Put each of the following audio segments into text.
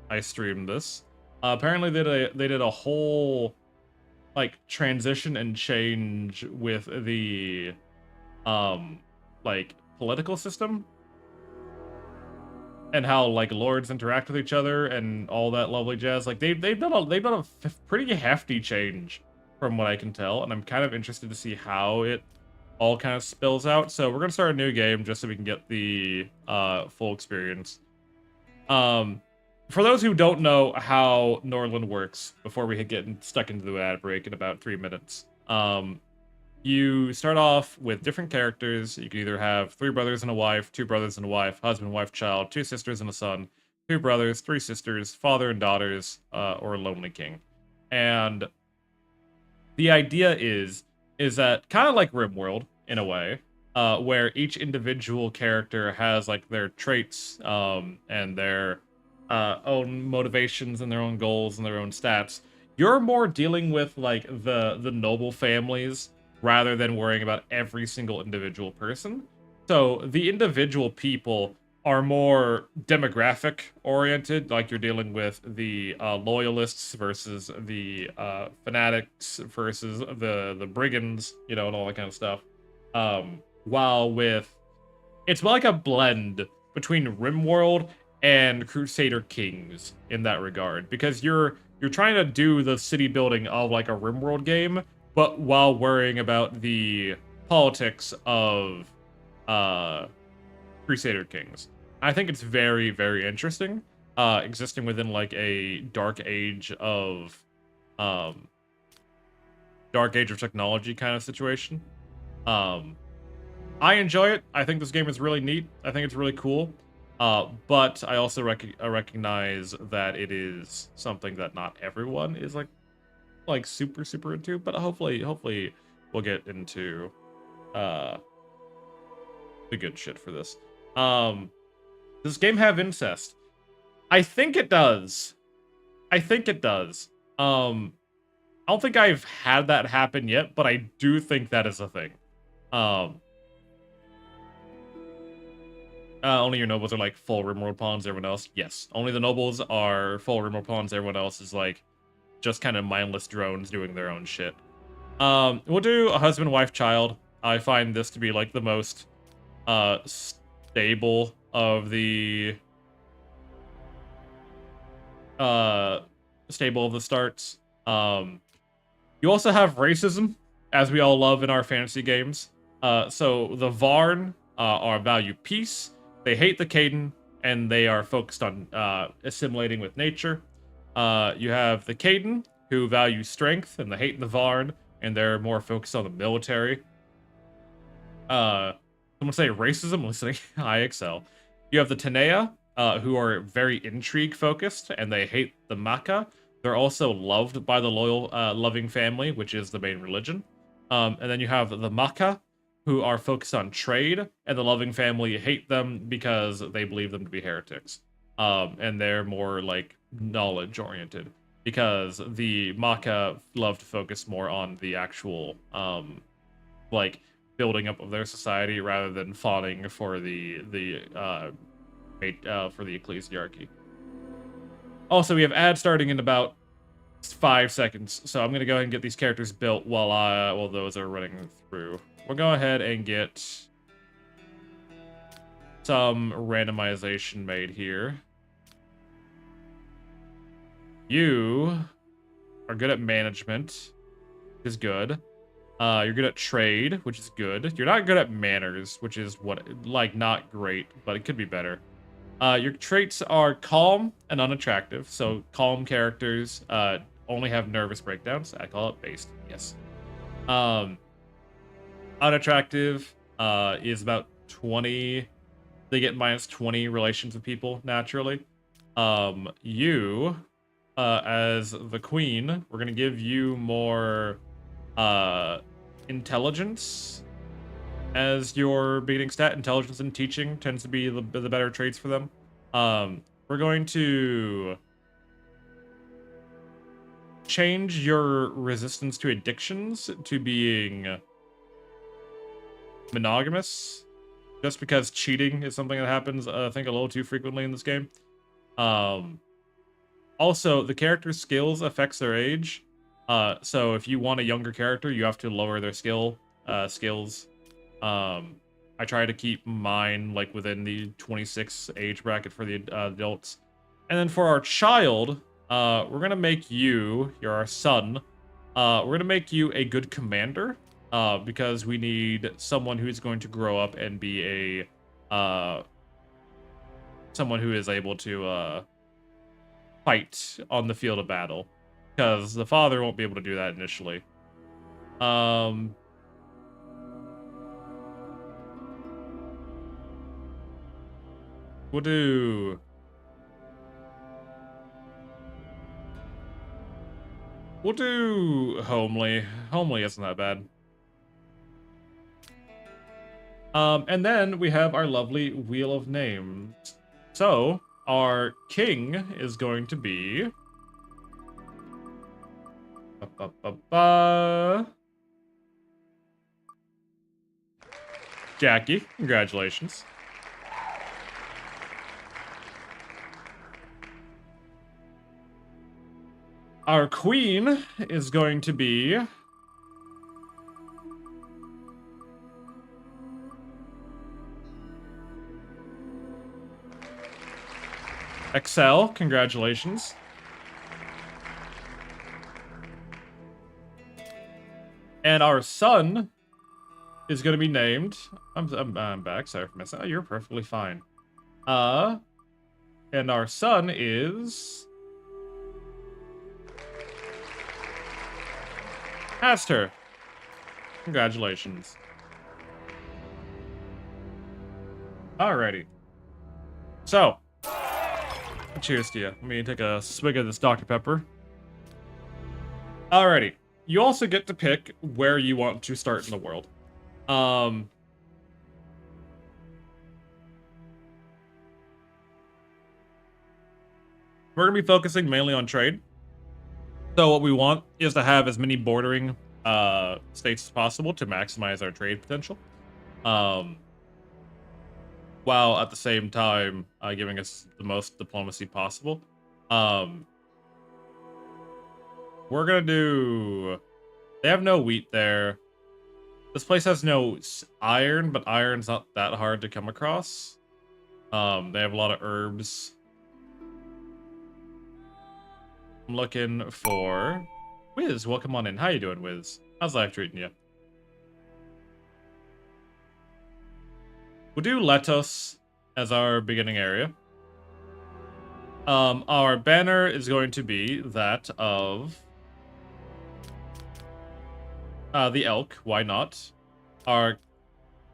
I streamed this. Apparently they did a whole like transition and change with the like political system and how like lords interact with each other and all that lovely jazz. Like they've done a pretty hefty change from what I can tell, and I'm kind of interested to see how it all kind of spills out. So we're gonna start a new game just so we can get the full experience. For those who don't know how Norland works, before we get stuck into the ad break in about 3 minutes, you start off with different characters. You can either have 3 brothers and a wife, 2 brothers and a wife, husband, wife, child, 2 sisters and a son, 2 brothers, 3 sisters, father and daughters, or a lonely king. And the idea is that kind of like Rimworld in a way, where each individual character has like their traits and their own motivations and their own goals and their own stats. You're more dealing with like the noble families rather than worrying about every single individual person. So the individual people are more demographic oriented, like you're dealing with the loyalists versus the fanatics versus the brigands, you know, and all that kind of stuff. While with it's like a blend between Rimworld and Crusader Kings in that regard, because you're trying to do the city building of like a Rimworld game, but while worrying about the politics of Crusader Kings. I think it's very, very interesting, existing within like a um, dark age of technology kind of situation. Um, I enjoy it. I think this game is really neat. I think it's really cool. But I also recognize that it is something that not everyone is like super into. But hopefully we'll get into uh the good shit for this. Does this game have incest? I think it does. I think it does. I don't think I've had that happen yet, but I do think that is a thing. Only your nobles are like full Rimworld pawns. Everyone else, yes. Only the nobles are full Rimworld pawns. Everyone else is like just kind of mindless drones doing their own shit. We'll do a husband, wife, child. I find this to be like the most stable of the starts. You also have racism, as we all love in our fantasy games. So the Varn are value peace. They hate the Caden, and they are focused on assimilating with nature. You have the Caden, who value strength, and they hate the Varn, and they're more focused on the military. Someone say racism, listening. I excel. You have the Tanea, who are very intrigue focused, and they hate the Maka. They're also loved by the loyal, loving family, which is the main religion. And then you have the Maka, who are focused on trade, and the loving family hate them because they believe them to be heretics. And they're more like knowledge oriented, because the Maka love to focus more on the actual like building up of their society rather than fawning for the ecclesiarchy. Also, we have ads starting in about 5 seconds, so I'm gonna go ahead and get these characters built while those are running through. We'll go ahead and get some randomization made here. You are good at management, which is good. You're good at trade, which is good. You're not good at manners, which is not great, but it could be better. Your traits are calm and unattractive. So calm characters only have nervous breakdowns. I call it based. Yes. Unattractive is about 20. They get minus 20 relations with people naturally. You, as the queen, we're gonna give you more intelligence as your beginning stat. Intelligence and teaching tends to be the better traits for them. We're going to change your resistance to addictions to being monogamous, just because cheating is something that happens, I think, a little too frequently in this game. Also, the character's skills affects their age. So if you want a younger character, you have to lower their skills. I try to keep mine like within the 26 age bracket for the adults. And then for our child, we're gonna make you're our son. We're gonna make you a good commander. Because we need someone who's going to grow up and be someone who is able to fight on the field of battle, because the father won't be able to do that initially. We'll do homely. Homely isn't that bad. And then we have our lovely wheel of names. So our king is going to be Jackie. Congratulations. Our queen is going to be Excel. Congratulations. And our son is going to be named. I'm back. Sorry for messing. Oh, you're perfectly fine. And our son is Aster. Congratulations. Alrighty. So, cheers to you. Let me take a swig of this Dr. Pepper. Alrighty. You also get to pick where you want to start in the world. We're going to be focusing mainly on trade. So what we want is to have as many bordering states as possible to maximize our trade potential. While at the same time giving us the most diplomacy possible. We're going to do... They have no wheat there. This place has no iron, but iron's not that hard to come across. They have a lot of herbs. I'm looking for Wiz. Welcome on in. How you doing, Wiz? How's life treating you? We'll do Letos as our beginning area. Our banner is going to be that of the elk. Why not? Our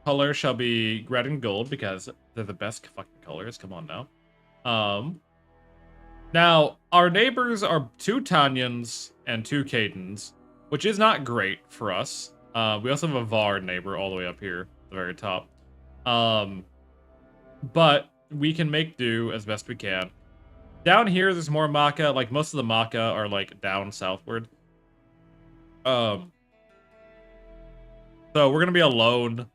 color shall be red and gold because they're the best fucking colors. Come on now. Now, our neighbors are 2 Tanyans and 2 Cadens, which is not great for us. We also have a Var neighbor all the way up here at the very top. But we can make do as best we can. Down here, there's more Maka. Like, most of the Maka are, like, down southward. So we're gonna be alone,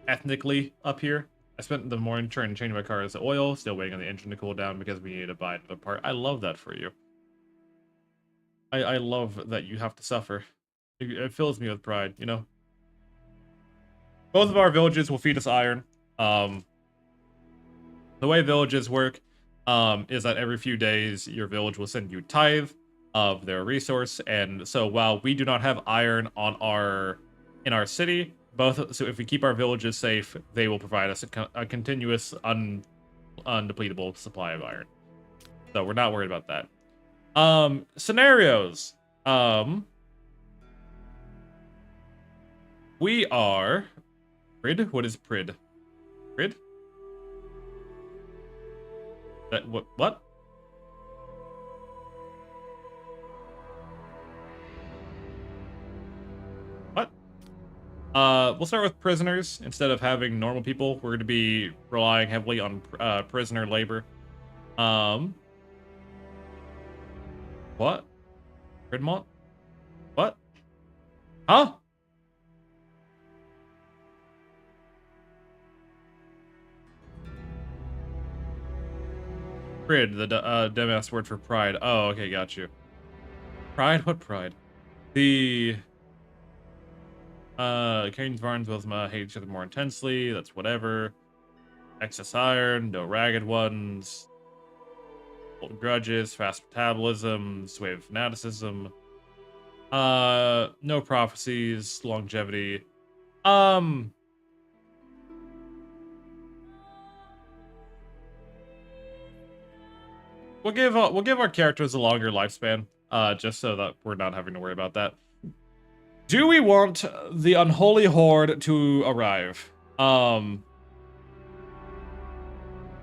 ethnically up here. I spent the morning trying to change my car's oil, still waiting on the engine to cool down because we need to buy another part. I love that for you. I love that you have to suffer. It fills me with pride, you know? Both of our villages will feed us iron. The way villages work is that every few days your village will send you tithe of their resource, and so while we do not have iron on in our city, so if we keep our villages safe, they will provide us a continuous undepletable supply of iron. So we're not worried about that. Scenarios. We are Prid. What is Prid? Prid? That what? We'll start with prisoners. Instead of having normal people, we're going to be relying heavily on prisoner labor. What? Gridmont? What? Huh? Prid, the dumbass word for pride. Oh, okay, got you. Pride? What pride? The Kane's Varns both hate each other more intensely. That's whatever. Excess iron, no ragged ones. Old grudges, fast metabolism, sway of fanaticism. No prophecies, longevity. We'll give our characters a longer lifespan, just so that we're not having to worry about that. Do we want the unholy horde to arrive? So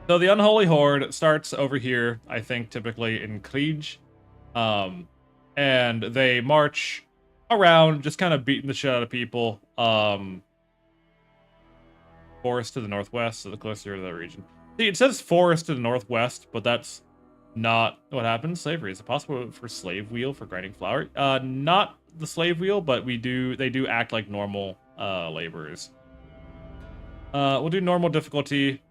the unholy horde starts over here, I think, typically in Krieg, and they march around, just kind of beating the shit out of people. Forest to the northwest, so the closer to that region. See, it says forest to the northwest, but that's not what happens. Slavery. Is it possible for slave wheel for grinding flour? Not the slave wheel, but they do act like normal laborers. We'll do normal difficulty.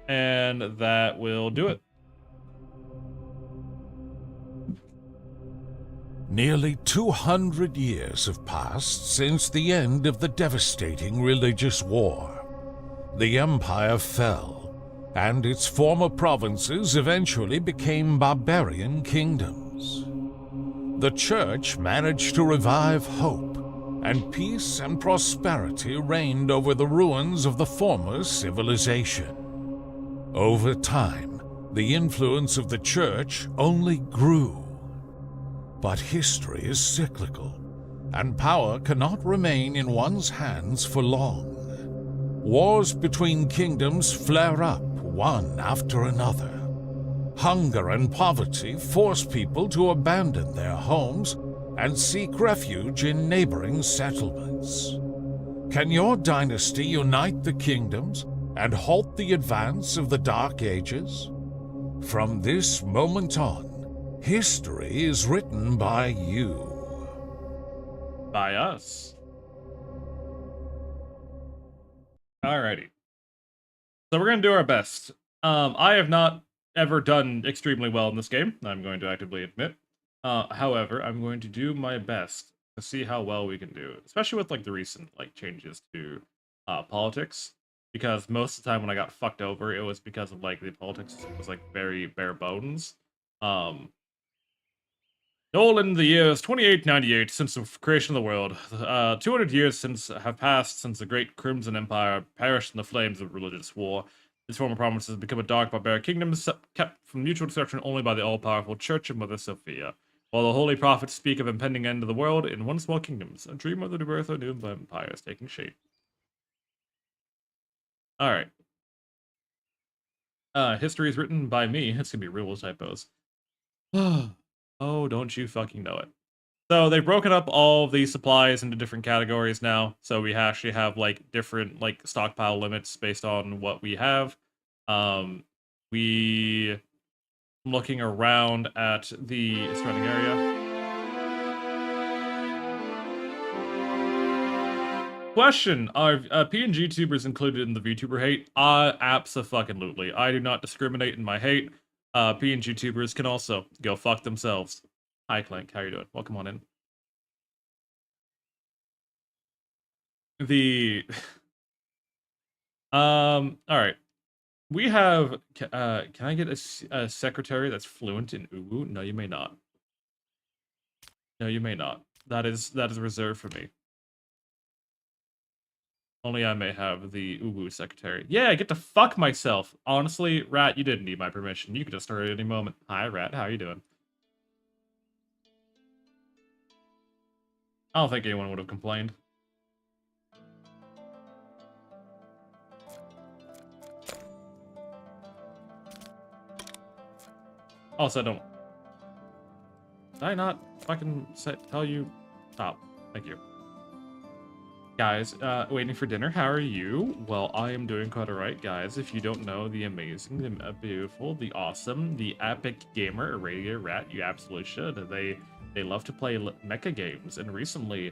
And that will do it. Nearly 200 years have passed since the end of the devastating religious war. The empire fell, and its former provinces eventually became barbarian kingdoms. The church managed to revive hope, and peace and prosperity reigned over the ruins of the former civilization. Over time, the influence of the church only grew. But history is cyclical, and power cannot remain in one's hands for long. Wars between kingdoms flare up one after another. Hunger and poverty force people to abandon their homes and seek refuge in neighboring settlements. Can your dynasty unite the kingdoms and halt the advance of the Dark Ages? From this moment on, history is written by you. By us. Alrighty. So we're going to do our best. I have not ever done extremely well in this game, I'm going to actively admit. However, I'm going to do my best to see how well we can do, especially with like the recent changes to politics. Because most of the time when I got fucked over, it was because of like the politics was like very bare bones. Norland, the years 2898 since the creation of the world. 200 years have passed since the great Crimson Empire perished in the flames of religious war. Its former provinces have become a dark barbaric kingdom kept from mutual destruction only by the all-powerful Church of Mother Sophia. While the holy prophets speak of impending end of the world in one small kingdom, a dream of the rebirth of new empire is taking shape. Alright. History is written by me. It's gonna be real typos. Oh, don't you fucking know it. So they've broken up all of these supplies into different categories now. So we actually have like different stockpile limits based on what we have. Looking around at the surrounding area. Question: are PNG tubers included in the VTuber hate? Abso-fucking-lutely. I do not discriminate in my hate. PNG tubers can also go fuck themselves. Hi, Clank. How you doing? Welcome on in. All right. We have. Can I get a secretary that's fluent in Uwu? No, you may not. No, you may not. That is reserved for me. Only I may have the Uwu secretary. Yeah, I get to fuck myself. Honestly, Rat, you didn't need my permission. You could just start at any moment. Hi, Rat. How you doing? I don't think anyone would have complained. Also, don't... Did I not fucking tell you? Stop. Thank you. Guys, waiting for dinner. How are you? Well, I am doing quite alright, guys. If you don't know the amazing, the beautiful, the awesome, the epic gamer, Irradiator Rat, you absolutely should. They love to play mecha games, and recently,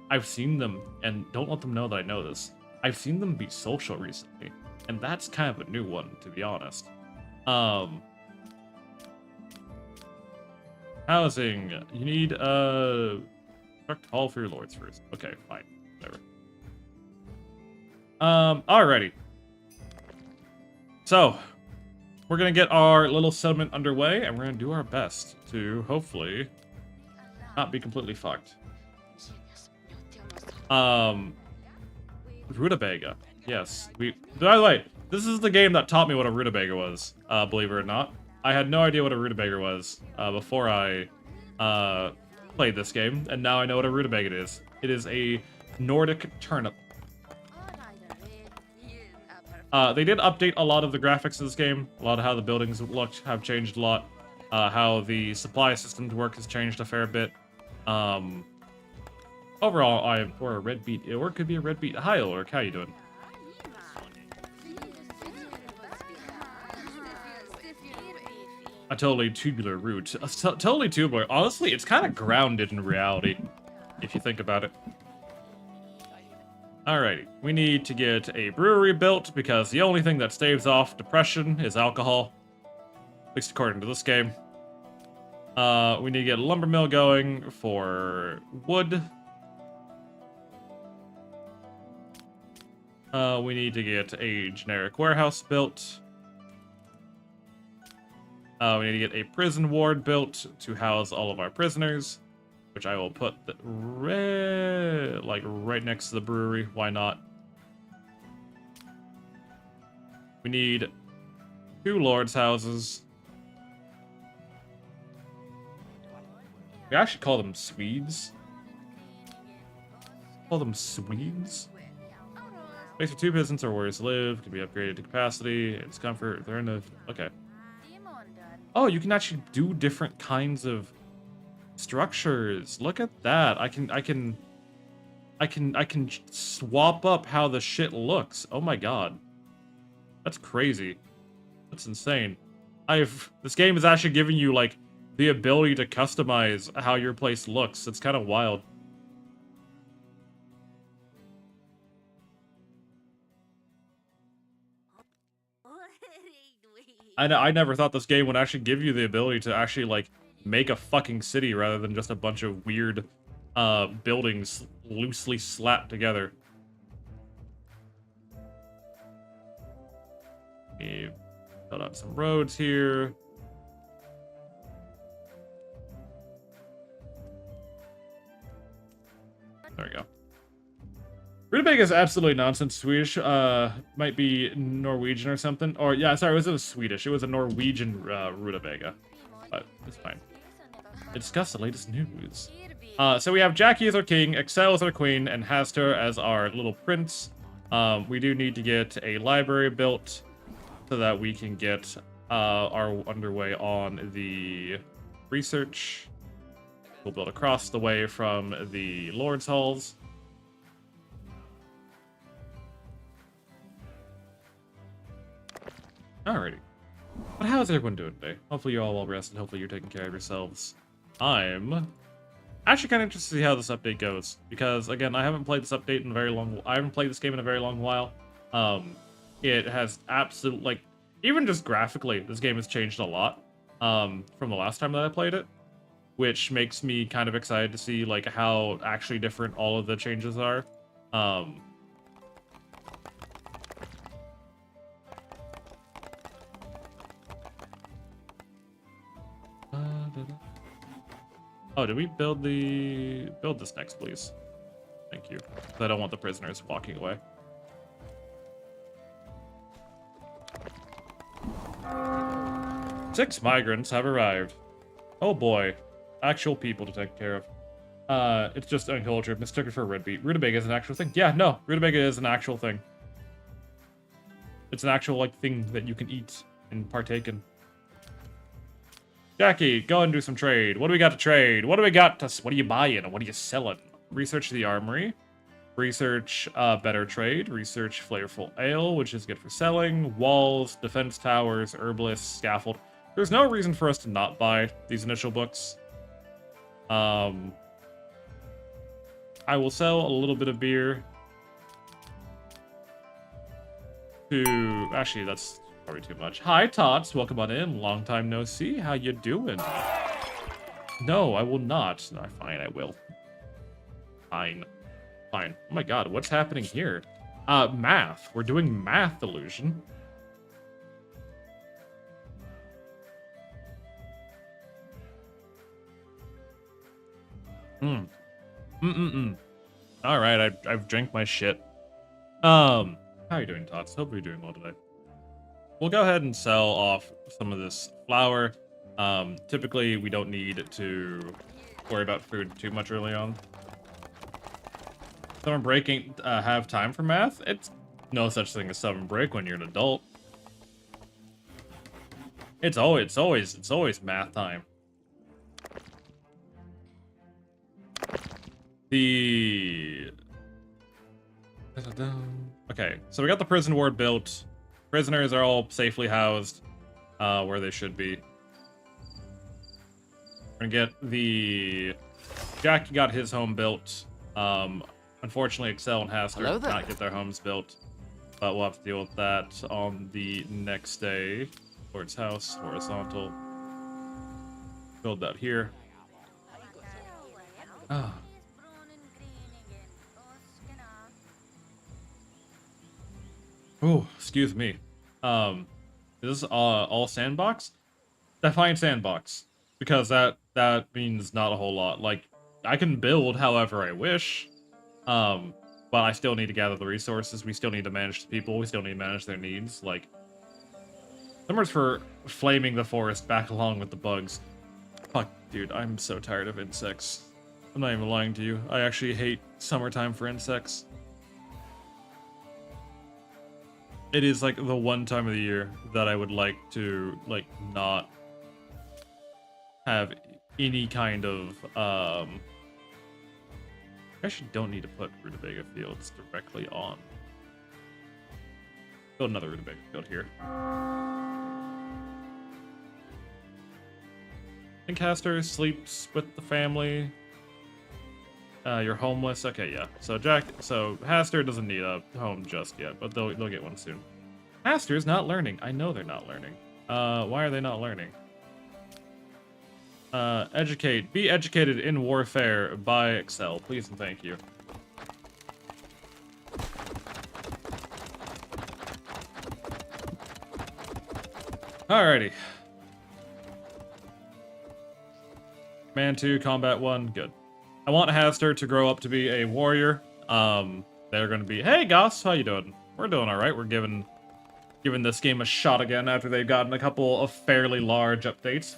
I've seen them, and don't let them know that I know this. I've seen them be social recently, and that's kind of a new one, to be honest. Housing. You need construct hall for your lords first. Okay, fine, whatever. Alrighty. So, we're gonna get our little settlement underway, and we're gonna do our best to hopefully not be completely fucked. Rutabaga. Yes. By the way, this is the game that taught me what a rutabaga was, believe it or not. I had no idea what a rutabaga was before I played this game, and now I know what a rutabaga is. It is a Nordic turnip. They did update a lot of the graphics of this game. A lot of how the buildings look have changed a lot. How the supply systems work has changed a fair bit. Overall, or a red beet, or it could be a red beet. Hi, Ulrich, how you doing? A totally tubular root. Totally tubular. Honestly, it's kind of grounded in reality, if you think about it. Alrighty, we need to get a brewery built because the only thing that staves off depression is alcohol. At least according to this game. We need to get a lumber mill going for wood. We need to get a generic warehouse built. We need to get a prison ward built to house all of our prisoners, which I will put right next to the brewery. Why not? We need 2 lords' houses. We actually call them Swedes. Call them Swedes? Space for 2 peasants or warriors to live. Can be upgraded to capacity. It's comfort. They're in the... Okay. Oh, you can actually do different kinds of structures. Look at that. I can swap up how the shit looks. Oh my god. That's crazy. That's insane. This game is actually giving you like the ability to customize how your place looks. It's kind of wild. I never thought this game would actually give you the ability to actually, like, make a fucking city rather than just a bunch of weird, buildings loosely slapped together. We build out some roads here. There we go. Rutabaga is absolutely nonsense. Swedish, might be Norwegian or something. Or, yeah, sorry, it was Swedish. It was a Norwegian, rutabaga. But, it's fine. To discuss the latest news. So we have Jackie as our king, Excel as our queen, and Hastur as our little prince. We do need to get a library built so that we can get, our underway on the research. We'll build across the way from the Lord's Halls. Alrighty. But how's everyone doing today? Hopefully you're all well rested. Hopefully you're taking care of yourselves. I'm actually kind of interested to see how this update goes. Because, again, I haven't played this update in a very long... I haven't played this game in a very long while. It has absolute... Like, even just graphically, this game has changed a lot from the last time that I played it. Which makes me kind of excited to see, like, how actually different all of the changes are. Oh, did we build this next, please? Thank you. I don't want the prisoners walking away. Six migrants have arrived. Oh boy. Actual people to take care of. It's just uncultured. Mistook it for a red beet. Rutabaga is an actual thing. Yeah, no. Rutabaga is an actual thing. It's an actual, like, thing that you can eat and partake in. Jackie, go and do some trade. What do we got to trade? What do we got to... What are you buying and what are you selling? Research the armory. Research better trade. Research flavorful ale, which is good for selling. Walls, defense towers, herbalist, scaffold. There's no reason for us to not buy these initial books. I will sell a little bit of beer. to... Actually, that's probably too much. Hi, Tots. Welcome on in. Long time no see. How you doing? No, I will not. No, fine, I will. Fine. Fine. Oh my god, what's happening here? Math. We're doing math illusion. Alright, I've drank my shit. How are you doing, Tots? Hope you're doing well today. We'll go ahead and sell off some of this flour. Typically, we don't need to worry about food too much early on. Summer break ain't have time for math. It's no such thing as summer break when you're an adult. It's always math time. Okay, so we got the prison ward built. Prisoners are all safely housed where they should be. We're gonna get the... Jackie got his home built. Unfortunately, Excel and Haster did not get their homes built. But we'll have to deal with that on the next day. Lord's house, horizontal. Build that here. Ah. Oh, excuse me. Is this all sandbox? Define sandbox. Because that means not a whole lot. Like, I can build however I wish. But I still need to gather the resources. We still need to manage the people. We still need to manage their needs. Like, summer's for flaming the forest back along with the bugs. Fuck, dude, I'm so tired of insects. I'm not even lying to you. I actually hate summertime for insects. It is, like, the one time of the year that I would like to, like, not have any kind of, I actually don't need to put rutabaga fields directly on. Build another rutabaga field here. Incaster sleeps with the family. You're homeless. Okay, yeah. So Haster doesn't need a home just yet, but they'll get one soon. Haster's not learning. I know they're not learning. Why are they not learning? Educate. Be educated in warfare by Excel, please and thank you. Alrighty. Command 2, Combat 1, good. I want Haster to grow up to be a warrior. They're gonna be, hey Goss, how you doing? We're doing alright. We're giving this game a shot again after they've gotten a couple of fairly large updates.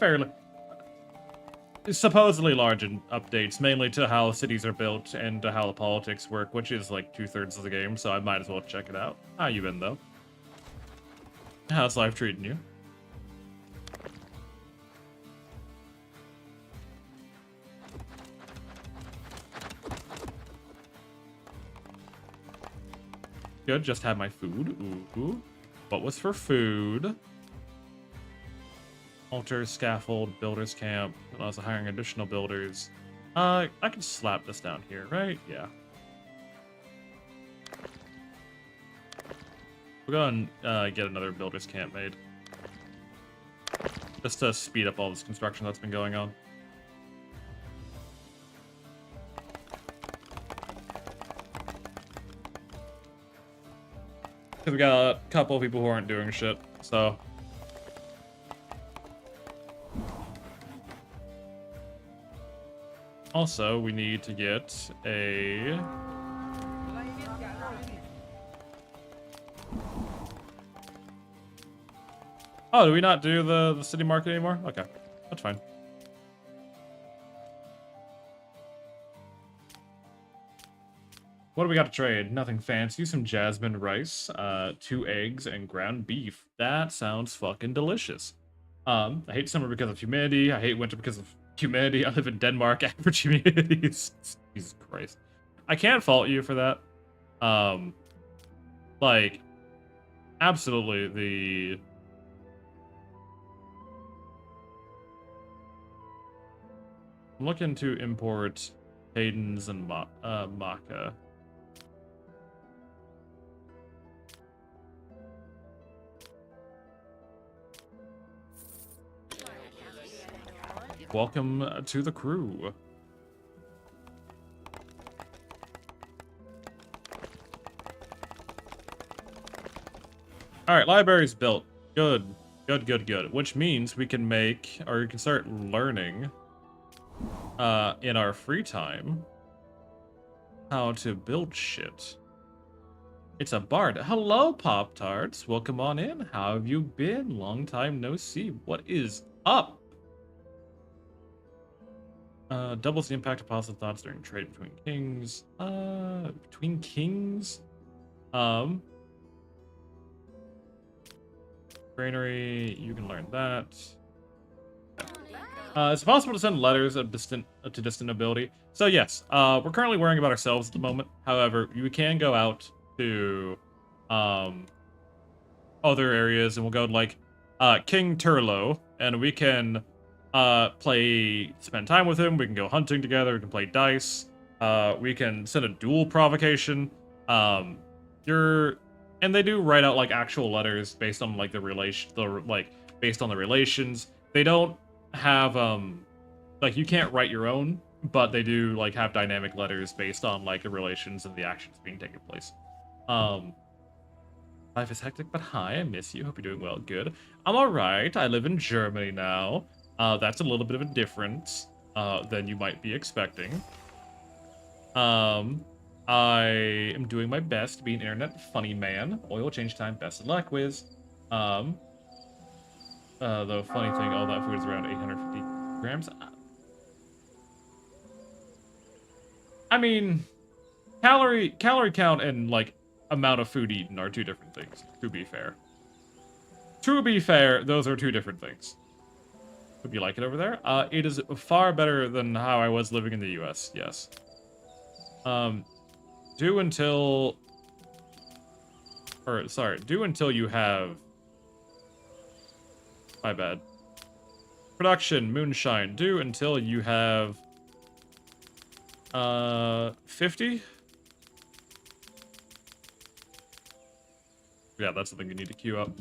Supposedly large updates, mainly to how cities are built and to how the politics work, which is like 2/3 of the game, so I might as well check it out. How you been, though? How's life treating you? Good, just had my food. Ooh. What was for food? Altar, scaffold, builder's camp. I was hiring additional builders. I can slap this down here, right? Yeah. We're going to get another builder's camp made. Just to speed up all this construction that's been going on. Because we got a couple of people who aren't doing shit, so... Also, we need to get a... Oh, do we not do the city market anymore? Okay, that's fine. What do we got to trade? Nothing fancy. Some jasmine rice, 2 eggs, and ground beef. That sounds fucking delicious. I hate summer because of humidity. I hate winter because of humidity. I live in Denmark. Average humidity is... Jesus Christ. I can't fault you for that. Like, absolutely the... I'm looking to import Haydens and Maca. Welcome to the crew. All right, library's built. Good, good, good, good. Which means we can make, or we can start learning in our free time how to build shit. It's a bard. Hello, Pop-Tarts. Welcome on in. How have you been? Long time no see. What is up? Doubles the impact of positive thoughts during trade between kings. Between kings? Granary, you can learn that. It's possible to send letters of distant ability. So yes, we're currently worrying about ourselves at the moment. However, we can go out to other areas, and we'll go to, like, King Turlo, and we can spend time with him. We can go hunting together. We can play dice. We can send a duel provocation. And they do write out, like, actual letters based on, like, based on the relations. They don't have like, you can't write your own, but they do, like, have dynamic letters based on, like, the relations and the actions being taken place. Life is hectic, but hi, I miss you. Hope you're doing well. Good. I'm alright. I live in Germany now. That's a little bit of a difference than you might be expecting. I am doing my best to be an internet funny man. Oil change time. Best of luck, Wiz. The funny thing, all that food is around 850 grams. I mean, calorie count and, like, amount of food eaten are two different things, to be fair. To be fair, those are two different things. Hope you like it over there. It is far better than how I was living in the US, yes. Do until you have... My bad. Production, moonshine. Do until you have... 50? Yeah, that's something you need to queue up.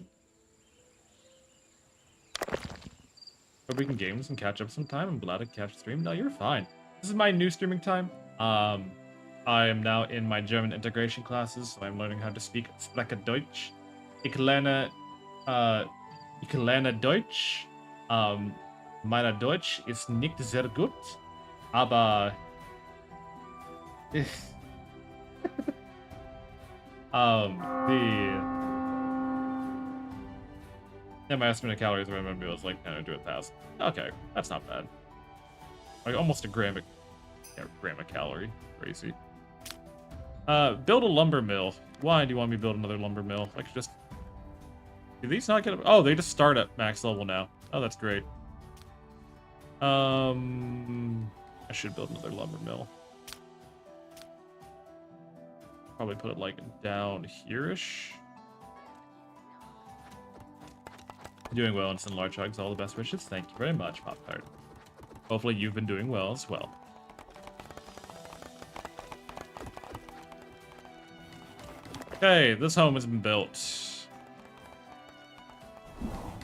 But we can game some, catch up some time. I'm glad to catch the stream. No, you're fine. This is my new streaming time. I am now in my German integration classes, so I'm learning how to speak Spreche Deutsch. Ich lerne Deutsch. Meiner Deutsch ist nicht sehr gut, aber my estimate of calories I remember was like 10 to 1,000. Okay, that's not bad. Like almost a gram a calorie. Crazy. Build a lumber mill. Why do you want me to build another lumber mill? Like, just... Do these not get... Oh, they just start at max level now. Oh, that's great. I should build another lumber mill. Probably put it, like, down here-ish. Doing well and send large hugs. All the best wishes. Thank you very much, Pop-Tart. Hopefully you've been doing well as well. Okay, this home has been built.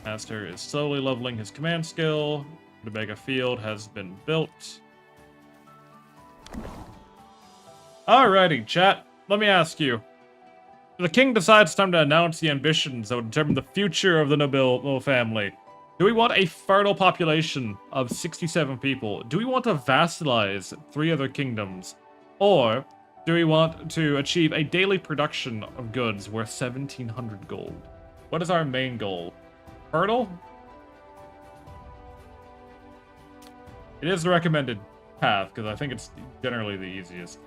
Master is slowly leveling his command skill. The mega field has been built. Alrighty, chat. Let me ask you. The king decides it's time to announce the ambitions that would determine the future of the noble family. Do we want a fertile population of 67 people? Do we want to vassalize 3 other kingdoms? Or do we want to achieve a daily production of goods worth 1,700 gold? What is our main goal? Fertile? It is the recommended path, because I think it's generally the easiest.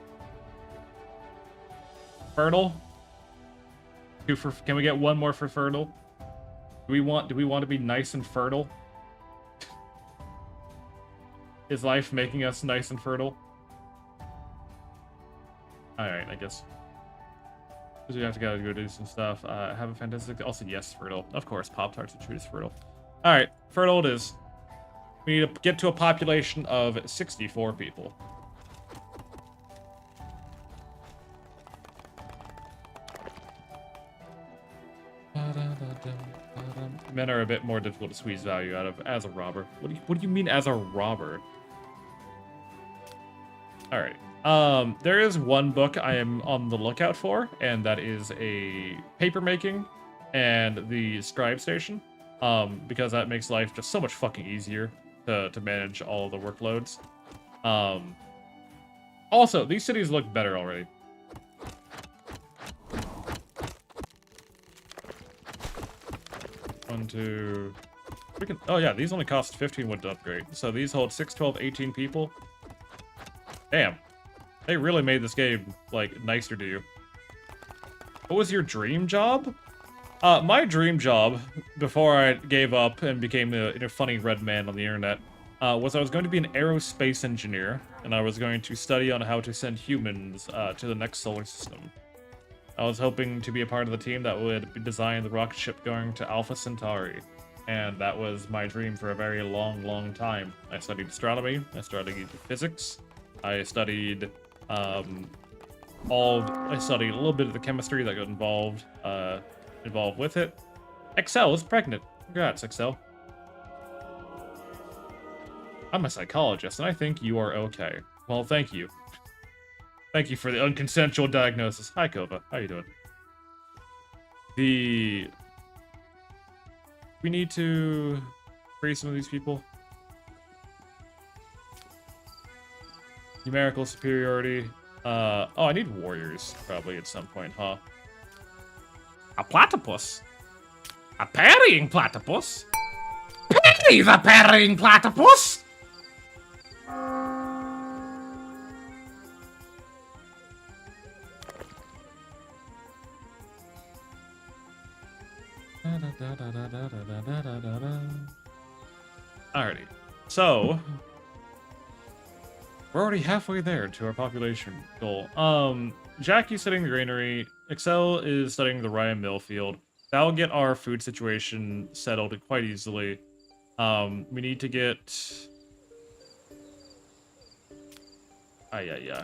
Fertile? Can we get one more for fertile? Do we want to be nice and fertile? Is life making us nice and fertile? Alright, I guess. Because we have to go do some stuff. Have a fantastic... Also, yes, fertile. Of course, Pop-Tarts are true to fertile. Alright, fertile it is. We need to get to a population of 64 people. Men are a bit more difficult to squeeze value out of as a robber. What do you mean as a robber? Alright. There is one book I am on the lookout for, and that is a paper making and the scribe station. Because that makes life just so much fucking easier to manage all the workloads. Also, these cities look better already. One, two... Oh yeah, these only cost 15 wood to upgrade. So these hold 6, 12, 18 people. Damn. They really made this game, like, nicer to you. What was your dream job? My dream job, before I gave up and became a funny red man on the internet, was I was going to be an aerospace engineer, and I was going to study on how to send humans to the next solar system. I was hoping to be a part of the team that would design the rocket ship going to Alpha Centauri. And that was my dream for a very long, long time. I studied astronomy, I studied physics, I studied I studied a little bit of the chemistry that got involved with it. Excel is pregnant. Congrats, Excel. I'm a psychologist, and I think you are okay. Well, thank you. Thank you for the unconsensual diagnosis. Hi, Kova. How you doing? We need to free some of these people. Numerical superiority. Oh, I need warriors, probably, at some point, huh? A platypus? A parrying platypus? Parry the parrying platypus! Alrighty. So, we're already halfway there to our population goal. Jackie's studying the granary. Excel is studying the rye and mill field. That'll get our food situation settled quite easily. We need to get... yeah.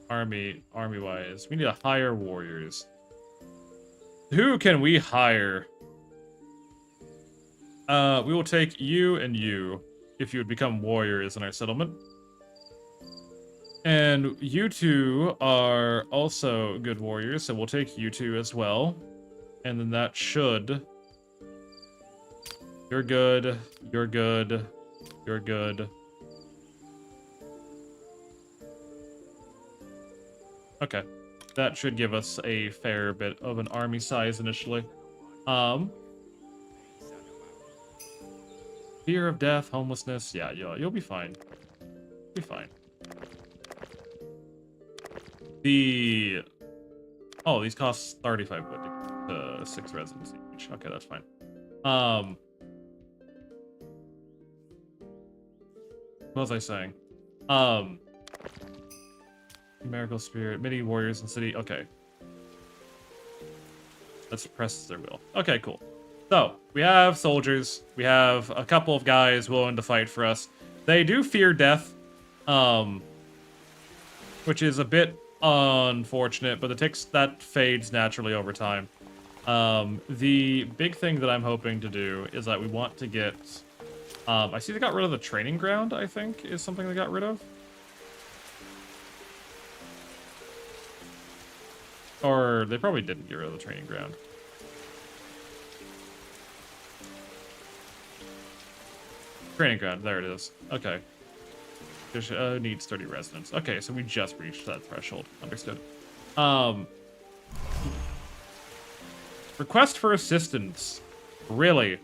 Army-wise. We need to hire warriors. Who can we hire? We will take you and you, if you would become warriors in our settlement. And you two are also good warriors, so we'll take you two as well. And then that should... You're good, you're good, you're good. Okay. That should give us a fair bit of an army size initially. Fear of death, homelessness. Yeah, you'll be fine. Be fine. Oh, these cost 35 wood to 6 residents each. Okay, that's fine. What was I saying? Numerical spirit, many warriors in city. Okay. Let's press their will. Okay, cool. So, we have soldiers. We have a couple of guys willing to fight for us. They do fear death, which is a bit unfortunate, but that fades naturally over time. The big thing that I'm hoping to do is that we want to get... I see they got rid of the training ground, I think, is something they got rid of. Or they probably didn't get rid of the training ground. Training ground, there it is. Okay. Needs 30 residents. Okay, so we just reached that threshold. Understood. Request for assistance. Really?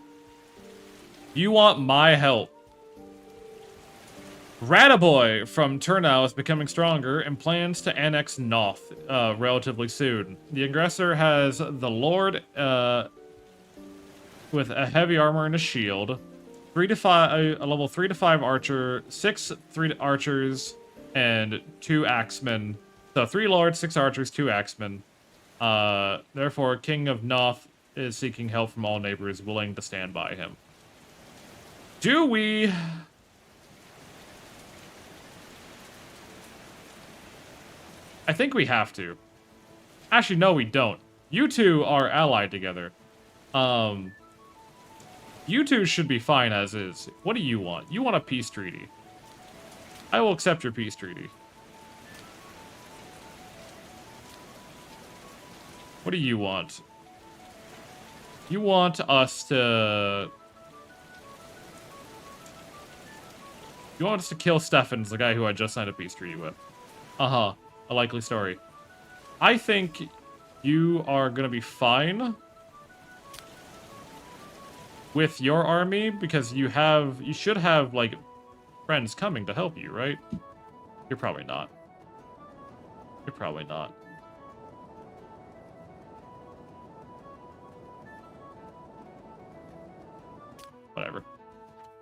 You want my help? Rataboy from Turnau is becoming stronger and plans to annex Noth relatively soon. The aggressor has the Lord with a heavy armor and a shield, a level 3 to 5 archer, 6 archers, and 2 axemen. So 3 lords, 6 archers, 2 axemen. Therefore, King of Noth is seeking help from all neighbors willing to stand by him. Do we... I think we have to. Actually, no, we don't. You two are allied together. You two should be fine as is. What do you want? You want a peace treaty. I will accept your peace treaty. What do you want? You want us to... You want us to kill Steffens, the guy who I just signed a peace treaty with. Uh-huh. A likely story. I think you are gonna be fine with your army because you should have, like, friends coming to help you, right? You're probably not. You're probably not. Whatever.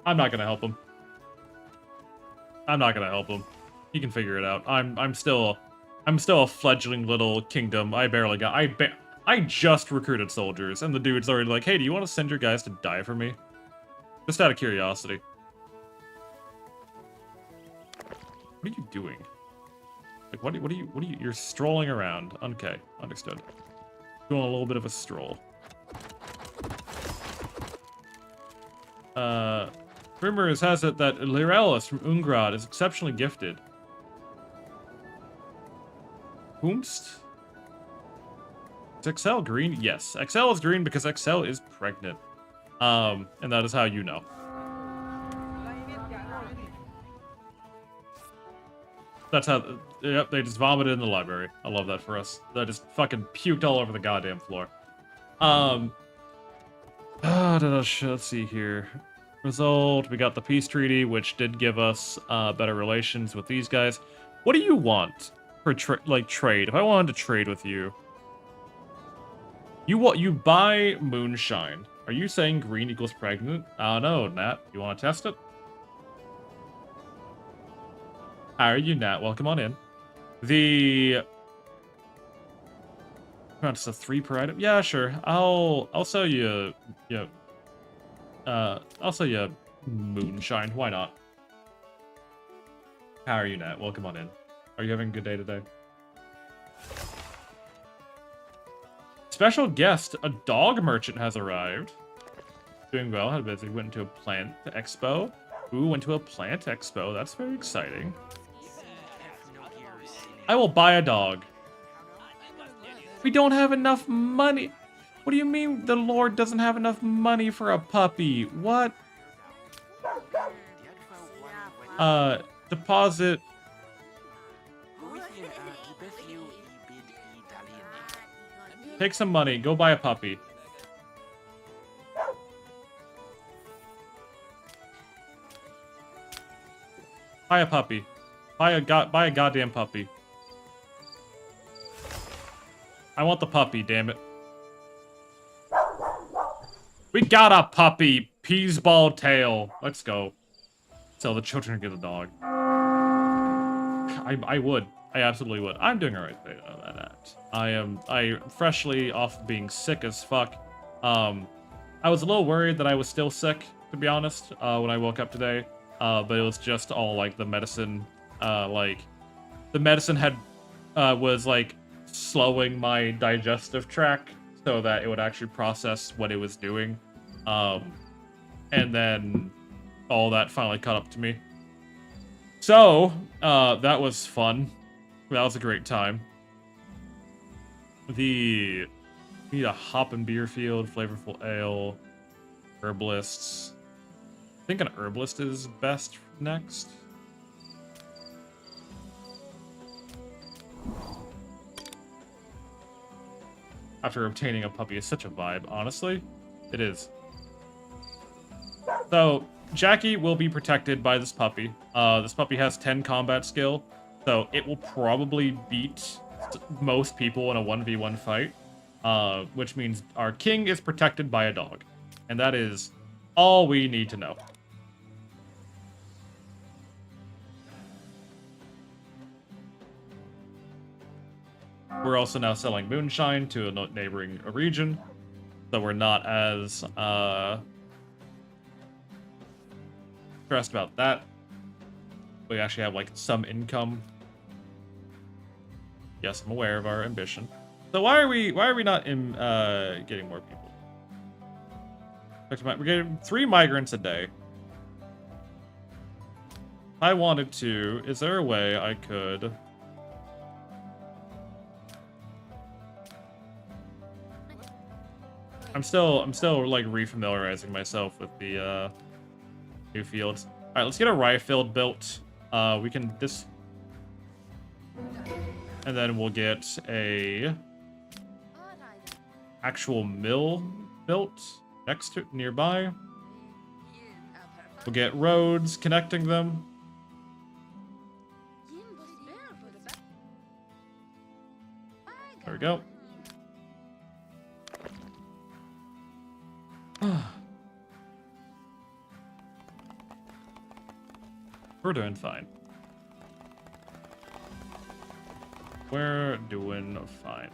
I'm not gonna help him. I'm not gonna help him. He can figure it out. I'm still a fledgling little kingdom. I just recruited soldiers, and the dude's already like, hey, do you want to send your guys to die for me? Just out of curiosity. What are you doing? Like, what are you, you're strolling around. Okay, understood. Doing a little bit of a stroll. Rumors has it that Lirelis from Ungrad is exceptionally gifted. Whomst? Is XL green? Yes. XL is green because XL is pregnant. And that is how you know. That's how... Yep, they just vomited in the library. I love that for us. They just fucking puked all over the goddamn floor. Let's see here. Result, we got the peace treaty, which did give us better relations with these guys. What do you want for trade? If I wanted to trade with you, you buy moonshine. Are you saying green equals pregnant? No, Nat. You want to test it? How are you, Nat? Welcome on in. That's a 3 per item. Yeah, sure. I'll sell you. I'll sell you moonshine. Why not? How are you, Nat? Welcome on in. Are you having a good day today? Special guest, a dog merchant has arrived. Doing well, had busy, went to a plant expo. Ooh, went to a plant expo. That's very exciting. I will buy a dog. We don't have enough money. What do you mean the Lord doesn't have enough money for a puppy? What? Deposit. Take some money. Go buy a puppy. Buy a puppy. Buy a goddamn puppy. I want the puppy, damn it. We got a puppy. Peasball tail. Let's go. Tell the children to get a dog. I would. I absolutely would. I'm doing alright at that. I freshly off being sick as fuck. I was a little worried that I was still sick, to be honest, when I woke up today. But it was just all like the medicine, the medicine was like slowing my digestive tract so that it would actually process what it was doing. And then all that finally caught up to me. So, that was fun. That was a great time. We need a hop and beer field, flavorful ale, herbalists. I think an herbalist is best next. After obtaining a puppy is such a vibe, honestly. It is. So, Jackie will be protected by this puppy. This puppy has 10 combat skill, so it will probably beat most people in a 1v1 fight, which means our king is protected by a dog. And that is all we need to know. We're also now selling moonshine to a neighboring region, so we're not as stressed about that. We actually have like some income. Yes, I'm aware of our ambition. So why are we not in getting more people? We're getting 3 migrants a day. If I wanted to, is there a way I could... I'm still like refamiliarizing myself with the new fields. All right, let's get a rye field built. We can this, and then we'll get a actual mill built next to nearby. We'll get roads connecting them. There we go. We're doing fine. We're doing fine.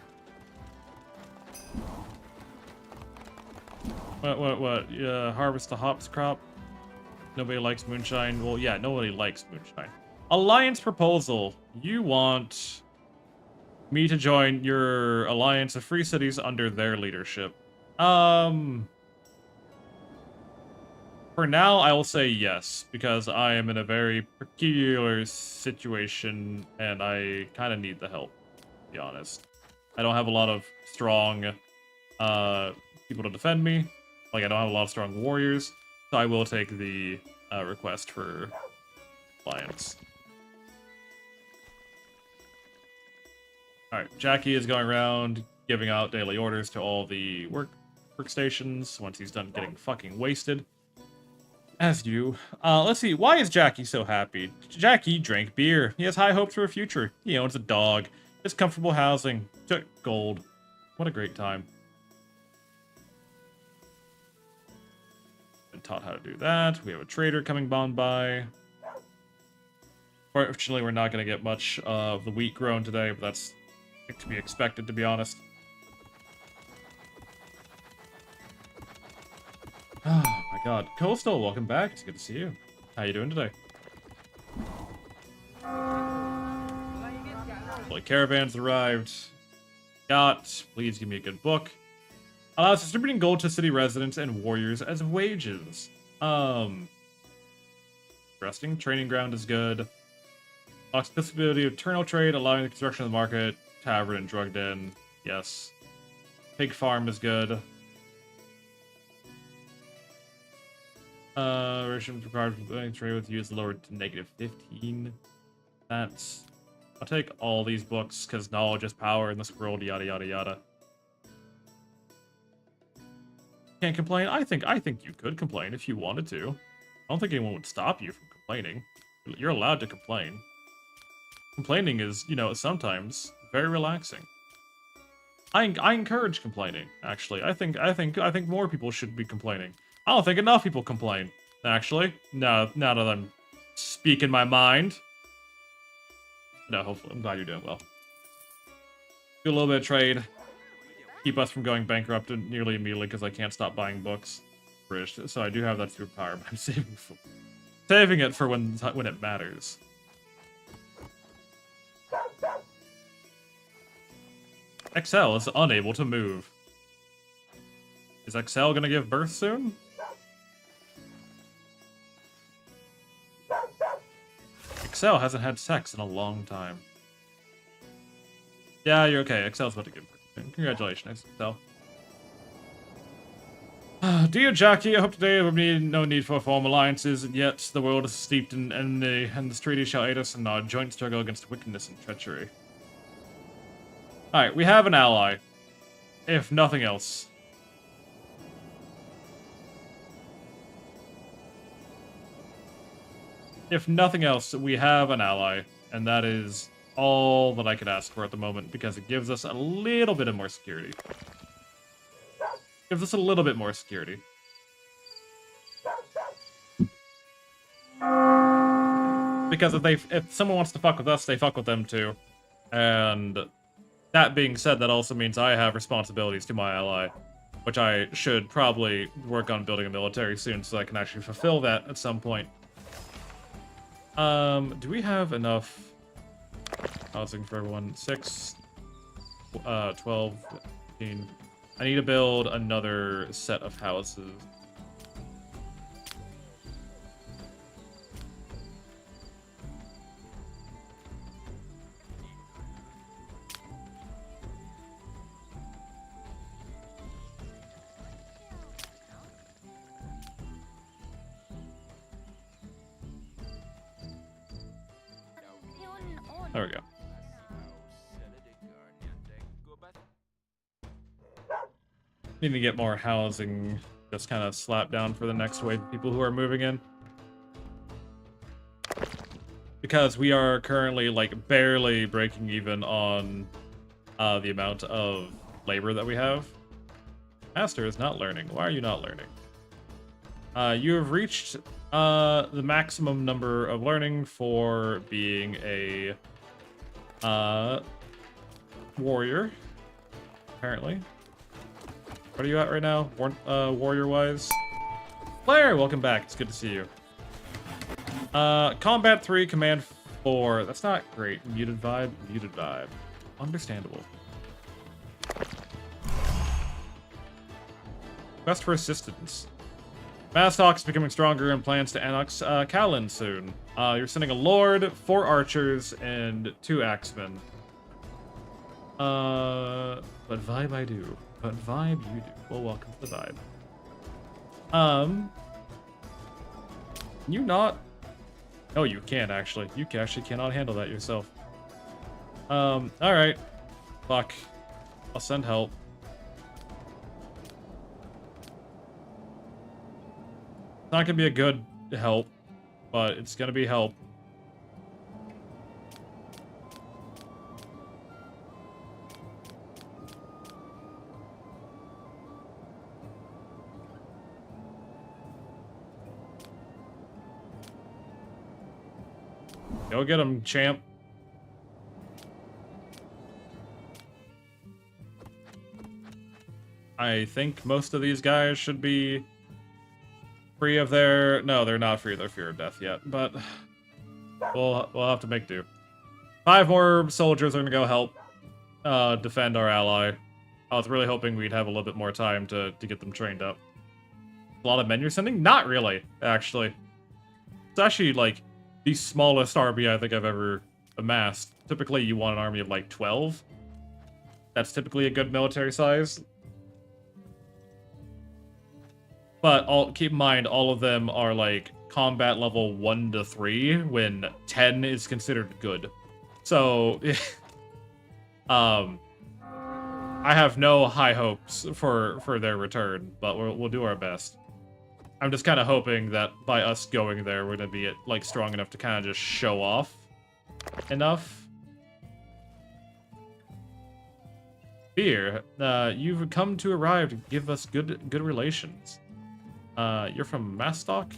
What? Harvest the hops crop? Nobody likes moonshine? Well, yeah, nobody likes moonshine. Alliance proposal. You want me to join your alliance of free cities under their leadership. For now, I will say yes, because I am in a very peculiar situation, and I kind of need the help, to be honest. I don't have a lot of strong people to defend me. Like, I don't have a lot of strong warriors, so I will take the request for alliance. Alright, Jackie is going around giving out daily orders to all the workstations once he's done getting fucking wasted. As you. Let's see. Why is Jackie so happy? Jackie drank beer. He has high hopes for a future. He owns a dog. Has comfortable housing. Took gold. What a great time. Been taught how to do that. We have a trader coming on by. Fortunately, we're not going to get much of the wheat grown today, but that's to be expected, to be honest. Oh my god. Coastal, welcome back. It's good to see you. How you doing today? Like caravans arrived. Yacht, please give me a good book. Allows distributing gold to city residents and warriors as wages. Resting training ground is good. Accessibility of eternal trade, allowing the construction of the market, tavern and drug den. Yes. Pig farm is good. Restrictions required for doing trade with you is lowered to -15. That's... I'll take all these books, because knowledge is power in this world, yada yada yada. Can't complain? I think you could complain if you wanted to. I don't think anyone would stop you from complaining. You're allowed to complain. Complaining is, you know, sometimes very relaxing. I encourage complaining, actually. I think more people should be complaining. I don't think enough people complain, actually. No, now that I'm speaking my mind. No, hopefully, I'm glad you're doing well. Do a little bit of trade. Keep us from going bankrupt nearly immediately because I can't stop buying books. British, so I do have that superpower, but I'm saving it for when it matters. XL is unable to move. Is XL gonna give birth soon? XL hasn't had sex in a long time. Yeah, you're okay. XL's about to give birth soon. Congratulations, XL. Dear Jackie, I hope today there will be no need for formal alliances, and yet the world is steeped in envy, and this treaty shall aid us in our joint struggle against wickedness and treachery. Alright, we have an ally. If nothing else. If nothing else, we have an ally, and that is all that I could ask for at the moment, because it gives us a little bit of more security. Gives us a little bit more security. Because if someone wants to fuck with us, they fuck with them too. And that being said, that also means I have responsibilities to my ally, which I should probably work on building a military soon so I can actually fulfill that at some point. Do we have enough housing for everyone? 6, 12, 15. I need to build another set of houses. There we go. Need to get more housing just kind of slapped down for the next wave of people who are moving in. Because we are currently, like, barely breaking even on the amount of labor that we have. Master is not learning. Why are you not learning? You have reached the maximum number of learning for being a warrior, apparently. What are you at right now, warrior-wise? Blair, welcome back. It's good to see you. Combat 3, Command 4. That's not great. Muted vibe, muted vibe. Understandable. Quest for assistance. Masthawk's becoming stronger and plans to annex Kalin soon. You're sending a lord, 4 archers, and 2 axemen. But vibe I do. But vibe you do. Well, welcome to the vibe. Can you not? Oh, you can actually. You actually cannot handle that yourself. Alright. Fuck. I'll send help. It's not gonna be a good help, but it's gonna be help. Go get him, champ. I think most of these guys should be free of their... No, they're not free of their fear of death yet, but we'll have to make do. 5 more soldiers are gonna go help defend our ally. I was really hoping we'd have a little bit more time to get them trained up. A lot of men you're sending? Not really, actually. It's actually, like, the smallest army I think I've ever amassed. Typically, you want an army of, like, 12. That's typically a good military size. But keep in mind, all of them are, like, combat level 1 to 3, when 10 is considered good. So, I have no high hopes for their return, but we'll do our best. I'm just kind of hoping that by us going there, we're going to be, like, strong enough to kind of just show off enough. Fear, you've come to arrive to give us good relations. You're from Mastock?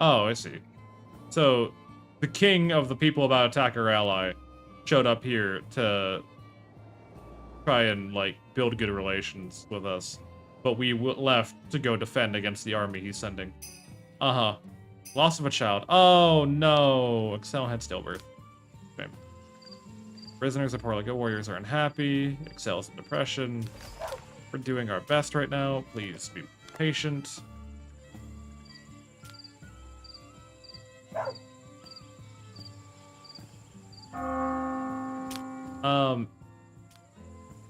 Oh, I see. So, the king of the people about to attack our ally showed up here to try and, like, build good relations with us. But we left to go defend against the army he's sending. Uh-huh. Loss of a child. Oh, no. Excel had stillbirth. Okay. Prisoners are poorly. Good warriors are unhappy. Excel's in depression. We're doing our best right now. Please be patient.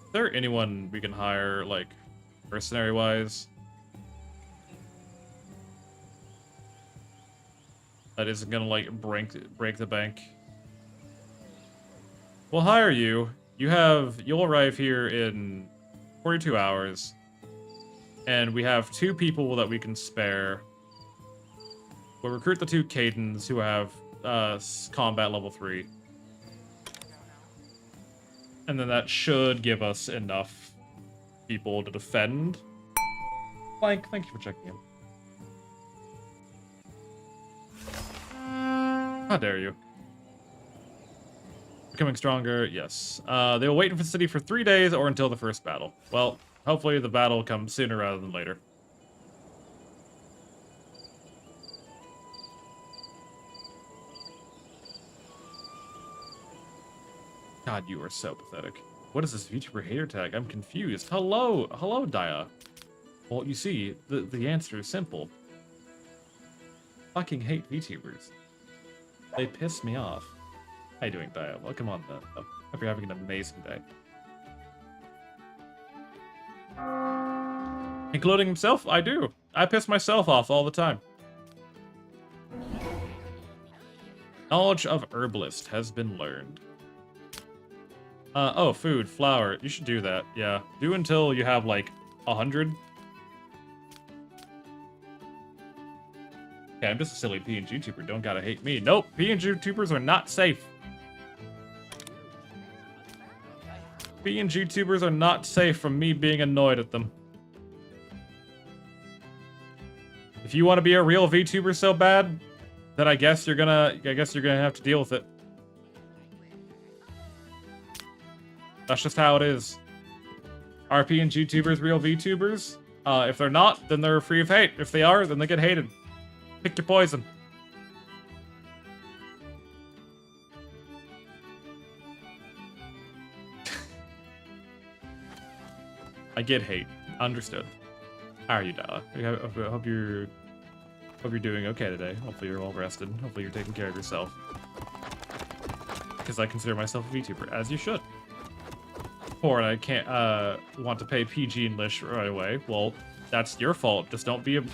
Is there anyone we can hire, like, mercenary-wise? That isn't gonna, like, break the bank? We'll hire you. You'll arrive here in 42 hours. And we have 2 people that we can spare. We'll recruit the 2 Cadens who have combat level 3. And then that should give us enough people to defend. Blank, thank you for checking in. How dare you? Becoming stronger, yes. They will wait in the city for 3 days or until the first battle. Well, hopefully the battle comes sooner rather than later. God, you are so pathetic. What is this VTuber hater tag? I'm confused. Hello, Daya. Well, you see, the answer is simple. Fucking hate VTubers. They piss me off. How you doing, Daya? Welcome on, hope you're having an amazing day. Including himself? I do. I piss myself off all the time. Knowledge of herbalist has been learned. Oh, food, flour. You should do that. Yeah. Do until you have, like, 100. Okay, I'm just a silly PNG tuber. Don't gotta hate me. Nope, PNG tubers are not safe. PNG tubers are not safe from me being annoyed at them. If you want to be a real VTuber so bad, then I guess you're gonna have to deal with it. That's just how it is. Are PNG tubers real VTubers? If they're not, then they're free of hate. If they are, then they get hated. Pick your poison. I get hate. Understood. How are you, Dala? I hope you're doing okay today. Hopefully you're well rested. Hopefully you're taking care of yourself. Because I consider myself a VTuber, as you should. Poor, and I can't want to pay PG English right away. Well, that's your fault. Just don't be a...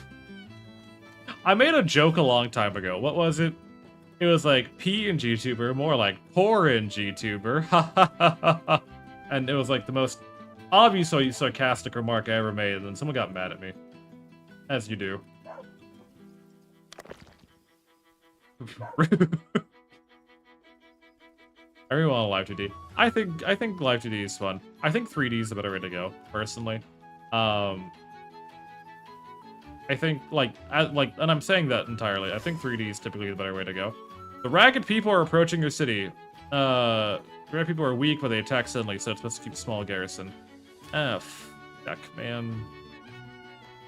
I made a joke a long time ago. What was it? It was like P&G tuber, more like poor and G-tuber. And it was like the most obviously sarcastic remark I ever made, and then someone got mad at me. As you do. Everyone on Live 2D. I think Live 2D is fun. I think 3D is the better way to go, personally. I think, and I'm saying that entirely. I think 3D is typically the better way to go. The ragged people are approaching your city. Ragged people are weak, but they attack suddenly, so it's best to keep a small garrison. Fuck, man.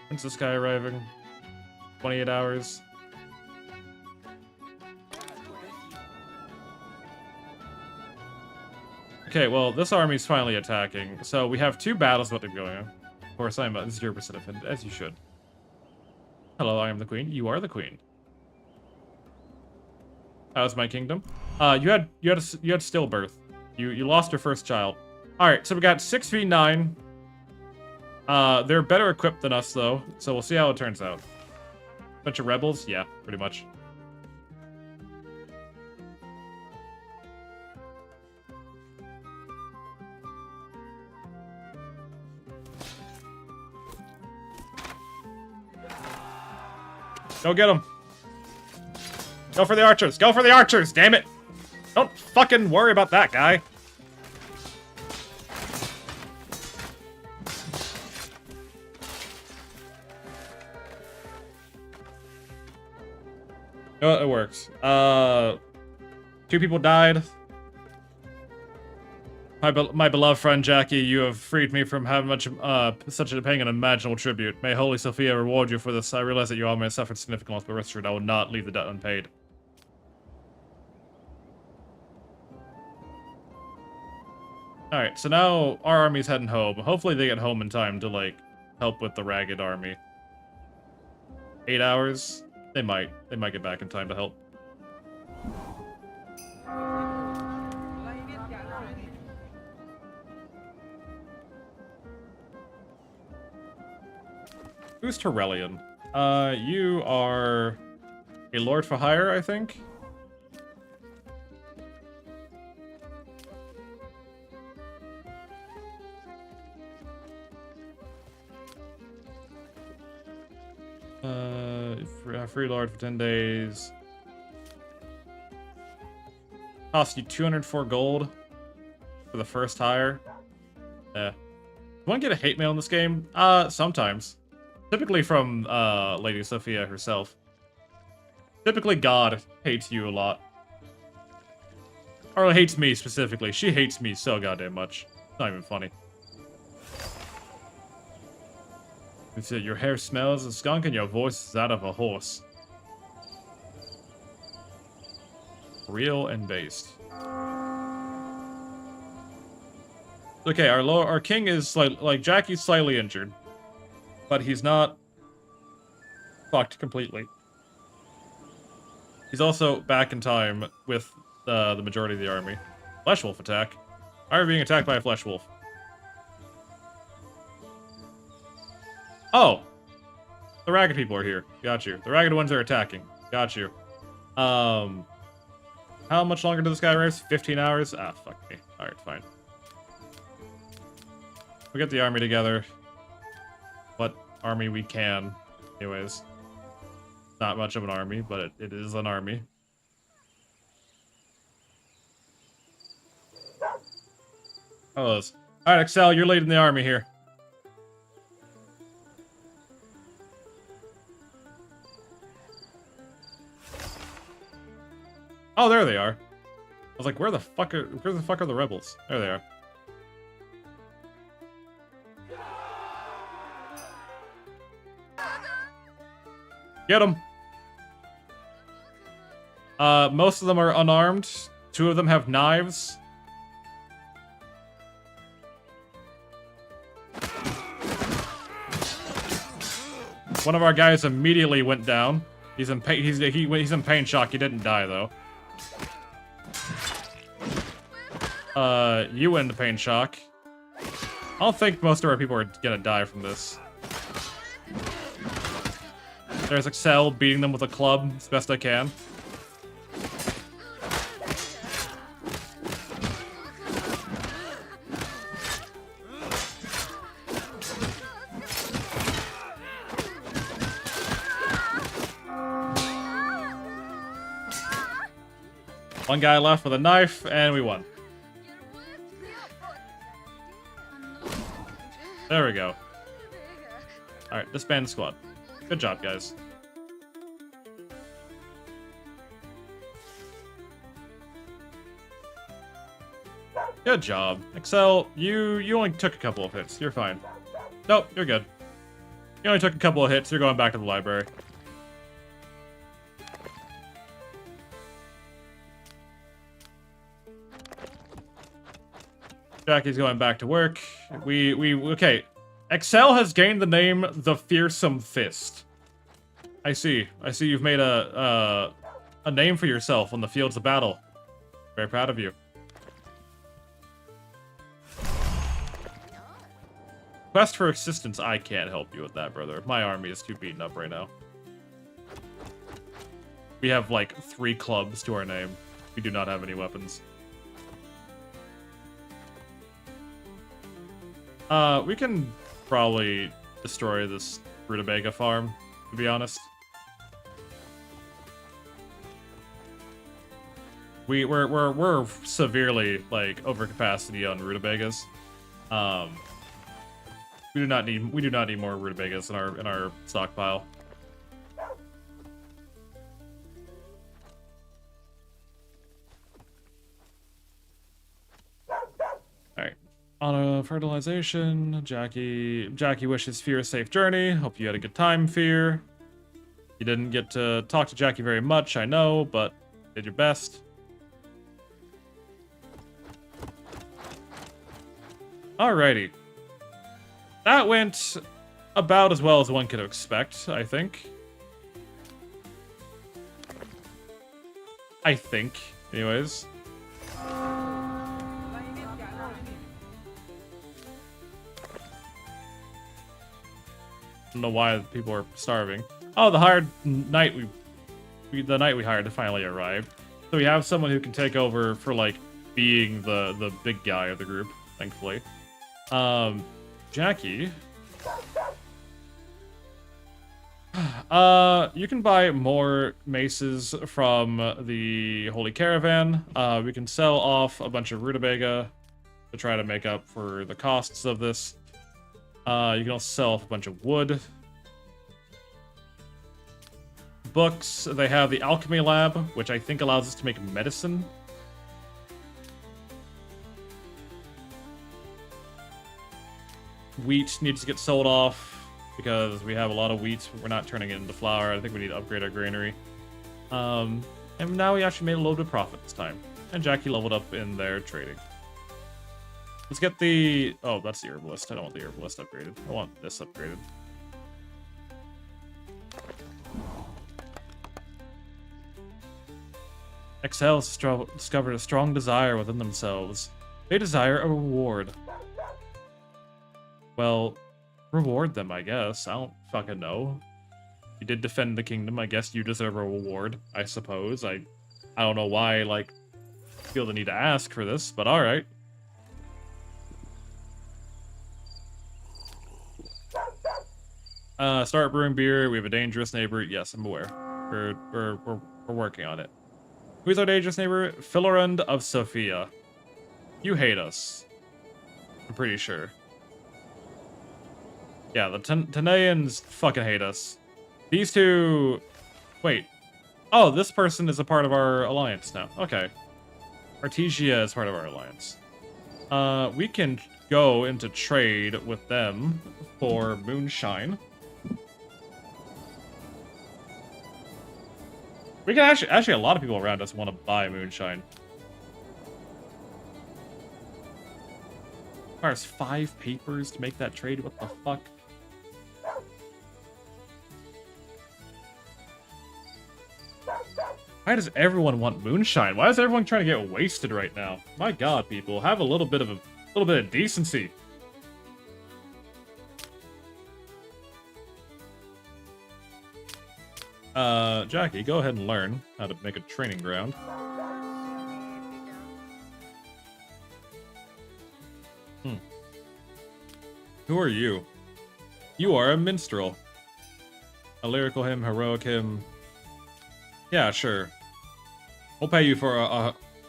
When's this guy arriving? 28 hours. Okay, well, this army's finally attacking. So we have 2 battles about to be going on. Of course, I'm 0% offended, as you should. Hello, I am the queen. You are the queen. How's my kingdom? You had stillbirth. You lost your first child. All right, so we got 6v9. They're better equipped than us, though, so we'll see how it turns out. Bunch of rebels? Yeah, pretty much. Go get them. Go for the archers. Go for the archers, damn it. Don't fucking worry about that guy. Oh, it works. 2 people died. My beloved friend Jackie, you have freed me from having such a paying an unimaginable tribute. May Holy Sophia reward you for this. I realize that you all may have suffered significant loss, but rest assured I will not leave the debt unpaid. Alright, so now our army's heading home. Hopefully they get home in time to, like, help with the ragged army. 8 hours? They might. They might get back in time to help. Who's Torellian? You are a lord for hire, I think? Free lord for 10 days. Cost you 204 gold for the first hire. You want to get a hate mail in this game? Sometimes. Typically from, Lady Sophia herself. Typically God hates you a lot. Or hates me specifically. She hates me so goddamn much. It's not even funny. You said your hair smells of skunk and your voice is that of a horse. Real and based. Okay, our king is like Jackie's slightly injured. But he's not fucked completely. He's also back in time with the majority of the army. Flesh wolf attack. Why are we being attacked by a flesh wolf? Oh! The ragged people are here. Got you. The ragged ones are attacking. Got you. How much longer does this guy race? 15 hours? Ah, fuck me. Alright, fine. We'll get the army together. What army we can. Anyways. Not much of an army, but it is an army. Oh, alright, Excel, you're leading the army here. Oh, there they are. I was like, where the fuck are the rebels? There they are. Get them. Most of them are unarmed. 2 of them have knives. One of our guys immediately went down. He's in pain. He's in pain shock. He didn't die though. You went into pain shock. I don't think most of our people are gonna die from this. There's Excel beating them with a club as best I can. One guy left with a knife, and we won. There we go. Alright, disband the squad. Good job, guys. Good job. Excel, you only took a couple of hits. You're fine. Nope, you're good. You only took a couple of hits. You're going back to the library. Jackie's going back to work. Okay. Excel has gained the name the Fearsome Fist. I see you've made a name for yourself on the fields of battle. Very proud of you. Quest for assistance, I can't help you with that, brother. My army is too beaten up right now. We have like 3 clubs to our name. We do not have any weapons. We can probably destroy this Rutabaga farm, to be honest. We're severely like over capacity on Rutabagas. We do not need more Rutabagas in our stockpile. Alright. Auto fertilization. Jackie wishes Fear a safe journey. Hope you had a good time, Fear. You didn't get to talk to Jackie very much, I know, but did your best. Alrighty. That went about as well as one could expect, I think. Anyways. I don't know why people are starving. Oh, the hired knight the knight we hired finally arrived. So we have someone who can take over for like being the big guy of the group, thankfully. Jackie. You can buy more maces from the Holy Caravan. We can sell off a bunch of Rutabaga to try to make up for the costs of this. You can also sell off a bunch of wood. Books, they have the Alchemy Lab, which I think allows us to make medicine. Wheat needs to get sold off because we have a lot of wheat. We're not turning it into flour. I think we need to upgrade our granary. And now we actually made a little bit of profit this time. And Jackie leveled up in their trading. Let's get the... Oh, that's the herbalist. I don't want the herbalist upgraded. I want this upgraded. XL has discovered a strong desire within themselves. They desire a reward. Well, reward them, I guess. I don't fucking know. You did defend the kingdom. I guess you deserve a reward, I suppose. I don't know why, like, feel the need to ask for this, but all right. Start brewing beer. We have a dangerous neighbor. Yes, I'm aware. We're working on it. Who's our dangerous neighbor? Philorund of Sophia. You hate us. I'm pretty sure. Yeah, the Tanaians fucking hate us. These two... Wait. Oh, this person is a part of our alliance now. Okay. Artesia is part of our alliance. We can go into trade with them for moonshine. We can actually a lot of people around us want to buy moonshine. Requires 5 papers to make that trade. What the fuck? Why does everyone want moonshine? Why is everyone trying to get wasted right now? My god, people, have a little bit of decency. Jackie, go ahead and learn how to make a training ground. Who are you? You are a minstrel. A lyrical hymn, heroic hymn. Yeah, sure. We'll pay you for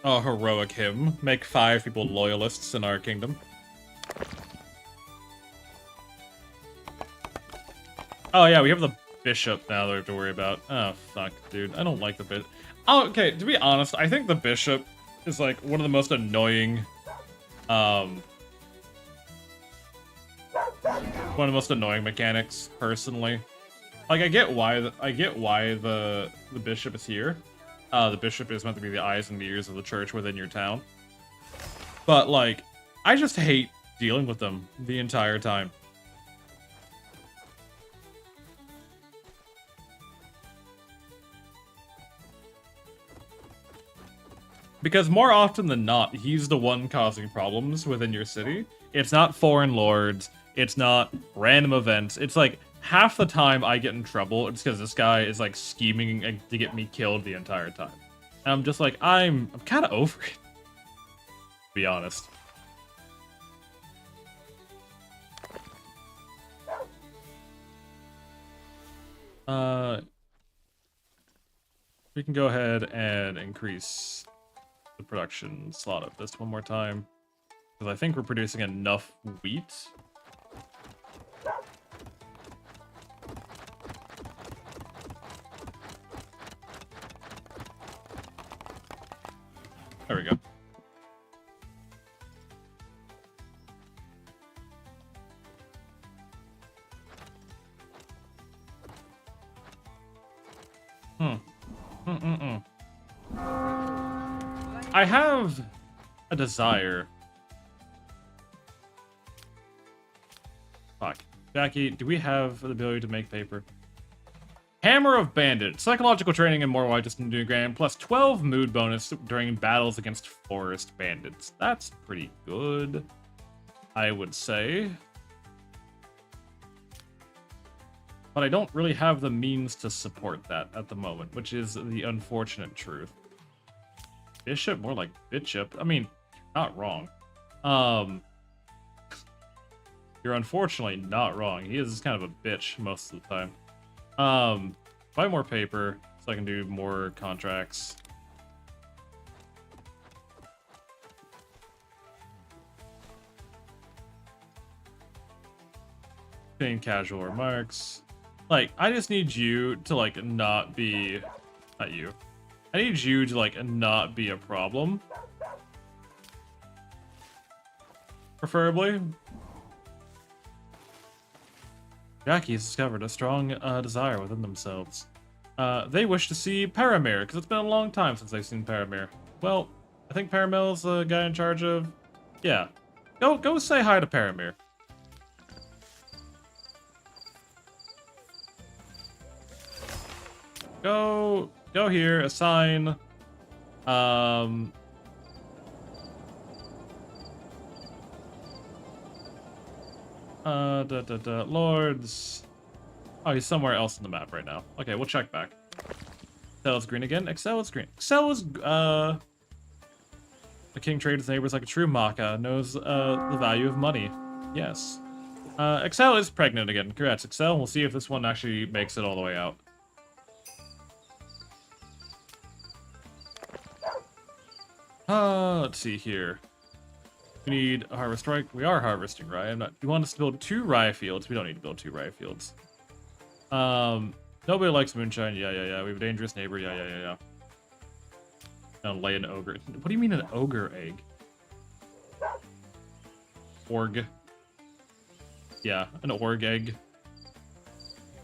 a heroic hymn. Make 5 people loyalists in our kingdom. Oh yeah, we have the bishop now that we have to worry about. Oh fuck, dude. I don't like the bishop. Oh, okay, to be honest, I think the bishop is like one of the most annoying mechanics, personally. Like, I get why the bishop is here. The bishop is meant to be the eyes and ears of the church within your town. But, like, I just hate dealing with them the entire time. Because more often than not, he's the one causing problems within your city. It's not foreign lords. It's not random events. It's like, half the time I get in trouble, it's because this guy is like scheming to get me killed the entire time. And I'm just like, I'm kind of over it, to be honest. We can go ahead and increase the production slot of this one more time, because I think we're producing enough wheat. There we go. I have a desire. Fuck. Jackie, do we have the ability to make paper? Hammer of Bandit. Psychological training and more white just new grand, plus 12 mood bonus during battles against forest bandits. That's pretty good, I would say. But I don't really have the means to support that at the moment, which is the unfortunate truth. Bishop? More like Bishop. I mean, not wrong. You're unfortunately not wrong. He is kind of a bitch most of the time. Buy more paper so I can do more contracts. Paying casual remarks. Like, I just need you to, like, not be... Not you. I need you to, like, not be a problem. Preferably. Jackie has discovered a strong desire within themselves. They wish to see Paramir, because it's been a long time since they've seen Paramir. Well, I think Paramir's the guy in charge of... Yeah. Go say hi to Paramir. Go here, assign... Lords. Oh, he's somewhere else in the map right now. Okay, we'll check back. Excel is green again. Excel is green. Excel is, The king trades neighbors like a true Maka, knows the value of money. Yes. Excel is pregnant again. Congrats, Excel. We'll see if this one actually makes it all the way out. Let's see here. We need a harvest right. We are harvesting rye. You want us to build 2 rye fields? We don't need to build 2 rye fields. Nobody likes moonshine. Yeah. We have a dangerous neighbor. Yeah. Now lay an ogre. What do you mean an ogre egg? Org. Yeah, an org egg.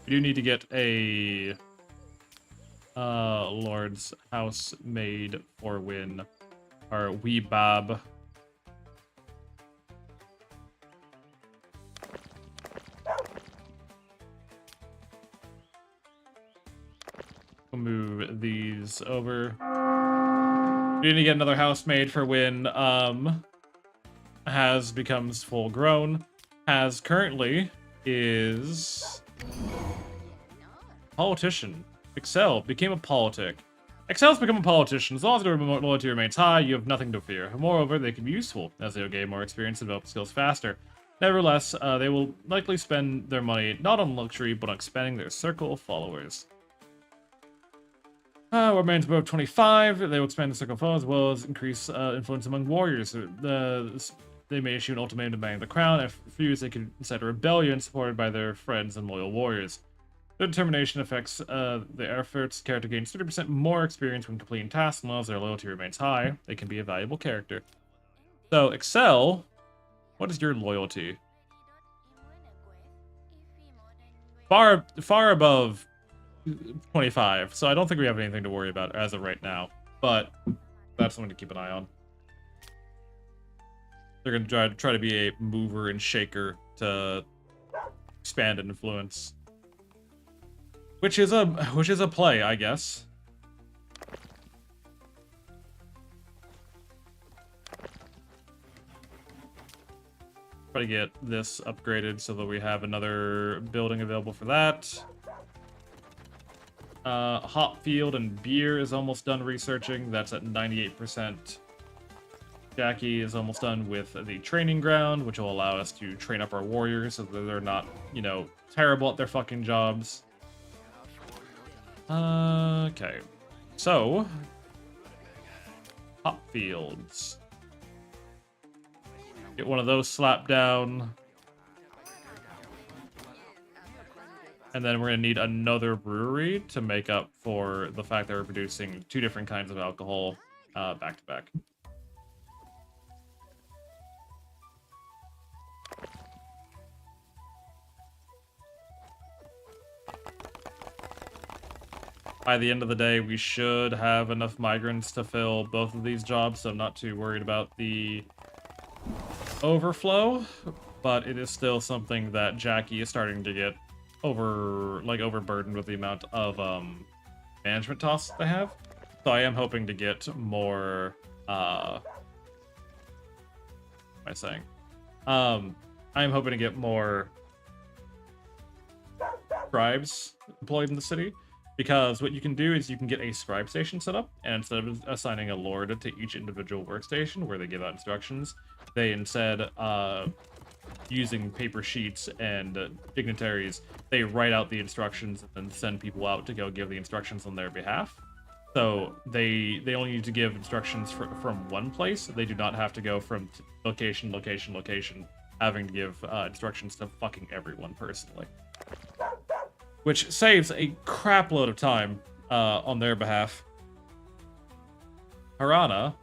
We do need to get a Lord's house made for when our wee Bob. We'll move these over. We need to get another house made for when Has becomes full grown. Has currently is politician. Excel became a politic. Excel's become a politician. As long as their loyalty remains high, you have nothing to fear. Moreover, they can be useful as they will gain more experience and develop skills faster. Nevertheless, they will likely spend their money not on luxury, but on expanding their circle of followers. Remains above 25. They will expand the circle of followers as well as increase influence among warriors. They may issue an ultimatum demanding the crown. If refused, they could incite a rebellion supported by their friends and loyal warriors. Their determination affects their efforts. Character gains 30% more experience when completing tasks, and as their loyalty remains high, they can be a valuable character. So, Excel, what is your loyalty? Far above 25, so I don't think we have anything to worry about as of right now, but that's something to keep an eye on. They're gonna try to be a mover and shaker to expand influence, which is a play, I guess. Try to get this upgraded so that we have another building available for that. Hop field and beer is almost done researching. That's at 98%. Jackie is almost done with the training ground, which will allow us to train up our warriors so that they're not, you know, terrible at their fucking jobs. Okay. So, hop fields. Get one of those slapped down. And then we're going to need another brewery to make up for the fact that we're producing 2 different kinds of alcohol back to back. By the end of the day, we should have enough migrants to fill both of these jobs, so I'm not too worried about the overflow, but it is still something that Jackie is starting to get overburdened with the amount of management tasks they have. So I am hoping to get more what am I saying? I am hoping to get more scribes employed in the city, because what you can do is you can get a scribe station set up, and instead of assigning a lord to each individual workstation where they give out instructions, they instead using paper sheets and dignitaries, they write out the instructions and then send people out to go give the instructions on their behalf. So they only need to give instructions from one place. They do not have to go from location, having to give instructions to fucking everyone personally. Which saves a crap load of time on their behalf. Harana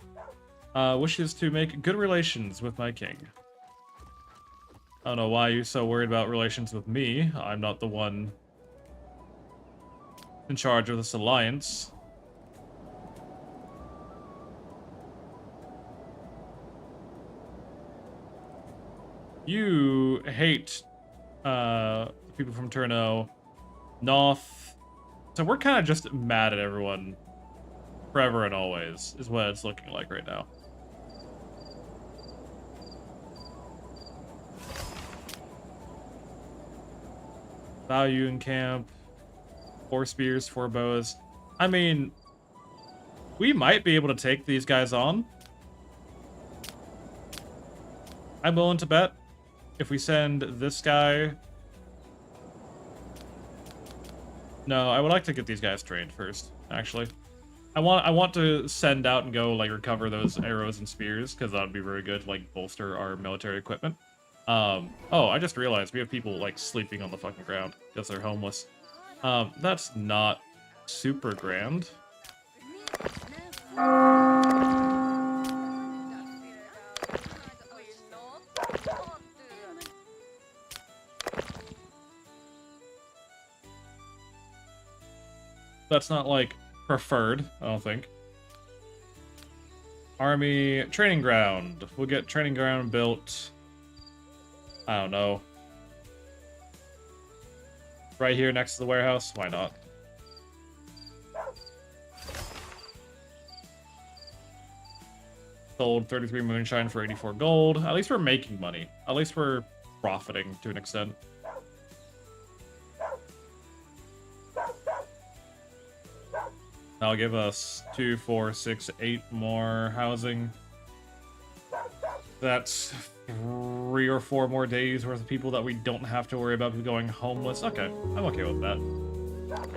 wishes to make good relations with my king. I don't know why you're so worried about relations with me. I'm not the one in charge of this alliance. You hate people from Turno, Noth. So we're kind of just mad at everyone forever and always, is what it's looking like right now. Value in camp. 4 spears, 4 bows. I mean, we might be able to take these guys on. I'm willing to bet if we send this guy... No, I would like to get these guys trained first, actually. I want to send out and go, like, recover those arrows and spears, because that would be very good to, like, bolster our military equipment. Oh, I just realized we have people, like, sleeping on the fucking ground because they're homeless. That's not super grand. That's not, like, preferred, I don't think. Army training ground. We'll get training ground built. I don't know. Right here next to the warehouse? Why not? Sold 33 moonshine for 84 gold. At least we're making money. At least we're profiting to an extent. That'll give us 2, 4, 6, 8 more housing. That's 3 or 4 more days worth of people that we don't have to worry about going homeless. Okay, I'm okay with that.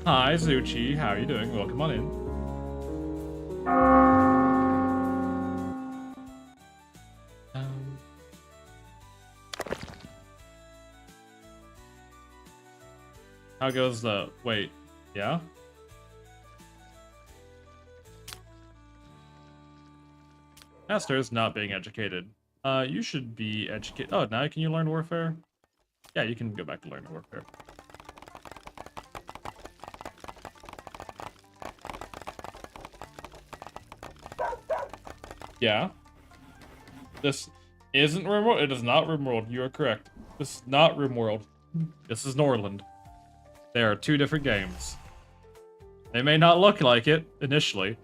Hi, Zuchi. How are you doing? Welcome on in. How goes the... Wait, yeah? Master's not being educated. You should be educated. Oh, now can you learn warfare? Yeah, you can go back to learn warfare. Yeah. This isn't Rimworld. It is not Rimworld. You are correct. This is not Rimworld. This is Norland. They are 2 different games. They may not look like it initially.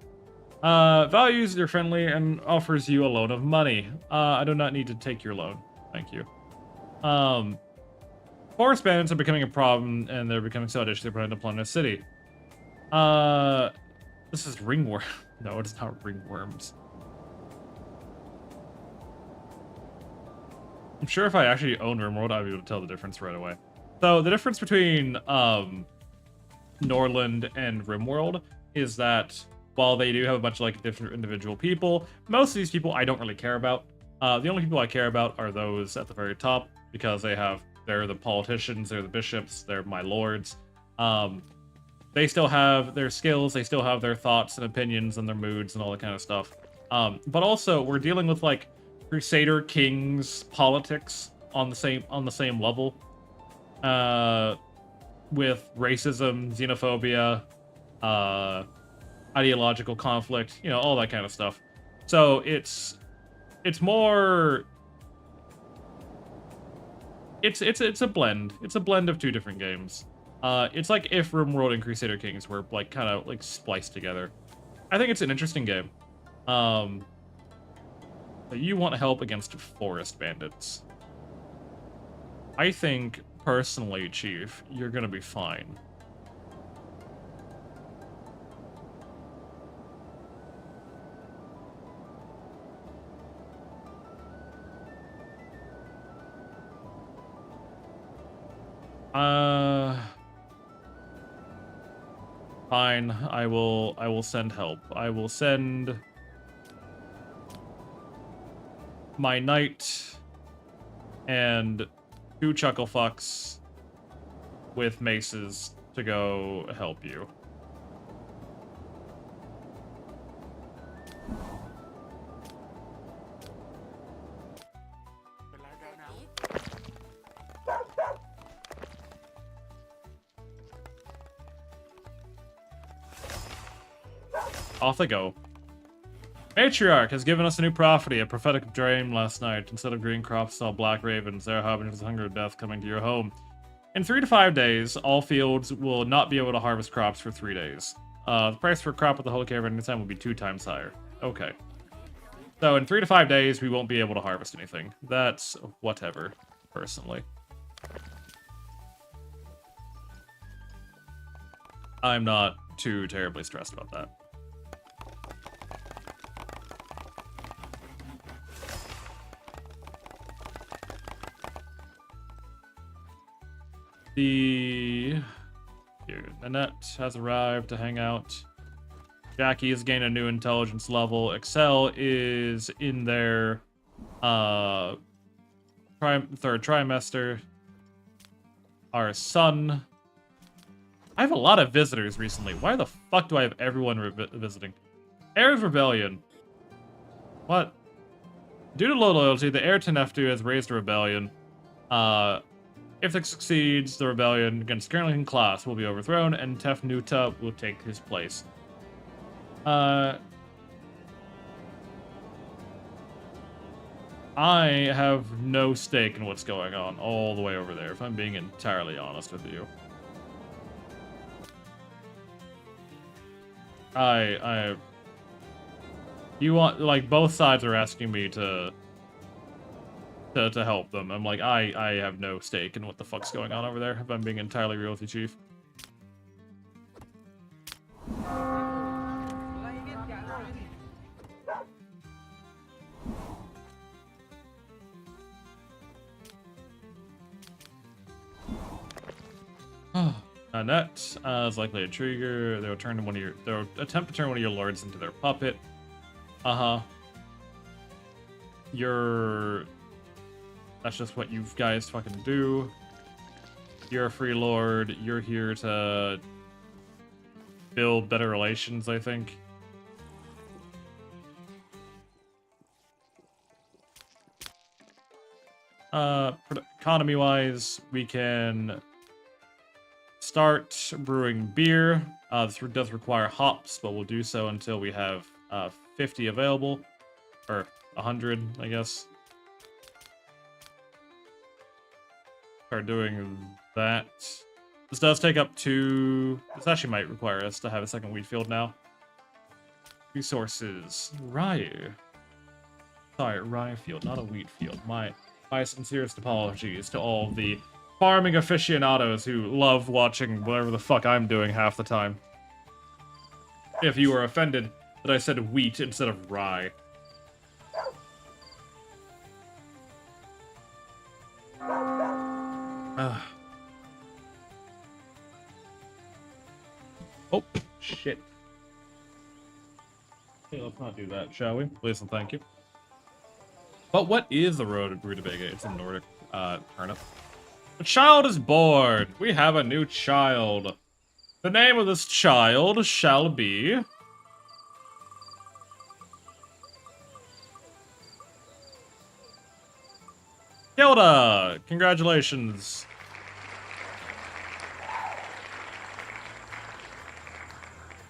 Values you're friendly and offers you a loan of money. I do not need to take your loan. Thank you. Forest bandits are becoming a problem, and they're becoming so audacious they're planning to plunder the city. This is ringworm. No, it's not ringworms. I'm sure if I actually owned Rimworld, I'd be able to tell the difference right away. So the difference between Norland and Rimworld is that while they do have a bunch of like different individual people, most of these people I don't really care about. The only people I care about are those at the very top because they're the politicians, they're the bishops, they're my lords. They still have their skills, they still have their thoughts and opinions and their moods and all that kind of stuff. But also we're dealing with like Crusader Kings politics on the same level. With racism, xenophobia, ideological conflict, you know, all that kind of stuff. So it's more it's a blend. It's a blend of 2 different games. It's like if Rimworld and Crusader Kings were like kind of like spliced together. I think it's an interesting game. You want help against forest bandits. I think personally, Chief, you're gonna be fine. Fine. I will send help. I will send my knight and 2 chucklefucks with maces to go help you. Off they go. Matriarch has given us a new prophecy, a prophetic dream last night. Instead of green crops, saw black ravens. There are harbingers of hunger and death coming to your home. In 3 to 5 days, all fields will not be able to harvest crops for 3 days. The price for a crop with the Holy Caravan this time will be 2 times higher. Okay. So in 3 to 5 days, we won't be able to harvest anything. That's whatever, personally. I'm not too terribly stressed about that. Here, Nanette has arrived to hang out. Jackie has gained a new intelligence level. Excel is in their third trimester. Our son. I have a lot of visitors recently. Why the fuck do I have everyone visiting? Heir's Rebellion. What? Due to low loyalty, the heir to Neftu has raised a rebellion. If it succeeds, the rebellion against currently in class will be overthrown, and Tefnuta will take his place. I have no stake in what's going on all the way over there, if I'm being entirely honest with you. You want, like, both sides are asking me to help them. I'm like, I have no stake in what the fuck's going on over there, if I'm being entirely real with you, Chief. Nanette is likely a trigger. They'll attempt to turn one of your lords into their puppet. That's just what you guys fucking do. You're a free lord. You're here to build better relations, I think. Economy-wise, we can start brewing beer. This does require hops, but we'll do so until we have 50 available. Or 100, I guess. Start doing that. This does take up this actually might require us to have a second wheat field now. Resources. Rye. Sorry, rye field, not a wheat field. My sincerest apologies to all the farming aficionados who love watching whatever the fuck I'm doing half the time. If you were offended that I said wheat instead of rye. Oh, shit. Okay, let's not do that, shall we? Please and thank you. But what is the road of Rutabaga? It's a Nordic turnip. A child is born! We have a new child. The name of this child shall be... Kilda! Congratulations.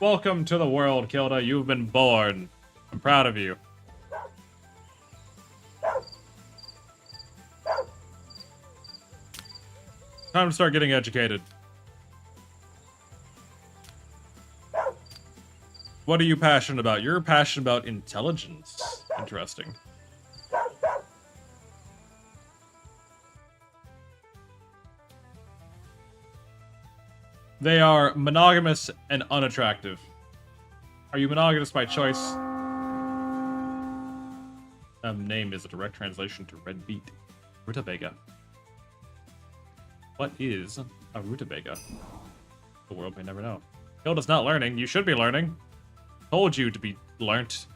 Welcome to the world, Kilda. You've been born. I'm proud of you. Time to start getting educated. What are you passionate about? You're passionate about intelligence. Interesting. They are monogamous and unattractive. Are you monogamous by choice? Name is a direct translation to red beet. Rutabaga. What is a rutabaga? The world may never know. Hilda's not learning. You should be learning. Told you to be learnt.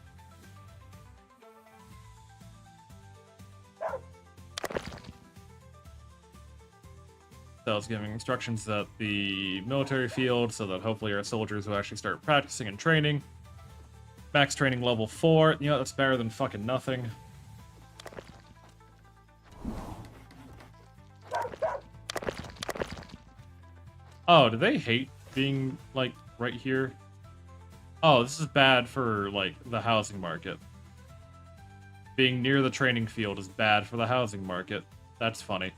Is giving instructions at the military field so that hopefully our soldiers will actually start practicing and training. Max training level 4. You know, that's better than fucking nothing. Oh, do they hate being, like, right here? Oh, this is bad for, like, the housing market. Being near the training field is bad for the housing market. That's funny.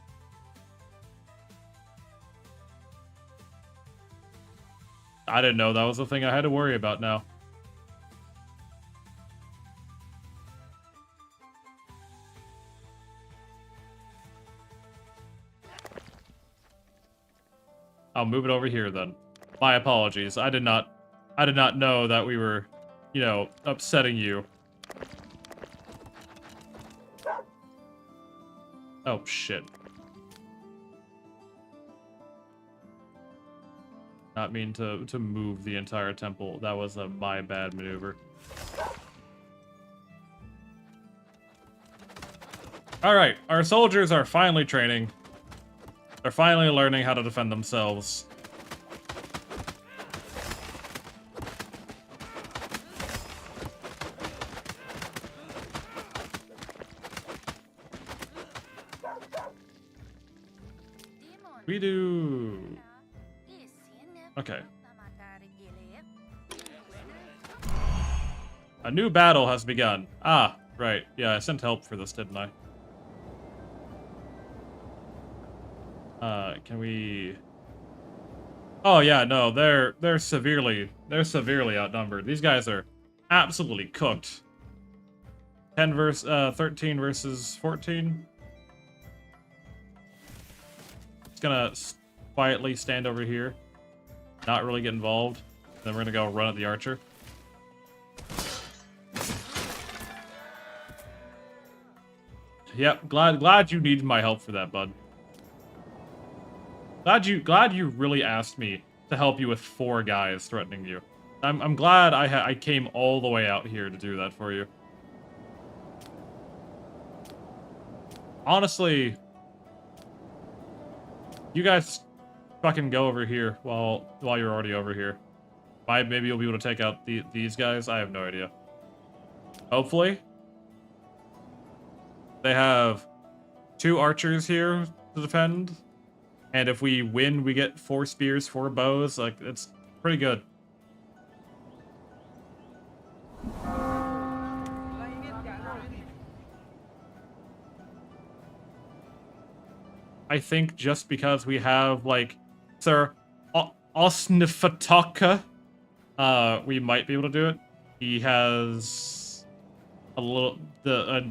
I didn't know that was the thing I had to worry about now. I'll move it over here then. My apologies. I did not know that we were, you know, upsetting you. Oh shit. Not mean to move the entire temple. That was my bad maneuver. Alright, our soldiers are finally training. They're finally learning how to defend themselves. We do. Okay. A new battle has begun. Ah, right. Yeah, I sent help for this, didn't I? Can we... Oh yeah, no, they're severely outnumbered. These guys are absolutely cooked. 13 versus 14. Just gonna quietly stand over here, not really get involved. Then we're gonna go run at the archer. Yep, glad you needed my help for that, bud. Glad you really asked me to help you with 4 guys threatening you. I'm glad I came all the way out here to do that for you. Honestly, you guys fucking go over here while you're already over here. Maybe you'll be able to take out these guys. I have no idea. Hopefully. They have 2 archers here to defend. And if we win, we get 4 spears, 4 bows. Like, it's pretty good. I think just because we have, like, Sir Osnifataka, we might be able to do it. He has a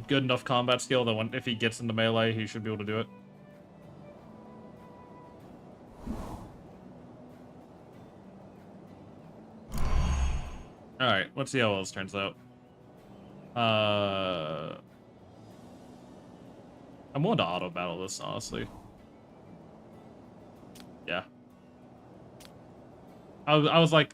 good enough combat skill that if he gets into melee, he should be able to do it. Alright, let's see how well this turns out. I'm willing to auto-battle this, honestly. Yeah. I was like,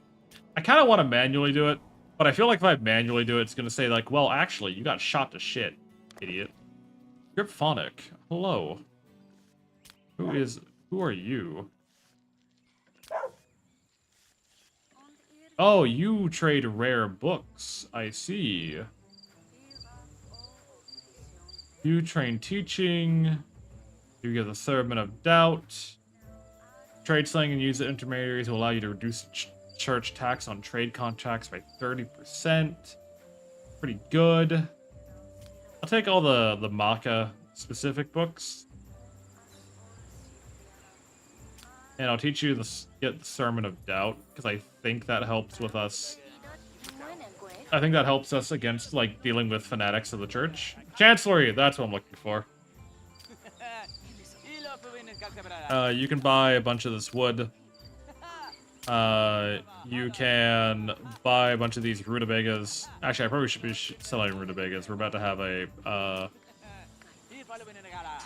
I kind of want to manually do it, but I feel like if I manually do it, it's going to say, like, well, actually, you got shot to shit, idiot. Gripphonic, hello. Who are you? Oh, you trade rare books. I see. You train teaching. You get the Sermon of Doubt. Trade slang and use the intermediaries will allow you to reduce church tax on trade contracts by 30%. Pretty good. I'll take all the Maka specific books. And I'll teach you get the Sermon of Doubt, because I think that helps with us. I think that helps us against, like, dealing with fanatics of the church. Chancellery, that's what I'm looking for. You can buy a bunch of this wood. You can buy a bunch of these rutabagas. Actually, I probably should be selling rutabagas. We're about to have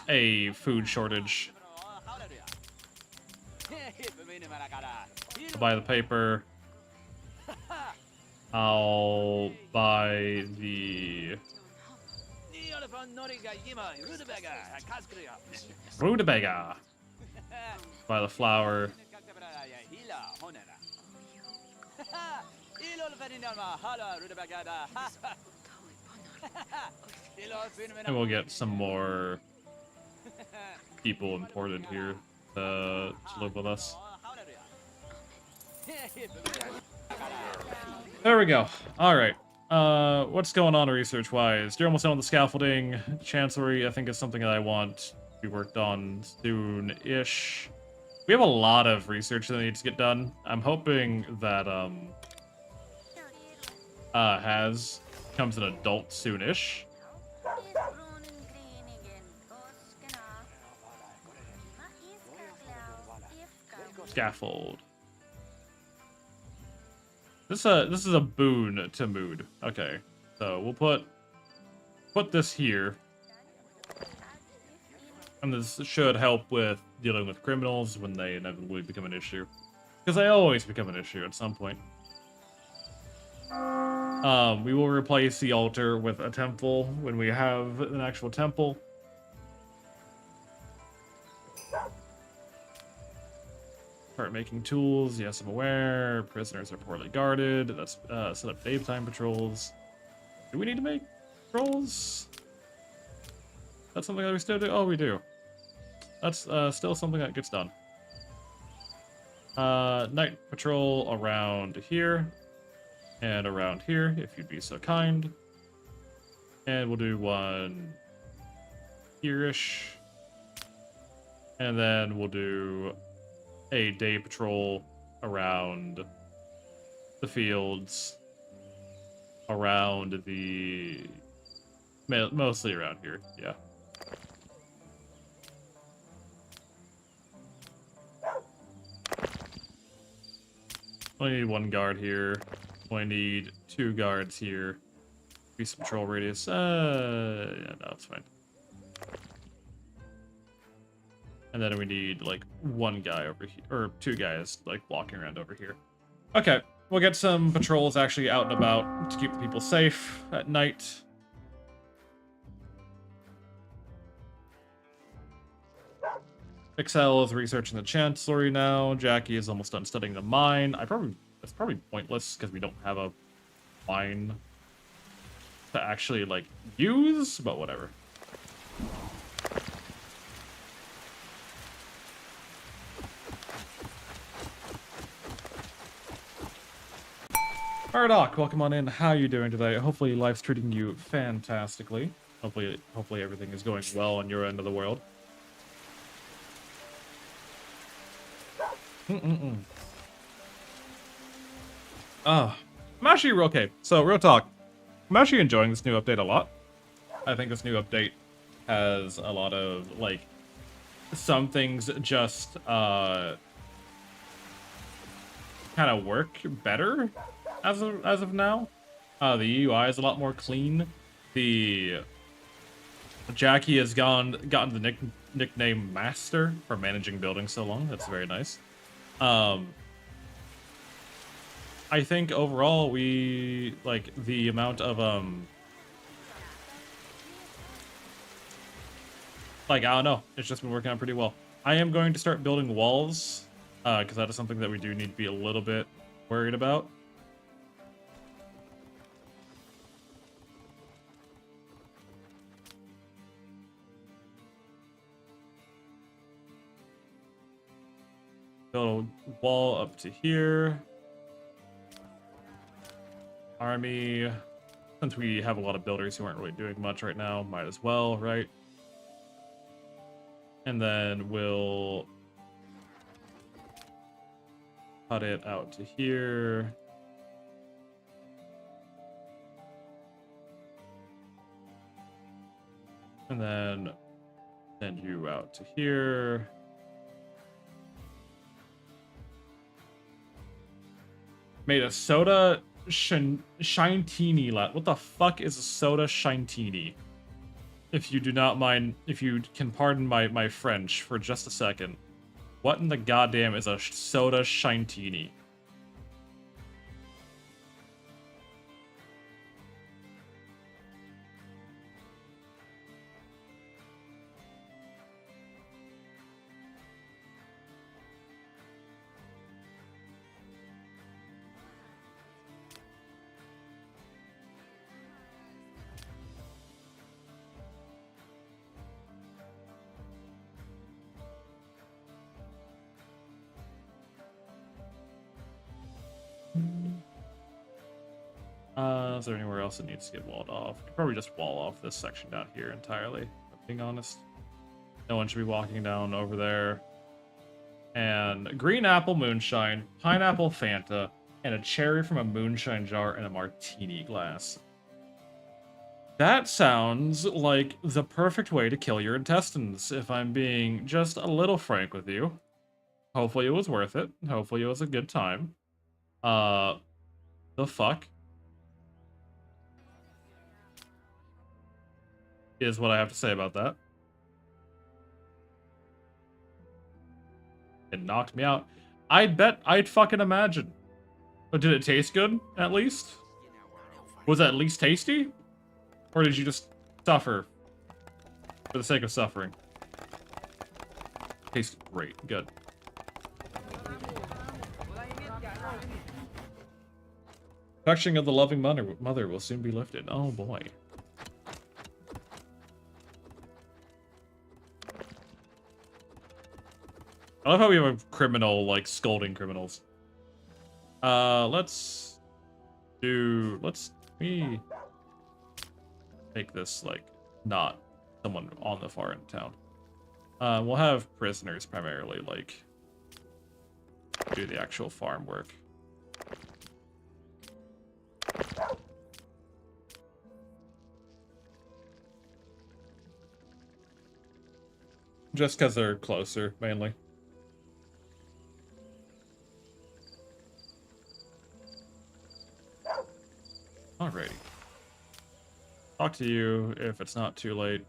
a food shortage. I'll buy the paper. I'll buy the rutabaga. Buy the flour. And we'll get some more people imported here to live with us. There we go. Alright. What's going on research-wise? You're almost done with the scaffolding. Chancellery, I think, is something that I want to be worked on soon-ish. We have a lot of research that needs to get done. I'm hoping that, Has becomes an adult soon-ish. Scaffold. This is a boon to mood. Okay, so we'll put this here, and this should help with dealing with criminals when they inevitably become an issue. Because they always become an issue at some point. We will replace the altar with a temple when we have an actual temple. Start making tools. Yes, I'm aware. Prisoners are poorly guarded. Let's set up daytime patrols. Do we need to make patrols? That's something that we still do? Oh, we do. That's still something that gets done. Night patrol around here. And around here, if you'd be so kind. And we'll do one here-ish. And then we'll do a day patrol around the fields, around the... mostly around here, yeah. Only need one guard here. Only need 2 guards here. Increase patrol radius. Yeah, no, it's fine. And then we need like 1 guy over here, or 2 guys like walking around over here. Okay, we'll get some patrols actually out and about to keep people safe at night. Excel is researching the Chancellery now. Jackie is almost done studying the mine. It's probably pointless because we don't have a mine to actually like use, but whatever. Ardoc, welcome on in. How are you doing today? Hopefully life's treating you fantastically. Hopefully everything is going well on your end of the world. I'm actually okay. So real talk, I'm actually enjoying this new update a lot. I think this new update has a lot of like some things just kind of work better as of now. The UI is a lot more clean. The Jackie has gotten the nickname Master for managing buildings so long. That's very nice. I think overall we like the amount of like I don't know, it's just been working out pretty well. I am going to start building walls because that is something that we do need to be a little bit worried about. Build a wall up to here. Army, since we have a lot of builders who aren't really doing much right now, might as well, right? And then we'll cut it out to here. And then send you out to here. Made a soda Shintini. What the fuck is a soda Shintini? If you do not mind, if you can pardon my French for just a second. What in the goddamn is a soda Shintini? Is there anywhere else that needs to get walled off? You could probably just wall off this section down here entirely, if I'm being honest. No one should be walking down over there. And green apple moonshine, pineapple Fanta, and a cherry from a moonshine jar and a martini glass. That sounds like the perfect way to kill your intestines, if I'm being just a little frank with you. Hopefully it was worth it. Hopefully it was a good time. The fuck is what I have to say about that. It knocked me out. I'd fucking imagine. But did it taste good, at least? Was it at least tasty? Or did you just suffer for the sake of suffering? Tastes great. Good. Touching of the loving mother will soon be lifted. Oh boy. I love how we have a criminal, like, scolding criminals. Let's me make this, like, not someone on the far end of town. We'll have prisoners primarily, like, do the actual farm work. Just because they're closer, mainly. Alrighty. Talk to you if it's not too late.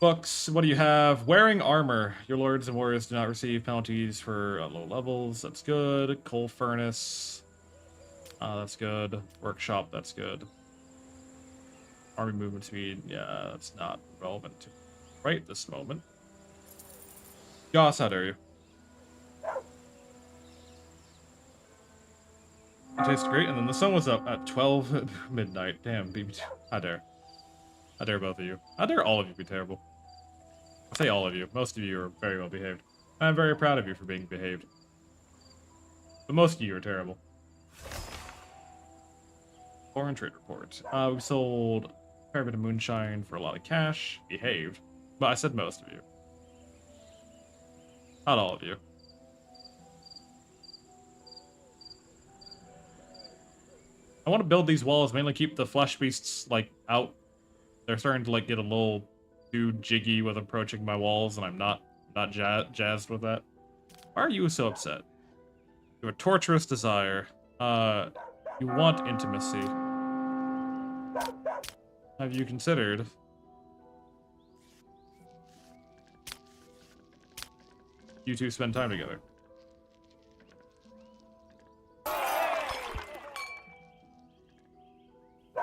Books, what do you have? Wearing armor. Your lords and warriors do not receive penalties for low levels. That's good. Coal furnace. That's good. Workshop, that's good. Army movement speed. Yeah, that's not relevant to right this moment. Goss, how dare you? It tastes great, and then the sun was up at 12 midnight. Damn, BB2. How dare. How dare both of you. How dare all of you be terrible. I say all of you. Most of you are very well behaved. I'm very proud of you for being behaved. But most of you are terrible. Foreign trade report. We sold a fair bit of moonshine for a lot of cash. Behaved. But I said most of you. Not all of you. I want to build these walls, mainly keep the flesh beasts, like, out. They're starting to, like, get a little too jiggy with approaching my walls, and I'm not jazzed with that. Why are you so upset? You have a torturous desire. You want intimacy. Have you considered you two spend time together?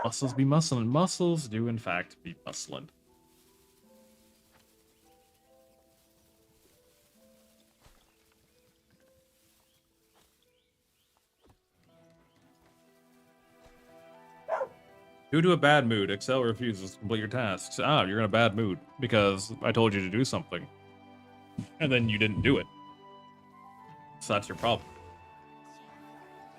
Muscles be muscling. Muscles do, in fact, be muscling. Due to a bad mood, Excel refuses to complete your tasks. Ah, you're in a bad mood because I told you to do something. And then you didn't do it. So that's your problem.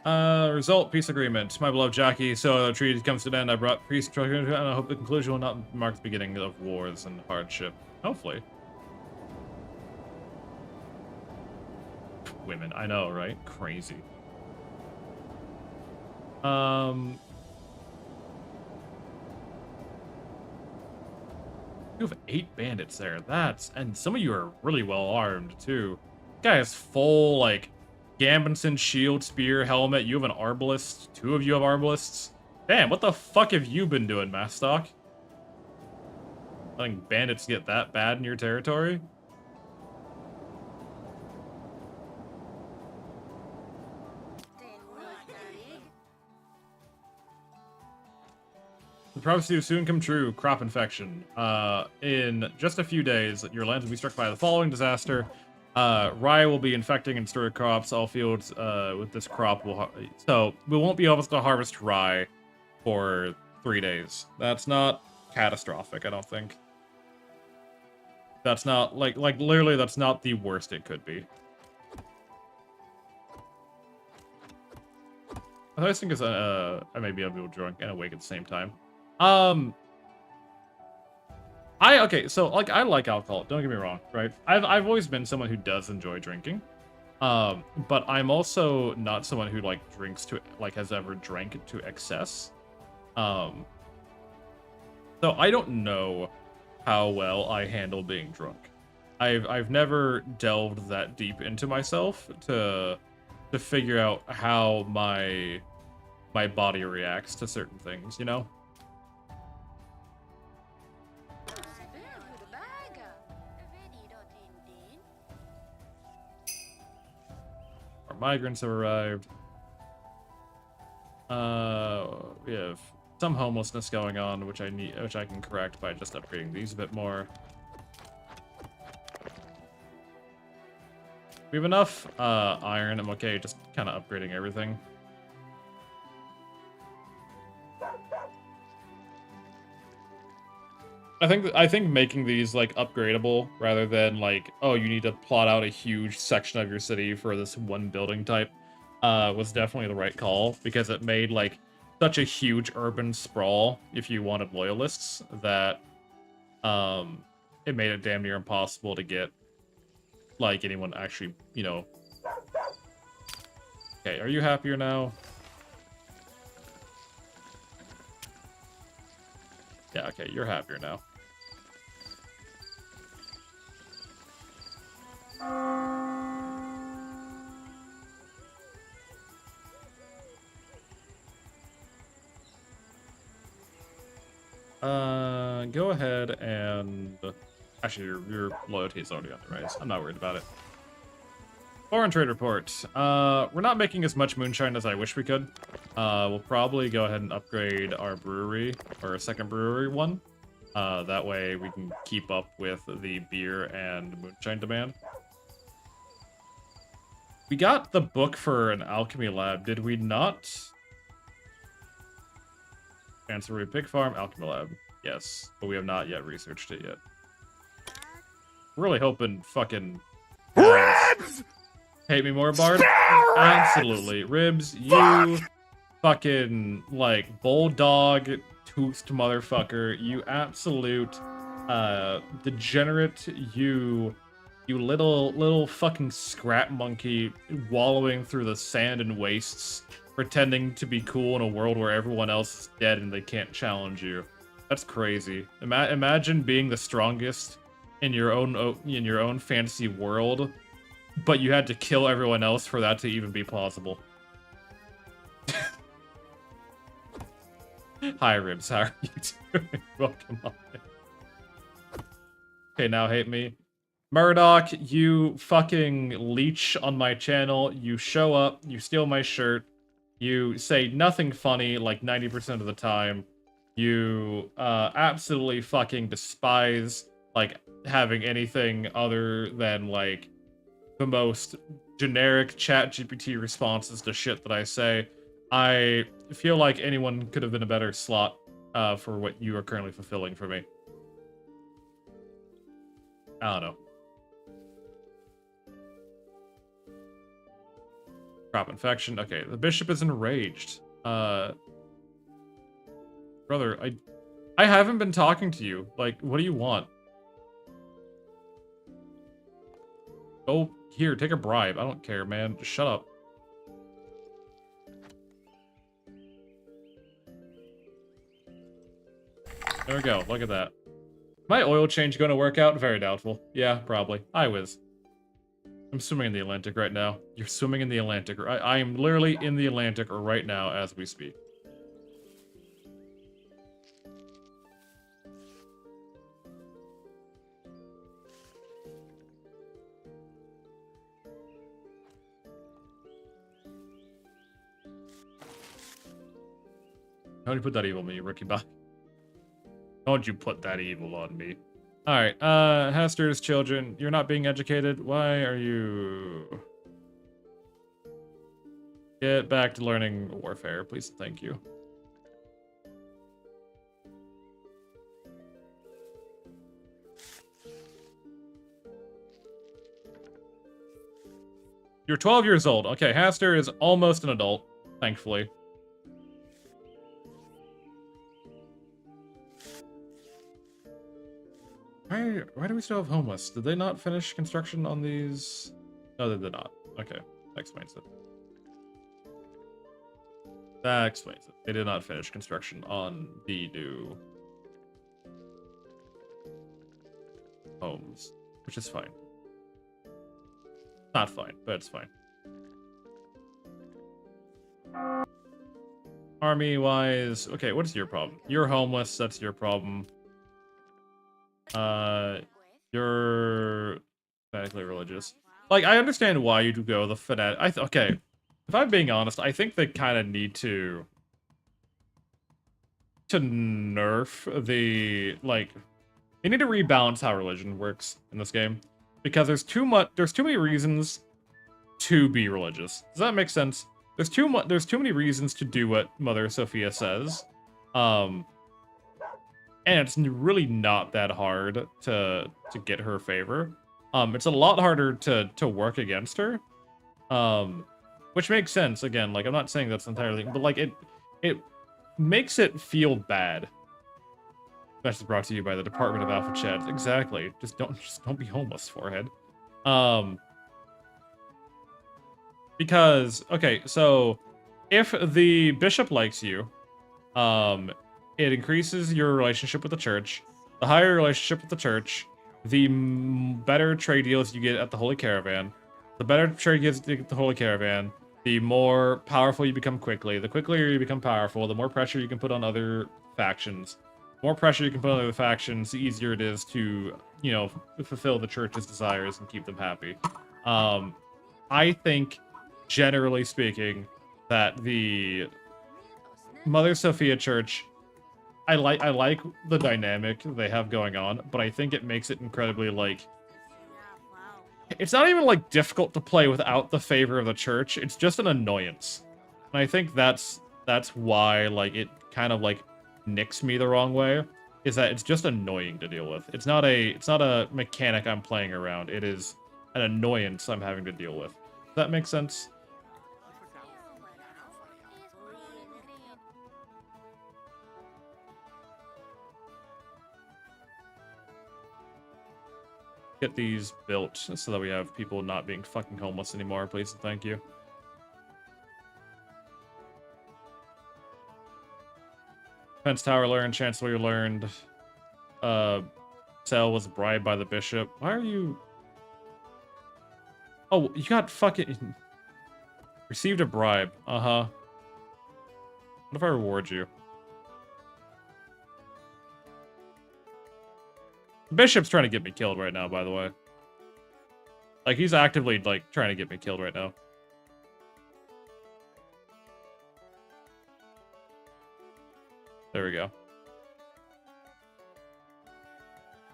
Result, peace agreement. My beloved Jackie, so the treaty comes to an end. I brought peace to an end, and I hope the conclusion will not mark the beginning of wars and hardship. Hopefully. Women, I know, right? Crazy. You have 8 bandits there. And some of you are really well armed too. Guy has full, like, Gambinson shield, spear, helmet. You have an arbalist. 2 of you have arbalists. Damn, what the fuck have you been doing, Mastock? Letting bandits get that bad in your territory? The prophecy will soon come true. Crop infection. In just a few days, your lands will be struck by the following disaster. Rye will be infecting and destroy crops. All fields with this crop will... So, we won't be able to harvest rye for 3 days. That's not catastrophic, I don't think. That's not... Like literally, that's not the worst it could be. I always think I may be able to be drunk and awake at the same time. Okay, so, like, I like alcohol, don't get me wrong, right? I've always been someone who does enjoy drinking. But I'm also not someone who, like, drinks to, like, has ever drank to excess. So I don't know how well I handle being drunk. I've never delved that deep into myself to figure out how my body reacts to certain things, you know? migrants have arrived. We have some homelessness going on, which I can correct by just upgrading these a bit more. We have enough iron. I'm okay just kind of upgrading everything. I think making these like upgradable rather than like, oh, you need to plot out a huge section of your city for this one building type was definitely the right call, because it made like such a huge urban sprawl if you wanted loyalists that it made it damn near impossible to get like anyone actually, you know. Okay, are you happier now? Yeah, okay, you're happier now. Go ahead and... Actually, your loyalty is already on the rise. I'm not worried about it. Foreign trade report. We're not making as much moonshine as I wish we could. We'll probably go ahead and upgrade our brewery, or a second brewery one. That way we can keep up with the beer and moonshine demand. We got the book for an alchemy lab, did we not? Chancery Pig Farm, alchemy lab. Yes, but we have not yet researched it yet. Really hoping fucking... Ribs! Hate me more, Bard? Absolutely. Ribs, you fucking, like, bulldog toothed motherfucker. You absolute, degenerate. You little fucking scrap monkey wallowing through the sand and wastes, pretending to be cool in a world where everyone else is dead and they can't challenge you. That's crazy. Imagine being the strongest in your own fantasy world, but you had to kill everyone else for that to even be plausible. Hi, Ribs. How are you doing? Welcome on. Okay, now hate me. Murdoch, you fucking leech on my channel. You show up, you steal my shirt, you say nothing funny like 90% of the time. You absolutely fucking despise like having anything other than like the most generic ChatGPT responses to shit that I say. I feel like anyone could have been a better slot for what you are currently fulfilling for me. I don't know. Crop infection. Okay, the bishop is enraged. Brother, I haven't been talking to you. Like, what do you want? Go here, take a bribe. I don't care, man. Just shut up. There we go. Look at that. My oil change going to work out? Very doubtful. Yeah, probably. I whiz. I'm swimming in the Atlantic right now. You're swimming in the Atlantic. I am literally in the Atlantic right now as we speak. Don't you put that evil on me, Ricky Bot. Don't you put that evil on me. Alright, Hester's children, you're not being educated. Why are you... Get back to learning warfare, please. Thank you. You're 12 years old. Okay, Hester is almost an adult, thankfully. Why do we still have homeless? Did they not finish construction on these? No, they did not. Okay, that explains it. That explains it. They did not finish construction on the new homes, which is fine. Not fine, but it's fine. Army-wise, okay, what's your problem? You're homeless, that's your problem. You're fanatically religious. like, I understand why you'd go the fanatic. Okay, if I'm being honest, I think they kind of need to nerf the, like, they need to rebalance how religion works in this game, because there's too many reasons to be religious. Does that make sense? There's too many reasons to do what Mother Sophia says. And it's really not that hard to get her favor. It's a lot harder to work against her. Which makes sense. Again, like, I'm not saying that's entirely, but like it makes it feel bad. Message brought to you by the Department of Alpha Chat. Exactly. Just don't be homeless, forehead. Because, okay, so if the bishop likes you, it increases your relationship with the church. The higher your relationship with the church, the better trade deals you get at the Holy Caravan. The better trade deals you get at the Holy Caravan, the more powerful you become quickly. The quicker you become powerful, the more pressure you can put on other factions. The more pressure you can put on other factions, the easier it is to, you know, fulfill the church's desires and keep them happy. I think, generally speaking, that the Mother Sophia Church, I like the dynamic they have going on, but I think it makes it incredibly, like, it's not even, like, difficult to play without the favor of the church. It's just an annoyance. And I think that's why, like, it kind of, like, nicks me the wrong way, is that it's just annoying to deal with. It's not a mechanic I'm playing around. It is an annoyance I'm having to deal with. Does that make sense? Get these built so that we have people not being fucking homeless anymore, please and thank you. Defense Tower learned, Chancellor learned. Cell was bribed by the bishop. Why are you... Oh, you got fucking... Received a bribe. Uh-huh. What if I reward you? The bishop's trying to get me killed right now, by the way. Like, he's actively, like, trying to get me killed right now. There we go.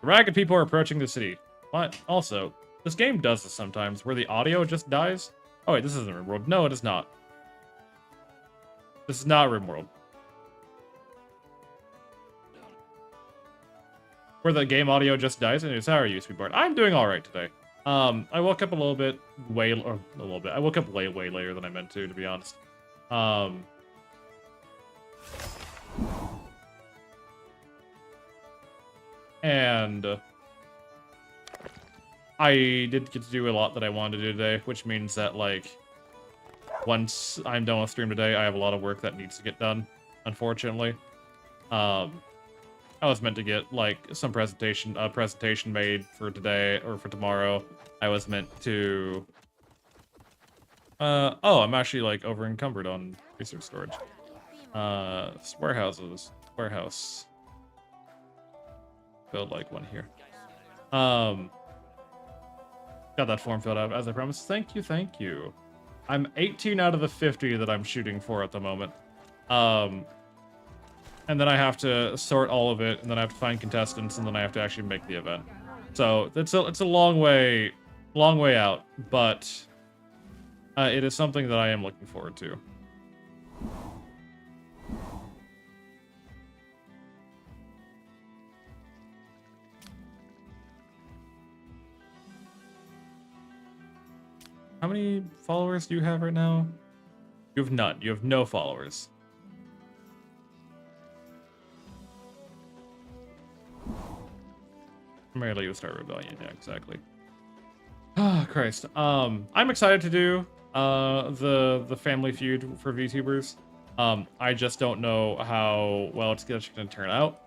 Ragged people are approaching the city. But, also, this game does this sometimes, where the audio just dies. Oh wait, this isn't Rimworld. No, it is not. This is not Rimworld. Where the game audio just dies, and it's how are you, sweetheart? I'm doing alright today. I woke up a little bit I woke up way later than I meant to be honest. And I did get to do a lot that I wanted to do today, which means that, like, once I'm done with stream today, I have a lot of work that needs to get done, unfortunately. I was meant to get, like, a presentation made for today, or for tomorrow. I was meant to... oh, I'm actually, like, over encumbered on research storage. Warehouses. Warehouse. Build, like, one here. Got that form filled out, as I promised. Thank you, thank you. I'm 18 out of the 50 that I'm shooting for at the moment. And then I have to sort all of it, and then I have to find contestants, and then I have to actually make the event. So it's a long way out, but it is something that I am looking forward to. How many followers do you have right now? You have none. You have no followers. I'm ready to let you start rebellion. Yeah, exactly. Oh, Christ. I'm excited to do the Family Feud for VTubers. I just don't know how well it's going to turn out.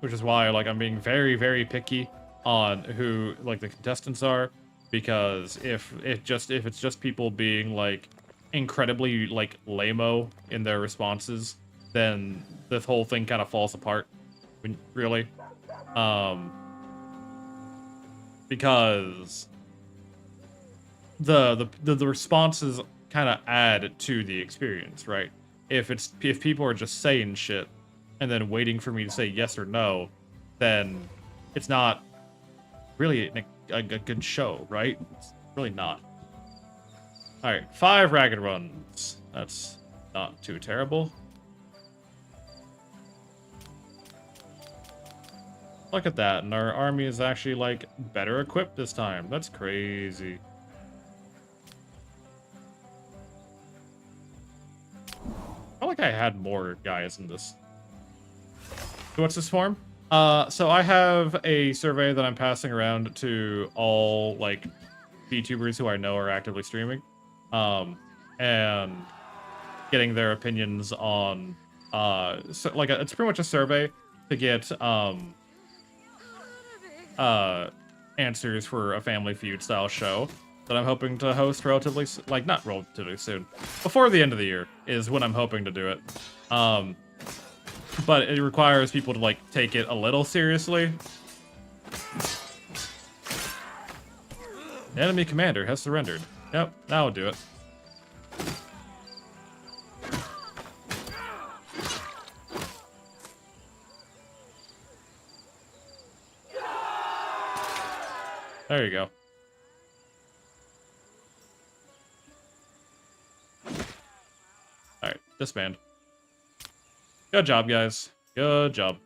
Which is why, like, I'm being very, very picky on who, like, the contestants are. Because if it's just people being, like, incredibly, like, lame-o in their responses, then this whole thing kind of falls apart. Really. Because the responses kind of add to the experience, right? If people are just saying shit and then waiting for me to say yes or no, then it's not really a good show, right? It's really not. All right, 5 ragged runs. That's not too terrible. Look at that, and our army is actually, like, better equipped this time. That's crazy. I felt like I had more guys in this. What's this form? So I have a survey that I'm passing around to all, like, VTubers who I know are actively streaming. And getting their opinions on, so, like, it's pretty much a survey to get, answers for a Family Feud style show that I'm hoping to host relatively, like, not relatively soon. Before the end of the year is when I'm hoping to do it. But it requires people to, like, take it a little seriously. The enemy commander has surrendered. Yep, that'll do it. There you go. Alright, disband. Good job, guys. Good job.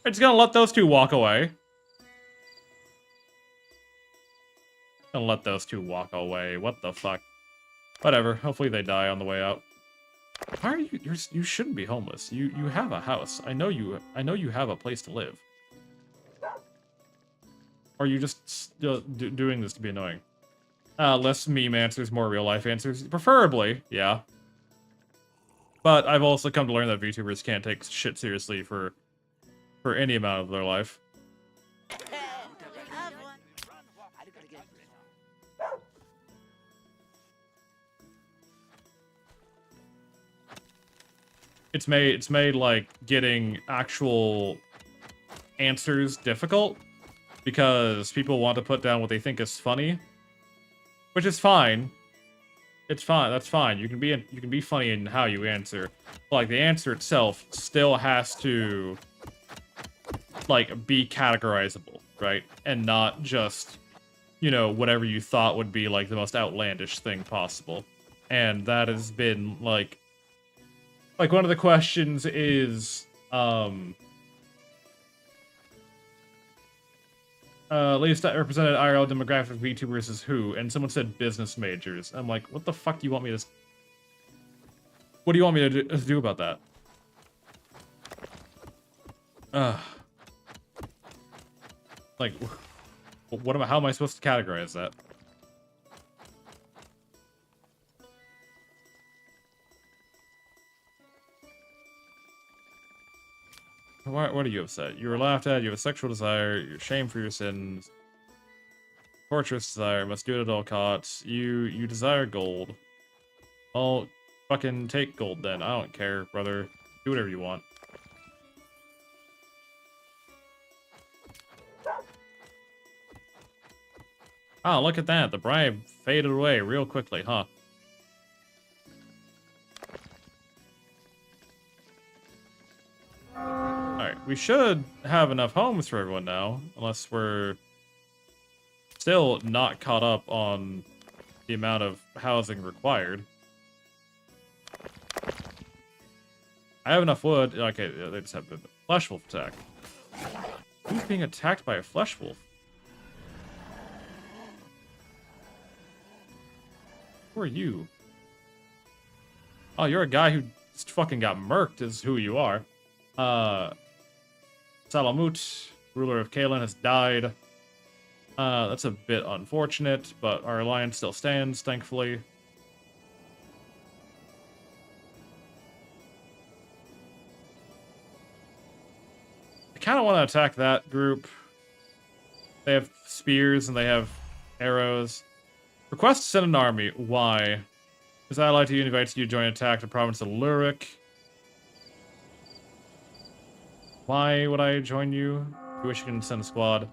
We're just gonna let those two walk away. Gonna let those two walk away. What the fuck? Whatever. Hopefully they die on the way out. Why are you? You shouldn't be homeless. You have a house. I know you have a place to live. Or are you just doing this to be annoying? Less meme answers, more real life answers. Preferably, yeah. But I've also come to learn that VTubers can't take shit seriously for any amount of their life. It's made like getting actual answers difficult because people want to put down what they think is funny, which is fine. It's fine. That's fine. You can be funny in how you answer. But, like, the answer itself still has to, like, be categorizable, right? And not just, you know, whatever you thought would be, like, the most outlandish thing possible. And that has been, like, one of the questions is, least represented IRL demographic VTubers is who? And someone said business majors. I'm like, what the fuck do you want me to... What do you want me to do about that? Like, how am I supposed to categorize that? What are you upset? You were laughed at, you have a sexual desire, you're ashamed for your sins. Torturous desire, must do it at all costs. You desire gold. Well, fucking take gold then. I don't care, brother. Do whatever you want. Oh, look at that. The bribe faded away real quickly, huh? Alright, we should have enough homes for everyone now, unless we're still not caught up on the amount of housing required. I have enough wood. Okay, they just have the flesh wolf attack. Who's being attacked by a flesh wolf? Who are you? Oh, you're a guy who just fucking got murked is who you are. Salamut, ruler of Kalen, has died. That's a bit unfortunate, but our alliance still stands, thankfully. I kind of want to attack that group. They have spears and they have arrows. Request to send an army. Why? His ally to you invites you to join attack the province of Lurik. Why would I join you? You wish you can send a squad.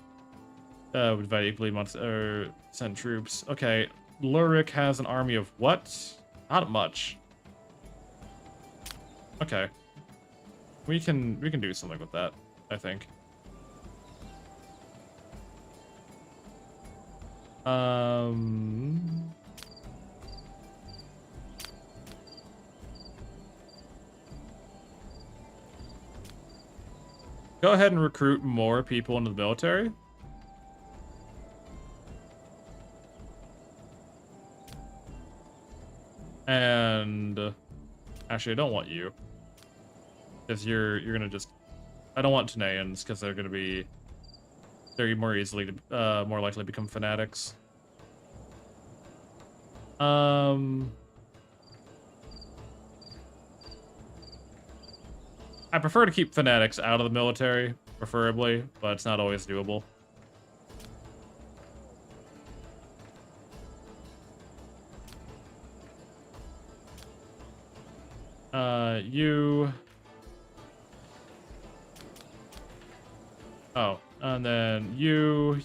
would fight equally send troops. Okay, Lurik has an army of what? Not much. Okay. We can do something with that, I think. Go ahead and recruit more people into the military. And actually, I don't want you, because you're gonna just. I don't want Tanayans because they're gonna be. They're more likely to become fanatics. I prefer to keep fanatics out of the military, preferably, but it's not always doable. You... Oh, and then you...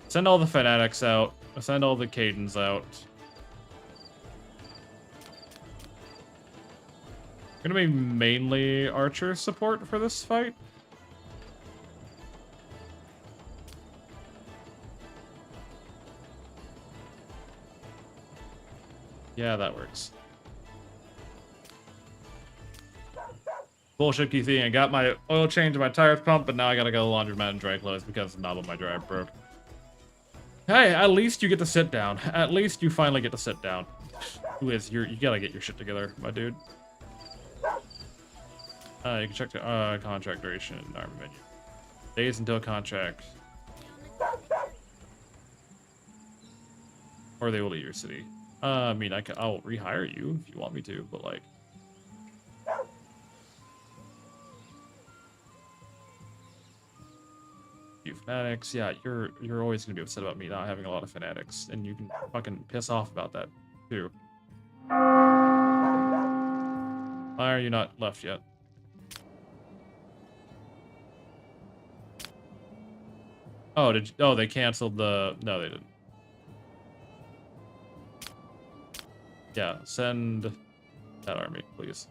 Send all the fanatics out. Send all the Cadens out. Gonna be mainly archer support for this fight. Yeah, that works. Bullshit QC, I got my oil change and my tires pumped, but now I gotta go to the laundromat and dry clothes because the knob on my dryer broke. Hey, at least you get to sit down. At least you finally get to sit down. You gotta get your shit together, my dude. You can check the contract duration in our menu. Days until contract. Or they will leave your city. I mean, I'll rehire you if you want me to, but like... You fanatics, yeah, you're always gonna be upset about me not having a lot of fanatics, and you can fucking piss off about that, too. Why are you not left yet? Oh, they canceled the... No, they didn't. Yeah, send that army, please.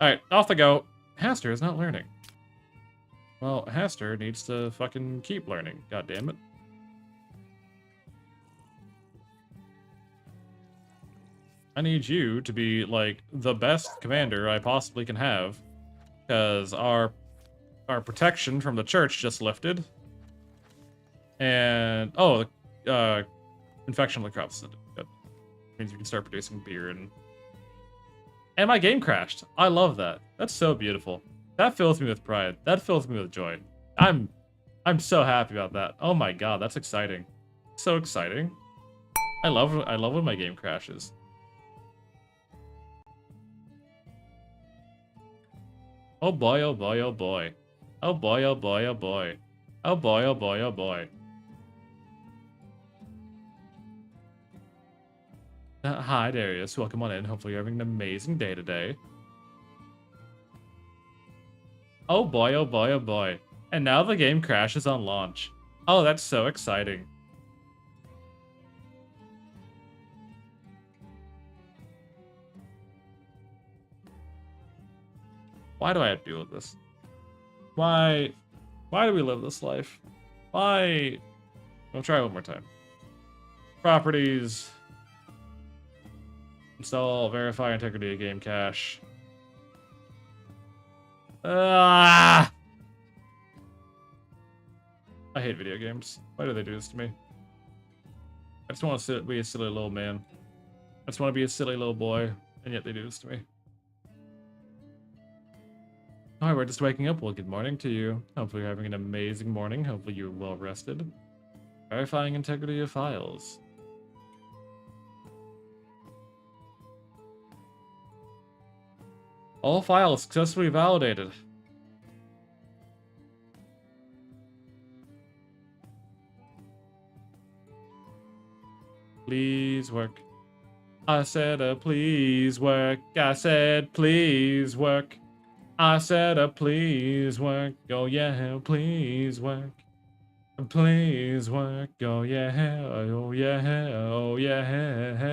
Alright, off they go. Haster is not learning. Well, Haster needs to fucking keep learning, god damn it. I need you to be, like, the best commander I possibly can have. Because our protection from the church just lifted. And, oh, infection of the crops. Good. Means you can start producing beer and my game crashed. I love that. That's so beautiful. That fills me with pride. That fills me with joy. I'm so happy about that. Oh my god, that's exciting. So exciting. I love when my game crashes. Oh boy, oh boy, oh boy. Oh boy, oh boy, oh boy. Oh boy, oh boy, oh boy. Hi, Darius. Welcome on in. Hopefully you're having an amazing day today. Oh boy, oh boy, oh boy. And now the game crashes on launch. Oh, that's so exciting. Why do I have to deal with this? Why do we live this life? Why? I'll try one more time. Properties. Install, verify integrity of game cache. Ah! I hate video games. Why do they do this to me? I just want to be a silly little man. I just want to be a silly little boy, and yet they do this to me. Alright, we're just waking up. Well, good morning to you. Hopefully you're having an amazing morning. Hopefully you're well rested. Verifying integrity of files. All files successfully validated. Please work. I said, please work. I said, please work. I said, please work. Oh yeah, please work. Please work. Oh yeah, oh yeah, oh yeah.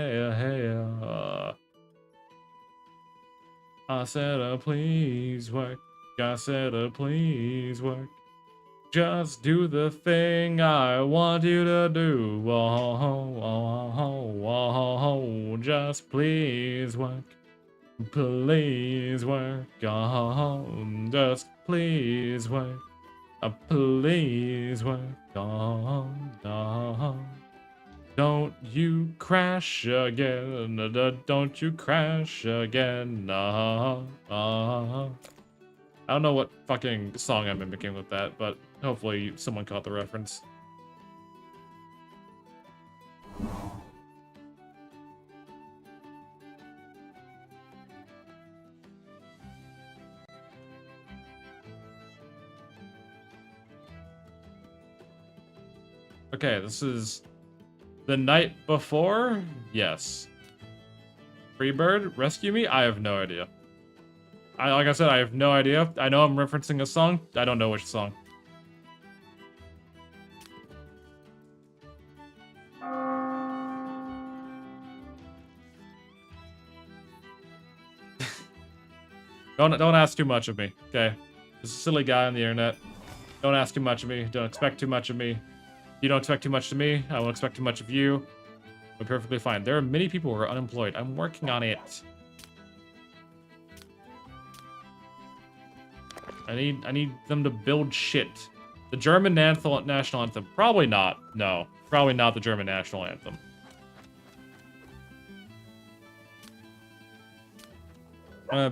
I said, please work. I said, please work. Just do the thing I want you to do. Just please work. Please work. Just please work. Please work. Don't you crash again. Don't you crash again. I don't know what fucking song I'm mimicking with that, but hopefully someone caught the reference. Okay, this is the night before? Yes. Freebird, rescue me? I have no idea. Like I said, I have no idea. I know I'm referencing a song. I don't know which song. Don't ask too much of me, okay? This is a silly guy on the internet. Don't ask too much of me. Don't expect too much of me. You don't expect too much of me. I won't expect too much of you. We're perfectly fine. There are many people who are unemployed. I'm working on it. I need them to build shit. The German national anthem. Probably not. No. Probably not the German national anthem.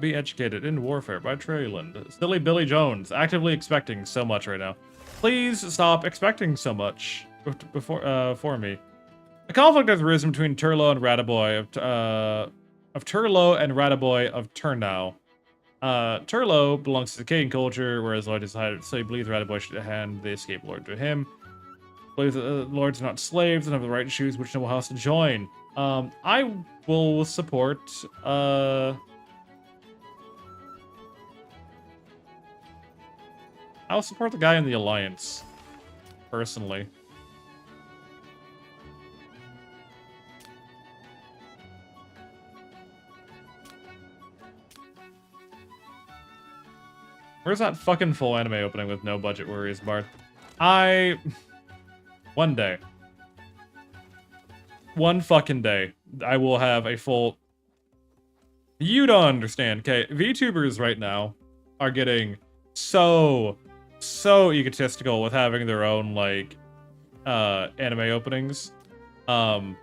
Be educated in warfare by Treyland. Silly Billy Jones. Actively expecting so much right now. Please stop expecting so much for me. A conflict has arisen between Turlo and Radaboy of Turlo and Radaboy of Turnau. Turlo belongs to the Caden culture, whereas Lord decided, so he believes Radaboy should hand the escape lord to him. Believes that lords are not slaves and have the right to choose which noble house to join. I will support, I'll support the guy in the Alliance, personally. Where's that fucking full anime opening with no budget worries, Barth? One day. One fucking day, I will have a full... You don't understand, okay? VTubers right now are getting so egotistical with having their own, like, anime openings. And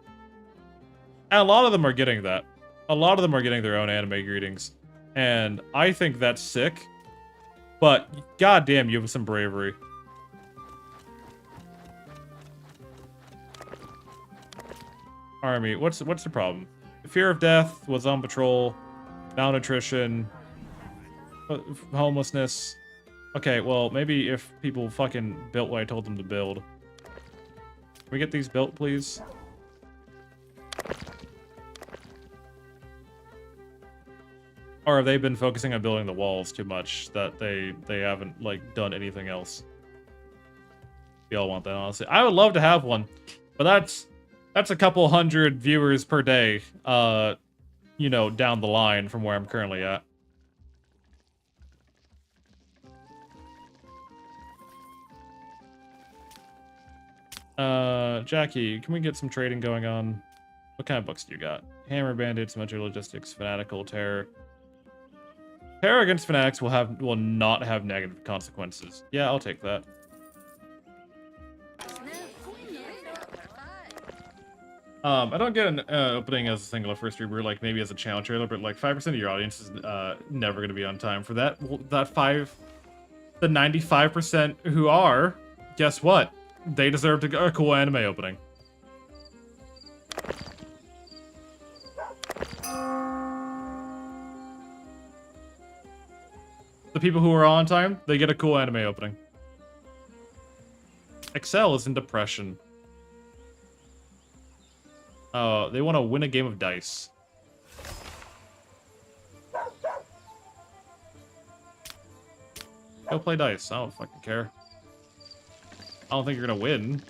a lot of them are getting that. A lot of them are getting their own anime greetings. And I think that's sick. But, goddamn, you have some bravery. Army, what's the problem? Fear of death, was on patrol, malnutrition, homelessness. Okay, well, maybe if people fucking built what I told them to build. Can we get these built, please? Or have they been focusing on building the walls too much that they haven't, like, done anything else? We all want that, honestly. I would love to have one, but that's a couple hundred viewers per day, you know, down the line from where I'm currently at. Jackie, can we get some trading going on? What kind of books do you got? Hammer Bandits, Metro Logistics, Fanatical, Terror. Terror against Fanatics will not have negative consequences. Yeah, I'll take that. I don't get an opening as a single or first streamer, like maybe as a channel trailer, but like 5% of your audience is never gonna be on time for that. Well, the 95% who are, guess what? They deserve to get a cool anime opening. The people who are on time, they get a cool anime opening. Excel is in depression. Oh, they want to win a game of dice. Go play dice. I don't fucking care. I don't think you're gonna win.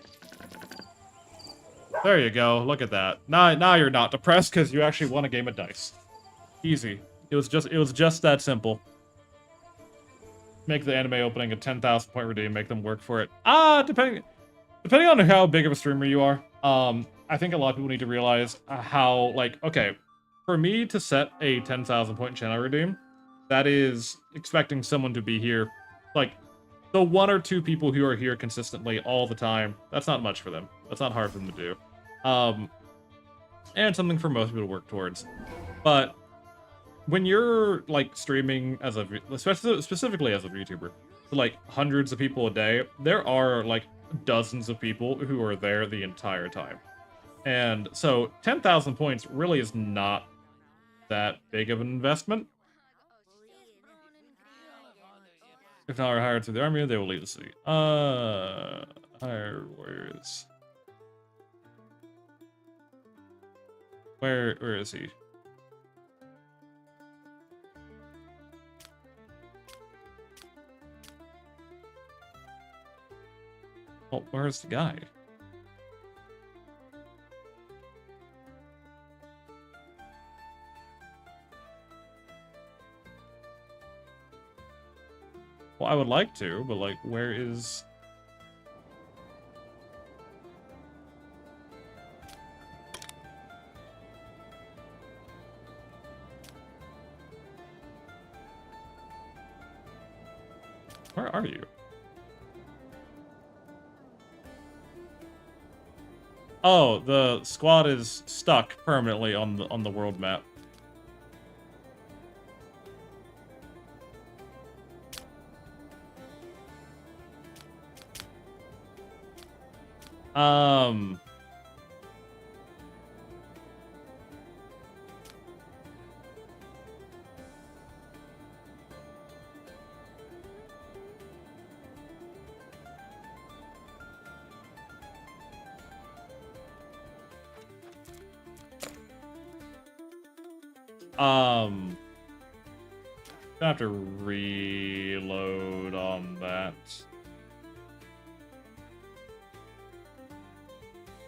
There you go. Look at that. Now you're not depressed because you actually won a game of dice. Easy. It was just that simple. Make the anime opening a 10,000 point redeem. Make them work for it. Depending on how big of a streamer you are. I think a lot of people need to realize how, like, okay, for me to set a 10,000 point channel redeem, that is expecting someone to be here, like, the 1 or 2 people who are here consistently all the time. That's not much for them. That's not hard for them to do. And something for most people to work towards. But when you're, like, streaming as a, specifically as a YouTuber, to, like, hundreds of people a day, there are, like, dozens of people who are there the entire time. And so 10,000 points really is not that big of an investment. If not are hired through the army, they will leave the city. Hire warriors. Where is he? Oh, where's the guy? Well, I would like to, but, like, where is... Where are you? Oh, the squad is stuck permanently on the world map. Gonna have to reload on that.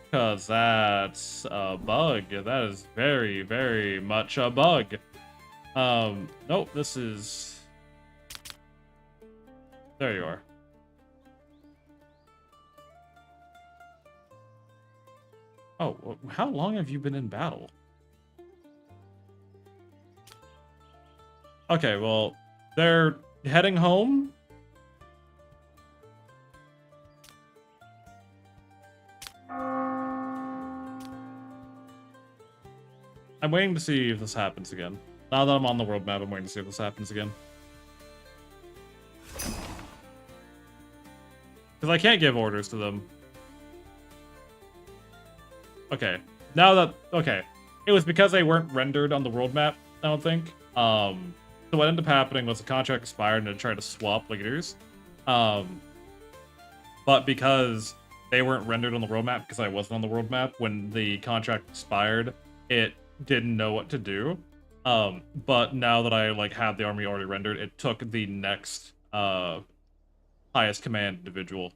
Because that's a bug. That is very, very much a bug. Nope, this is... There you are. Oh, how long have you been in battle? Okay, well, they're heading home. I'm waiting to see if this happens again. Now that I'm on the world map, I'm waiting to see if this happens again. Because I can't give orders to them. Okay. Now that... Okay. It was because they weren't rendered on the world map, I don't think. So what ended up happening was the contract expired and it tried to swap leaders. But because they weren't rendered on the world map, because I wasn't on the world map, when the contract expired, it didn't know what to do. But now that I, like, have the army already rendered, it took the next highest command individual.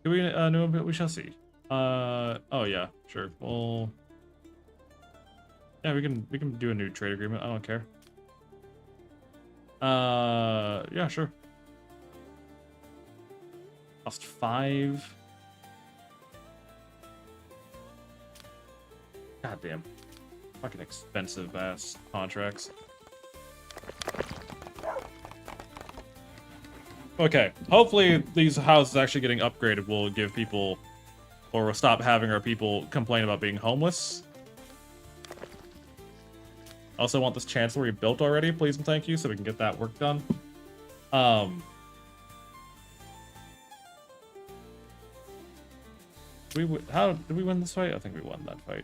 Do we know a bit? We shall see. Oh yeah, sure. Well, yeah, we can do a new trade agreement. I don't care. Yeah, sure. Cost 5. Goddamn. Fucking expensive ass contracts. Okay, hopefully these houses actually getting upgraded will give people, or will stop having our people complain about being homeless. I also want this chancellery built already, please and thank you, so we can get that work done. How did we win this fight? I think we won that fight.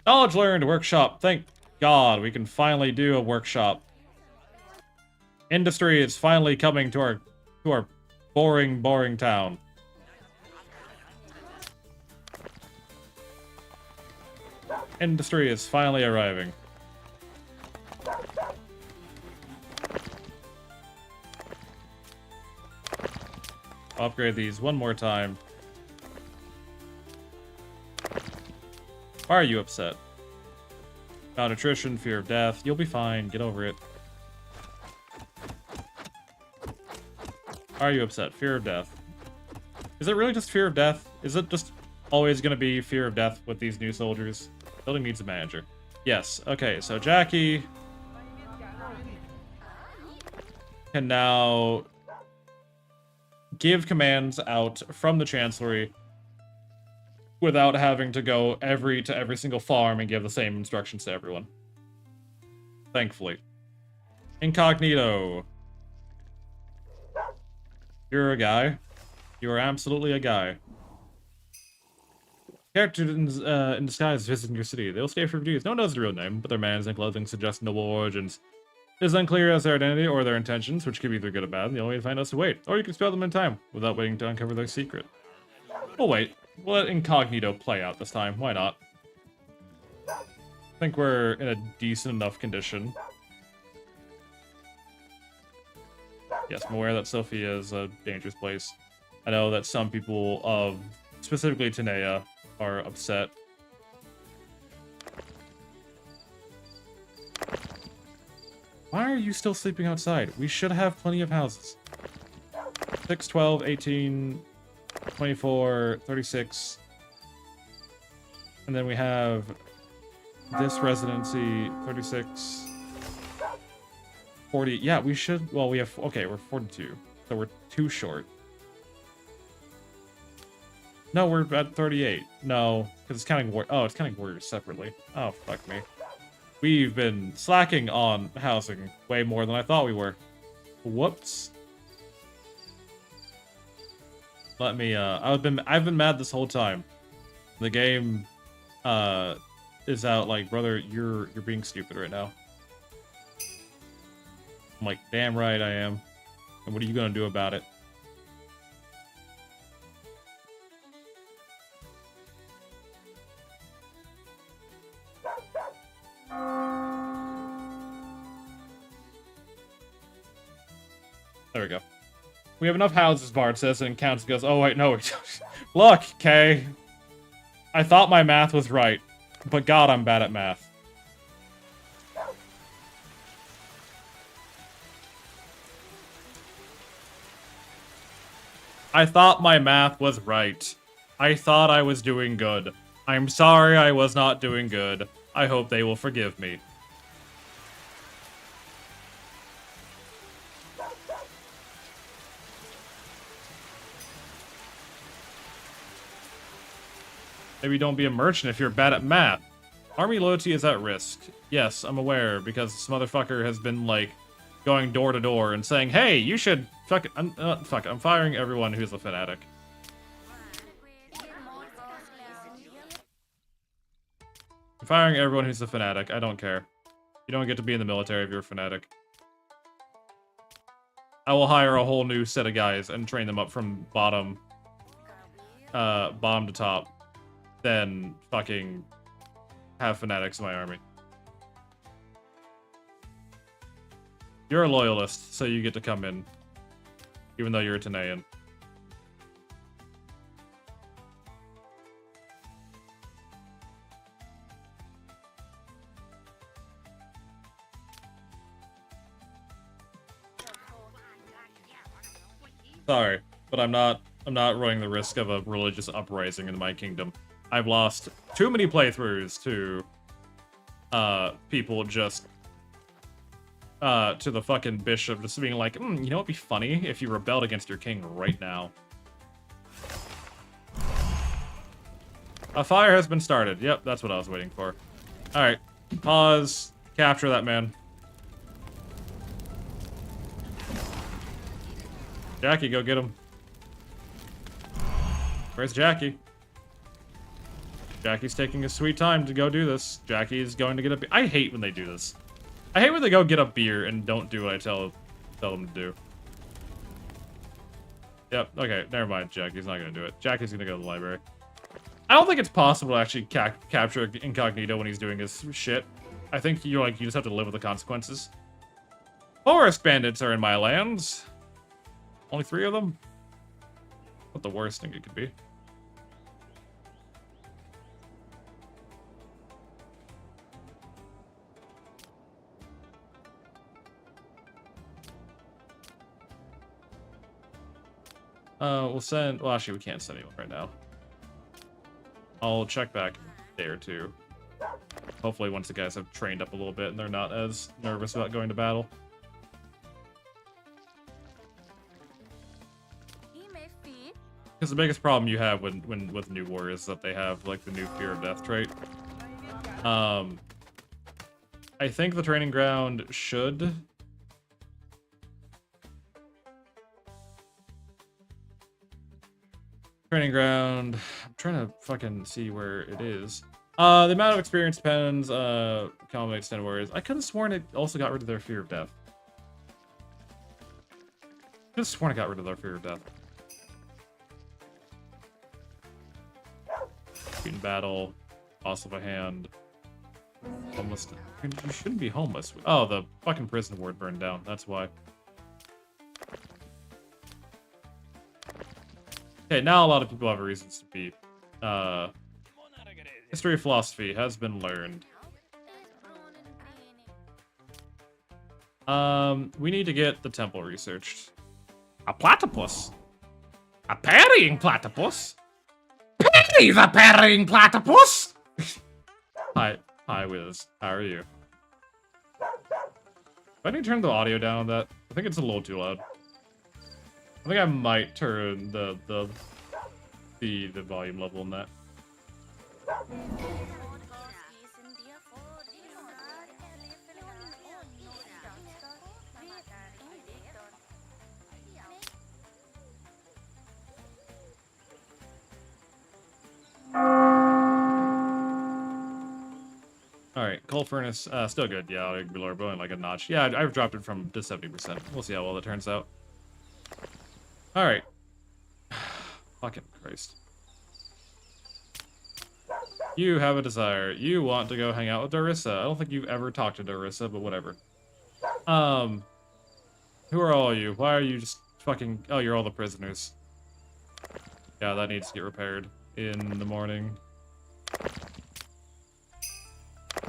Knowledge learned workshop. Thank God we can finally do a workshop. Industry is finally coming to our boring town. Industry is finally arriving. Upgrade these one more time. Why are you upset? Malnutrition, fear of death. You'll be fine. Get over it. Why are you upset? Fear of death. Is it really just fear of death? Is it just always going to be fear of death with these new soldiers? Building needs a manager. Yes. Okay, so Jackie can now give commands out from the Chancellery without having to go to every single farm and give the same instructions to everyone. Thankfully. Incognito. You're a guy. You are absolutely a guy. Characters in disguise visiting your city. They'll stay for reviews. No one knows their real name, but their manners and clothing suggest noble origins. It is unclear as their identity or their intentions, which could be either good or bad. The only way to find out is to wait. Or you can spell them in time, without waiting to uncover their secret. We'll wait. We'll let Incognito play out this time. Why not? I think we're in a decent enough condition. Yes, I'm aware that Sophia is a dangerous place. I know that some people of, specifically Tanea, are upset. Why are you still sleeping outside? We should have plenty of houses. 6, 12, 18, 24, 36. And then we have this residency, 36. 40. Yeah, we should. Well, we have. Okay, we're 42. So we're 2 short. No, we're at 38. No, because it's counting war. Oh, it's counting warriors separately. Oh, fuck me. We've been slacking on housing way more than I thought we were. Whoops. Let me. I've been mad this whole time. The game, is out. Like, brother, you're being stupid right now. I'm like, damn right I am. And what are you gonna do about it? There we go. We have enough houses, Bart says, and counts and goes, oh wait, no, we don't. Look, Kay. I thought my math was right, but God, I'm bad at math. I thought my math was right. I thought I was doing good. I'm sorry I was not doing good. I hope they will forgive me. Maybe don't be a merchant if you're bad at math. Army loyalty is at risk. Yes, I'm aware, because this motherfucker has been, like, going door to door and saying, hey, you should... Fuck it, I'm firing everyone who's a fanatic. I'm firing everyone who's a fanatic. I don't care. You don't get to be in the military if you're a fanatic. I will hire a whole new set of guys and train them up from bottom to top. Then fucking have fanatics in my army. You're a loyalist, so you get to come in. Even though you're a Tanean. Sorry, but I'm not running the risk of a religious uprising in my kingdom. I've lost too many playthroughs to people just to the fucking bishop just being like, you know what'd be funny if you rebelled against your king right now. A fire has been started. Yep, that's what I was waiting for. Alright, pause. Capture that man. Jackie, go get him. Where's Jackie? Jackie's taking a sweet time to go do this. Jackie's going to get a beer. I hate when they do this. I hate when they go get a beer and don't do what I tell them to do. Yep, okay, never mind. Jackie's not going to do it. Jackie's going to go to the library. I don't think it's possible to actually capture Incognito when he's doing his shit. I think you just have to live with the consequences. Forest bandits are in my lands. Only 3 of them? Not the worst thing it could be. We'll send... Well, actually, we can't send anyone right now. I'll check back a day or two. Hopefully once the guys have trained up a little bit and they're not as nervous about going to battle. Because the biggest problem you have with new warriors is that they have, like, the new fear of death trait. I think the training ground should... Training ground... I'm trying to fucking see where it is. The amount of experience depends, common extended warriors. I could have sworn it also got rid of their fear of death. I could have sworn it got rid of their fear of death. In battle, loss of a hand, homeless. You shouldn't be homeless. Oh, the fucking prison ward burned down. That's why. Okay, now a lot of people have reasons to be. History of philosophy has been learned. We need to get the temple researched. A platypus? A parrying platypus? Penny the parrying platypus! Hi, Wiz. How are you? I need to turn the audio down on that. I think it's a little too loud. I think I might turn the volume level on that. Alright, coal furnace, still good. Yeah, I'll ignore going like a notch. Yeah, I've dropped it to 70%. We'll see how well that turns out. Alright. Fucking Christ. You have a desire. You want to go hang out with Darissa. I don't think you've ever talked to Darissa, but whatever. Who are all you? Why are you just fucking... Oh, you're all the prisoners. Yeah, that needs to get repaired in the morning.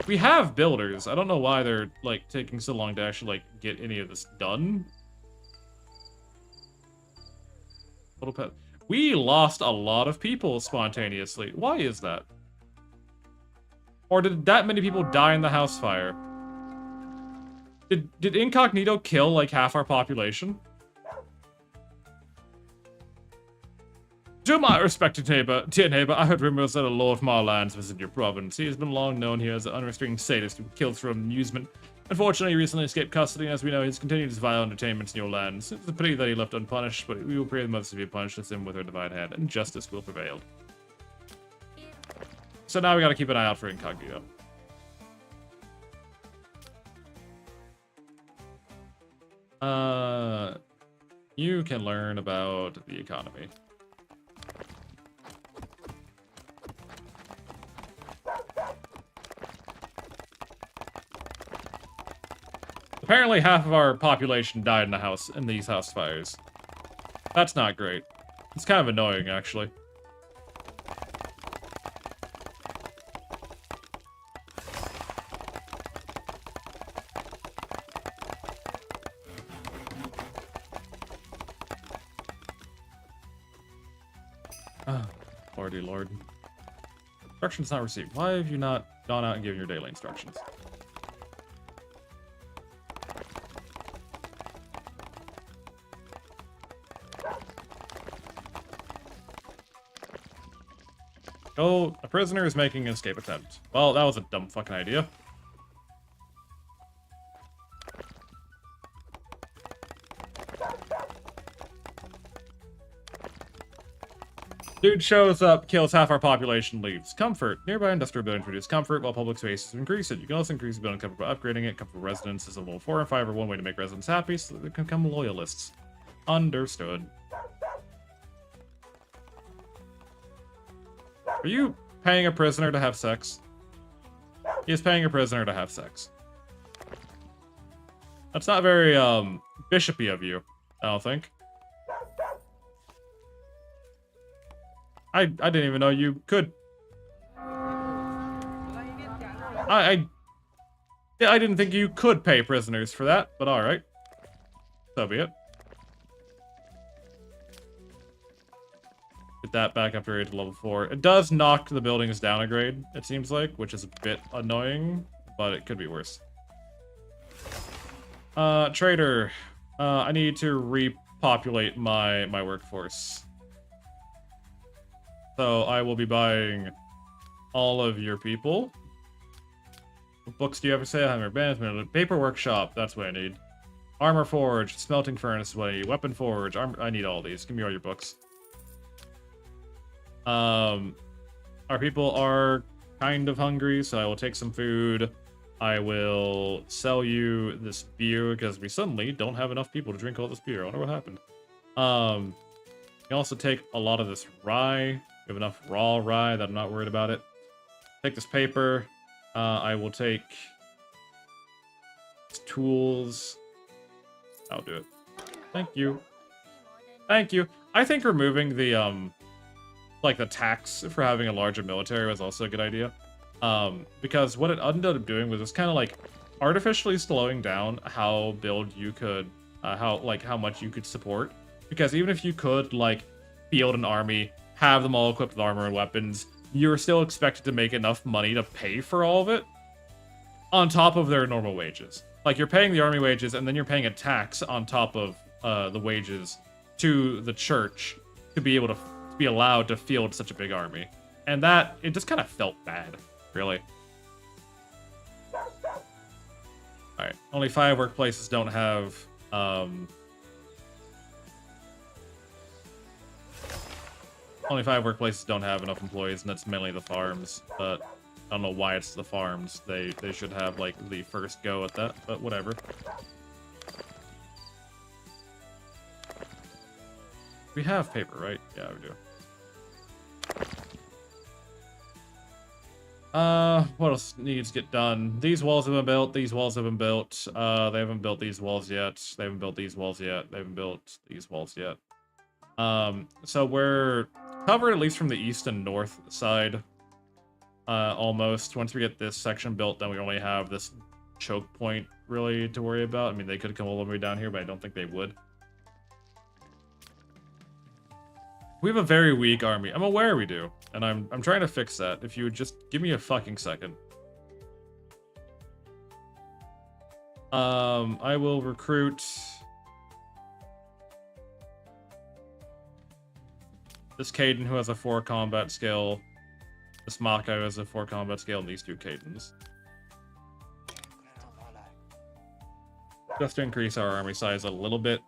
We have builders. I don't know why they're, like, taking so long to actually, like, get any of this done. We lost a lot of people spontaneously. Why is that? Or did that many people die in the house fire? Did Incognito kill, like, half our population? To my respected neighbor, dear neighbor, I heard rumors that a Lord Marlands was in your province. He has been long known here as an unrestrained sadist who kills for amusement. Unfortunately, he recently escaped custody, and as we know, he's continued his vile entertainments in your lands. It's a pity that he left unpunished, but we will pray the mother to be punished as him with her divine hand, and justice will prevail. So now we gotta keep an eye out for Incognito. You can learn about the economy. Apparently half of our population died in these house fires. That's not great. It's kind of annoying, actually. Lordy Lord. Instructions not received. Why have you not gone out and given your daily instructions? Oh, a prisoner is making an escape attempt. Well, that was a dumb fucking idea. Dude shows up, kills half our population, leaves. Comfort. Nearby industrial buildings reduce comfort, while public spaces increase it. You can also increase the building comfort by upgrading it. Comfort residences of level 4 and 5 are one way to make residents happy, so that they can become loyalists. Understood. Are you paying a prisoner to have sex? He is paying a prisoner to have sex. That's not very, bishopy of you, I don't think. I didn't even know you could. I didn't think you could pay prisoners for that, but alright. So be it. Get that back after to level 4. It does knock the buildings down a grade, it seems like, which is a bit annoying, but it could be worse. Trader. I need to repopulate my workforce. So I will be buying all of your people. What books do you ever say? Hammer Bandsman, Paper Workshop, that's what I need. Armor Forge, Smelting Furnace, what I need. Weapon Forge, I need all these. Give me all your books. Our people are kind of hungry, so I will take some food. I will sell you this beer, because we suddenly don't have enough people to drink all this beer. I wonder what happened. You can also take a lot of this rye. We have enough raw rye that I'm not worried about it. Take this paper. I will take tools. I'll do it. Thank you. Thank you. I think removing the, like, the tax for having a larger military was also a good idea. Because what it ended up doing was just kind of, like, artificially slowing down how build you could, how much you could support. Because even if you could, like, field an army, have them all equipped with armor and weapons, you're still expected to make enough money to pay for all of it on top of their normal wages. Like, you're paying the army wages, and then you're paying a tax on top of the wages to the church to be able to be allowed to field such a big army. And that, it just kind of felt bad, really. Alright, only 5 workplaces don't have, only 5 workplaces don't have enough employees, and that's mainly the farms, but I don't know why it's the farms. They should have, like, the first go at that, but whatever. We have paper, right? Yeah, we do. What else needs to get done? These walls have been built, these walls have been built. They haven't built these walls yet. They haven't built these walls yet. They haven't built these walls yet. So we're covered at least from the east and north side. Almost. Once we get this section built, then we only have this choke point really to worry about. I mean, they could come all the way down here, but I don't think they would. We have a very weak army. I'm aware we do, and I'm trying to fix that. If you would just give me a fucking second. I will recruit this Caden, who has a 4 combat skill. This Mako has a 4 combat skill, and these 2 Cadens. Just to increase our army size a little bit.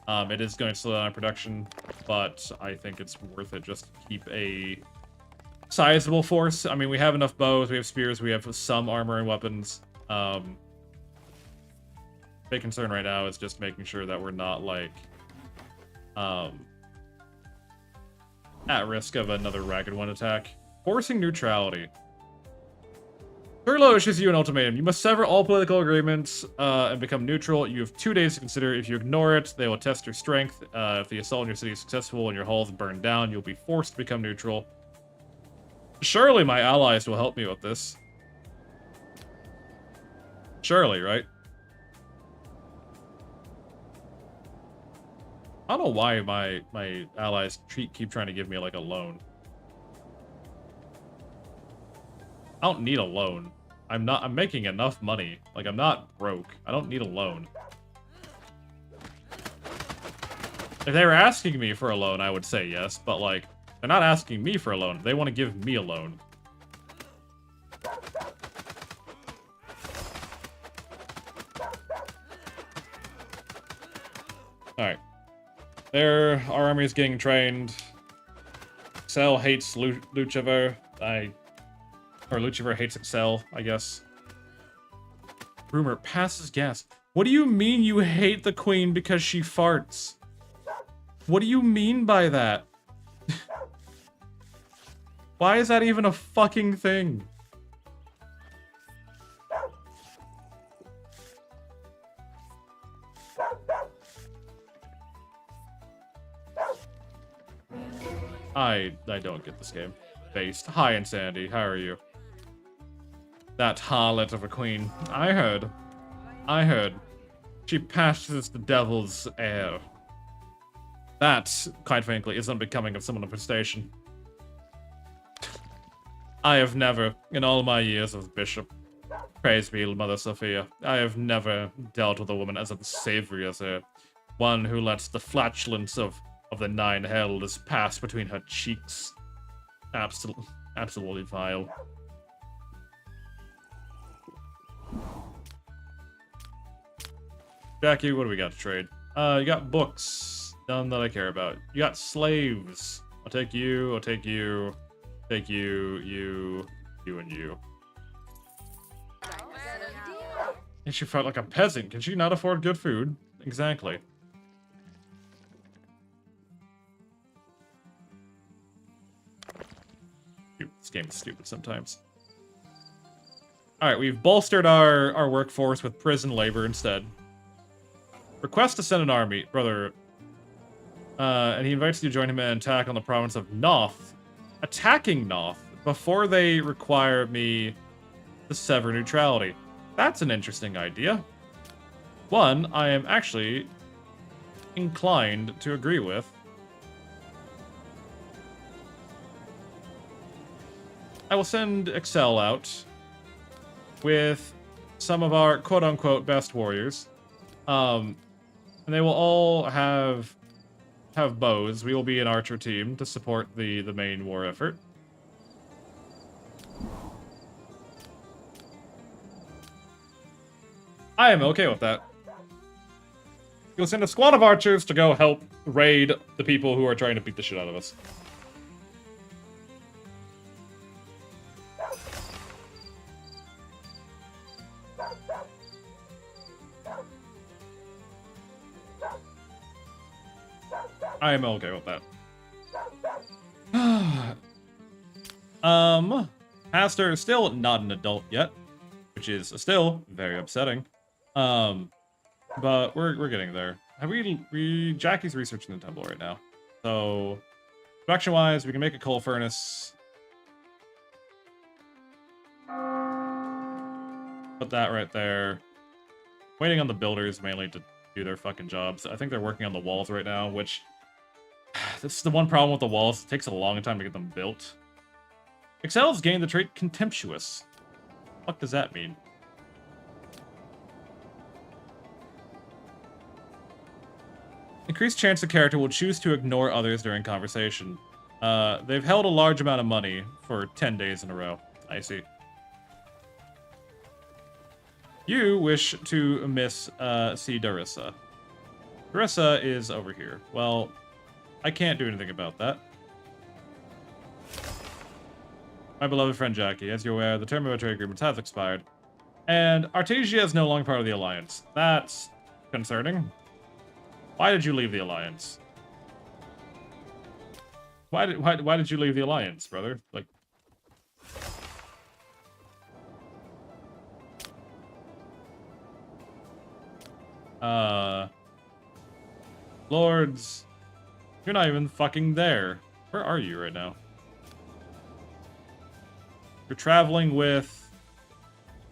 It is going to slow down production, but I think it's worth it just to keep a sizable force. I mean, we have enough bows, we have spears, we have some armor and weapons. Big concern right now is just making sure that we're not, like, at risk of another Ragged One attack. Forcing neutrality. Turlo issues you an ultimatum. You must sever all political agreements and become neutral. You have 2 days to consider. If you ignore it, they will test your strength. If the assault on your city is successful and your halls burn down, you'll be forced to become neutral. Surely my allies will help me with this. Surely, right? I don't know why my allies keep trying to give me, like, a loan. I don't need a loan. I'm making enough money. Like, I'm not broke. I don't need a loan. If they were asking me for a loan, I would say yes, but, like, they're not asking me for a loan. They want to give me a loan. Alright. There, our army is getting trained. Excel hates Lucifer. Or Lucifer hates Excel, I guess. Rumor passes gas. What do you mean you hate the queen because she farts? What do you mean by that? Why is that even a fucking thing? I don't get this game. Based. Hi, Insanity. How are you? That harlot of a queen. I heard. She passes the devil's air. That, quite frankly, is unbecoming of someone of her station. I have never, in all my years as bishop, praise be Mother Sophia, I have never dealt with a woman as unsavory as her. One who lets the flatulence of the nine hells pass between her cheeks. Absolutely vile. Jackie, what do we got to trade? You got books. None that I care about. You got slaves. I'll take you, I'll take you, take you, you, and you. And she felt like a peasant. Can she not afford good food? Exactly. Dude, this game is stupid sometimes. Alright, we've bolstered our workforce with prison labor instead. Request to send an army, brother. And he invites you to join him in an attack on the province of Noth. Attacking Noth before they require me to sever neutrality. That's an interesting idea. One, I am actually inclined to agree with. I will send Excel out with some of our quote-unquote best warriors. And they will all have bows. We will be an archer team to support the main war effort. I am okay with that. You'll send a squad of archers to go help raid the people who are trying to beat the shit out of us. I am okay with that. Pastor is still not an adult yet, which is still very upsetting. But we're getting there. Have Jackie's researching the temple right now. So, production-wise, we can make a coal furnace. Put that right there. Waiting on the builders mainly to do their fucking jobs. I think they're working on the walls right now, which... This is the one problem with the walls. It takes a long time to get them built. Excel's gained the trait Contemptuous. What does that mean? Increased chance the character will choose to ignore others during conversation. They've held a large amount of money for 10 days in a row. I see. You wish to see Darissa. Darissa is over here. Well, I can't do anything about that. My beloved friend Jackie, as you're aware, the term of our trade agreements has expired. And Artesia is no longer part of the Alliance. That's concerning. Why did you leave the Alliance? Why did you leave the Alliance, brother? Like... Lords... You're not even fucking there. Where are you right now? You're traveling with...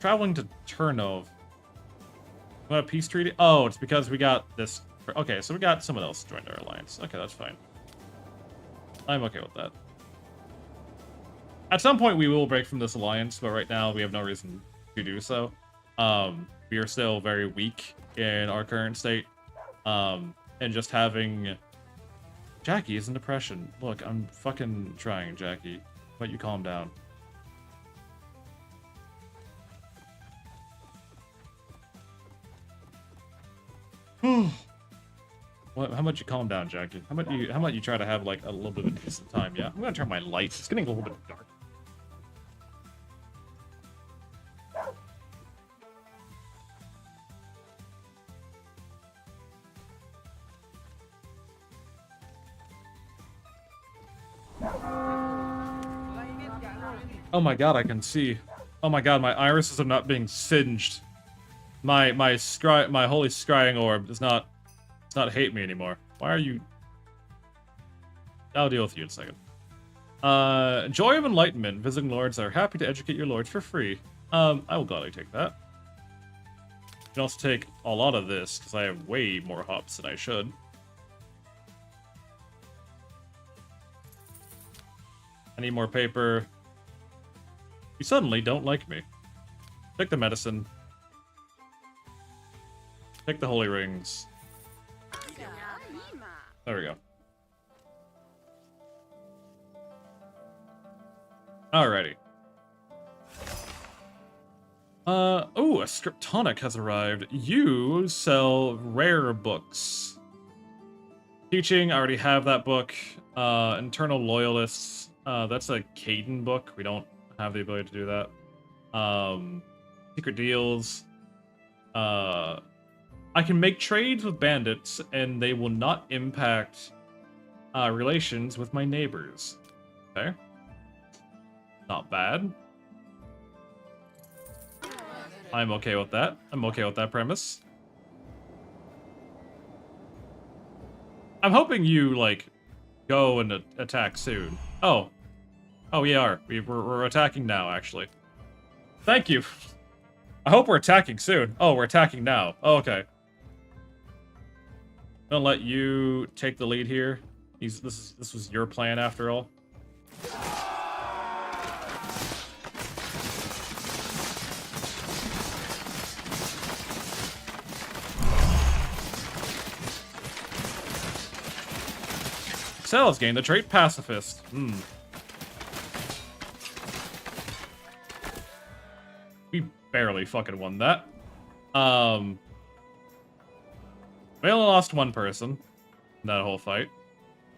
Traveling to Turnov. Want a peace treaty? Oh, it's because we got this... Okay, so we got someone else joined our alliance. Okay, that's fine. I'm okay with that. At some point, we will break from this alliance, but right now, we have no reason to do so. We are still very weak in our current state. And just having... Jackie is in depression. Look, I'm fucking trying, Jackie. But you calm down. What? How about you calm down, Jackie? How about you try to have like a little bit of a decent time? Yeah, I'm gonna turn my lights. It's getting a little bit dark. Oh my god, I can see. Oh my god, my irises are not being singed. My holy scrying orb does not hate me anymore. Why are you... I'll deal with you in a second. Joy of Enlightenment. Visiting lords are happy to educate your lords for free. I will gladly take that. You can also take a lot of this, because I have way more hops than I should. I need more paper. You suddenly don't like me. Take the medicine. Take the holy rings. There we go. Alrighty. Oh, a script tonic has arrived. You sell rare books. Teaching, I already have that book. Internal Loyalists, that's a Caden book. We don't have the ability to do that. Secret deals. I can make trades with bandits, and they will not impact relations with my neighbors. Okay. Not bad. I'm okay with that. I'm okay with that premise. I'm hoping you, like, go and attack soon. Oh. Oh, we are. We're attacking now, actually. Thank you. I hope we're attacking soon. Oh, we're attacking now. Oh, okay. Gonna let you take the lead here. This was your plan after all. Excel has gained the trait Pacifist. We barely fucking won that. We only lost one person in that whole fight.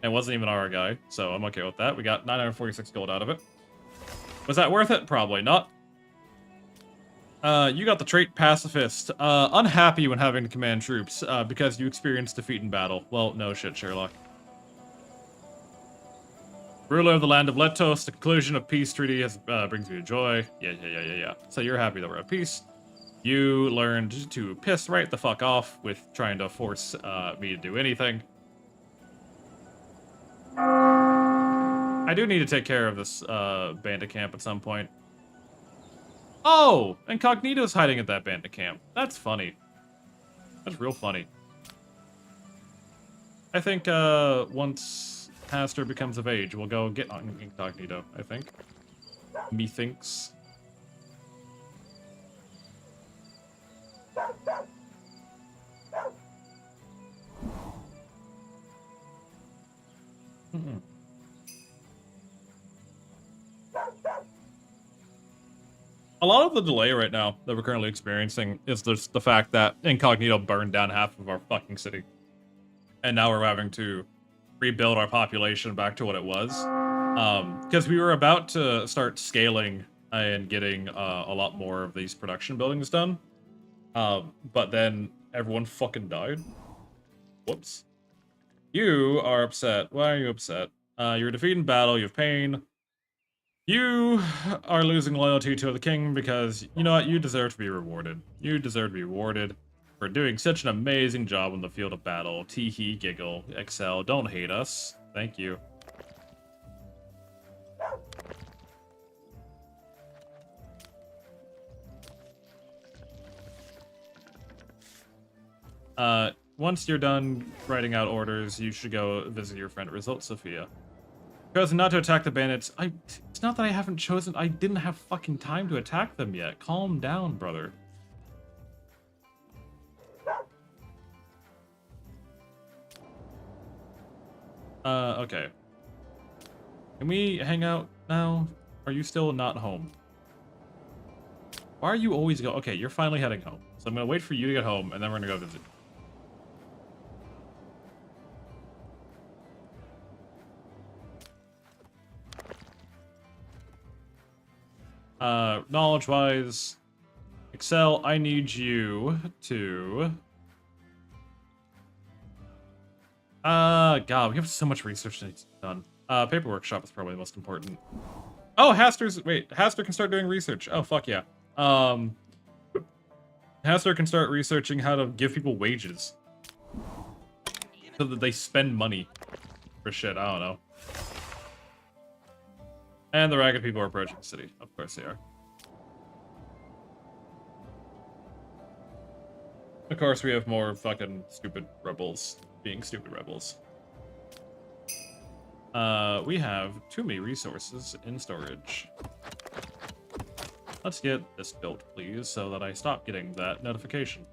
It wasn't even our guy, so I'm okay with that. We got 946 gold out of it. Was that worth it? Probably not. You got the trait Pacifist. Unhappy when having to command troops, because you experienced defeat in battle. Well, no shit, Sherlock. Ruler of the land of Letos, the conclusion of peace treaty has, brings me joy. Yeah. So you're happy that we're at peace. You learned to piss right the fuck off with trying to force me to do anything. I do need to take care of this bandit camp at some point. Oh! Incognito's hiding at that bandit camp. That's funny. That's real funny. I think once Haster becomes of age, we'll go get on Incognito, I think. Methinks. A lot of the delay right now that we're currently experiencing is just the fact that Incognito burned down half of our fucking city. And now we're having to rebuild our population back to what it was. Because we were about to start scaling and getting a lot more of these production buildings done. But then everyone fucking died. Whoops. You are upset. Why are you upset? You're defeated in battle, you have pain. You are losing loyalty to the king because, you know what, you deserve to be rewarded. You deserve to be rewarded for doing such an amazing job on the field of battle. Tee-hee, giggle, Excel, don't hate us. Thank you. Once you're done writing out orders, you should go visit your friend Result Sophia. Chosen not to attack the bandits. It's not that I haven't chosen. I didn't have fucking time to attack them yet. Calm down, brother. Okay. Can we hang out now? Are you still not home? Why are you always Okay, you're finally heading home. So I'm gonna wait for you to get home, and then we're gonna go visit. Knowledge-wise, Excel, I need you to... God, we have so much research that needs to be done. Paper workshop is probably the most important. Oh, Haster can start doing research. Oh, fuck yeah. Haster can start researching how to give people wages. So that they spend money for shit, I don't know. And the ragged people are approaching the city. Of course they are. Of course, we have more fucking stupid rebels being stupid rebels. We have too many resources in storage. Let's get this built, please, so that I stop getting that notification.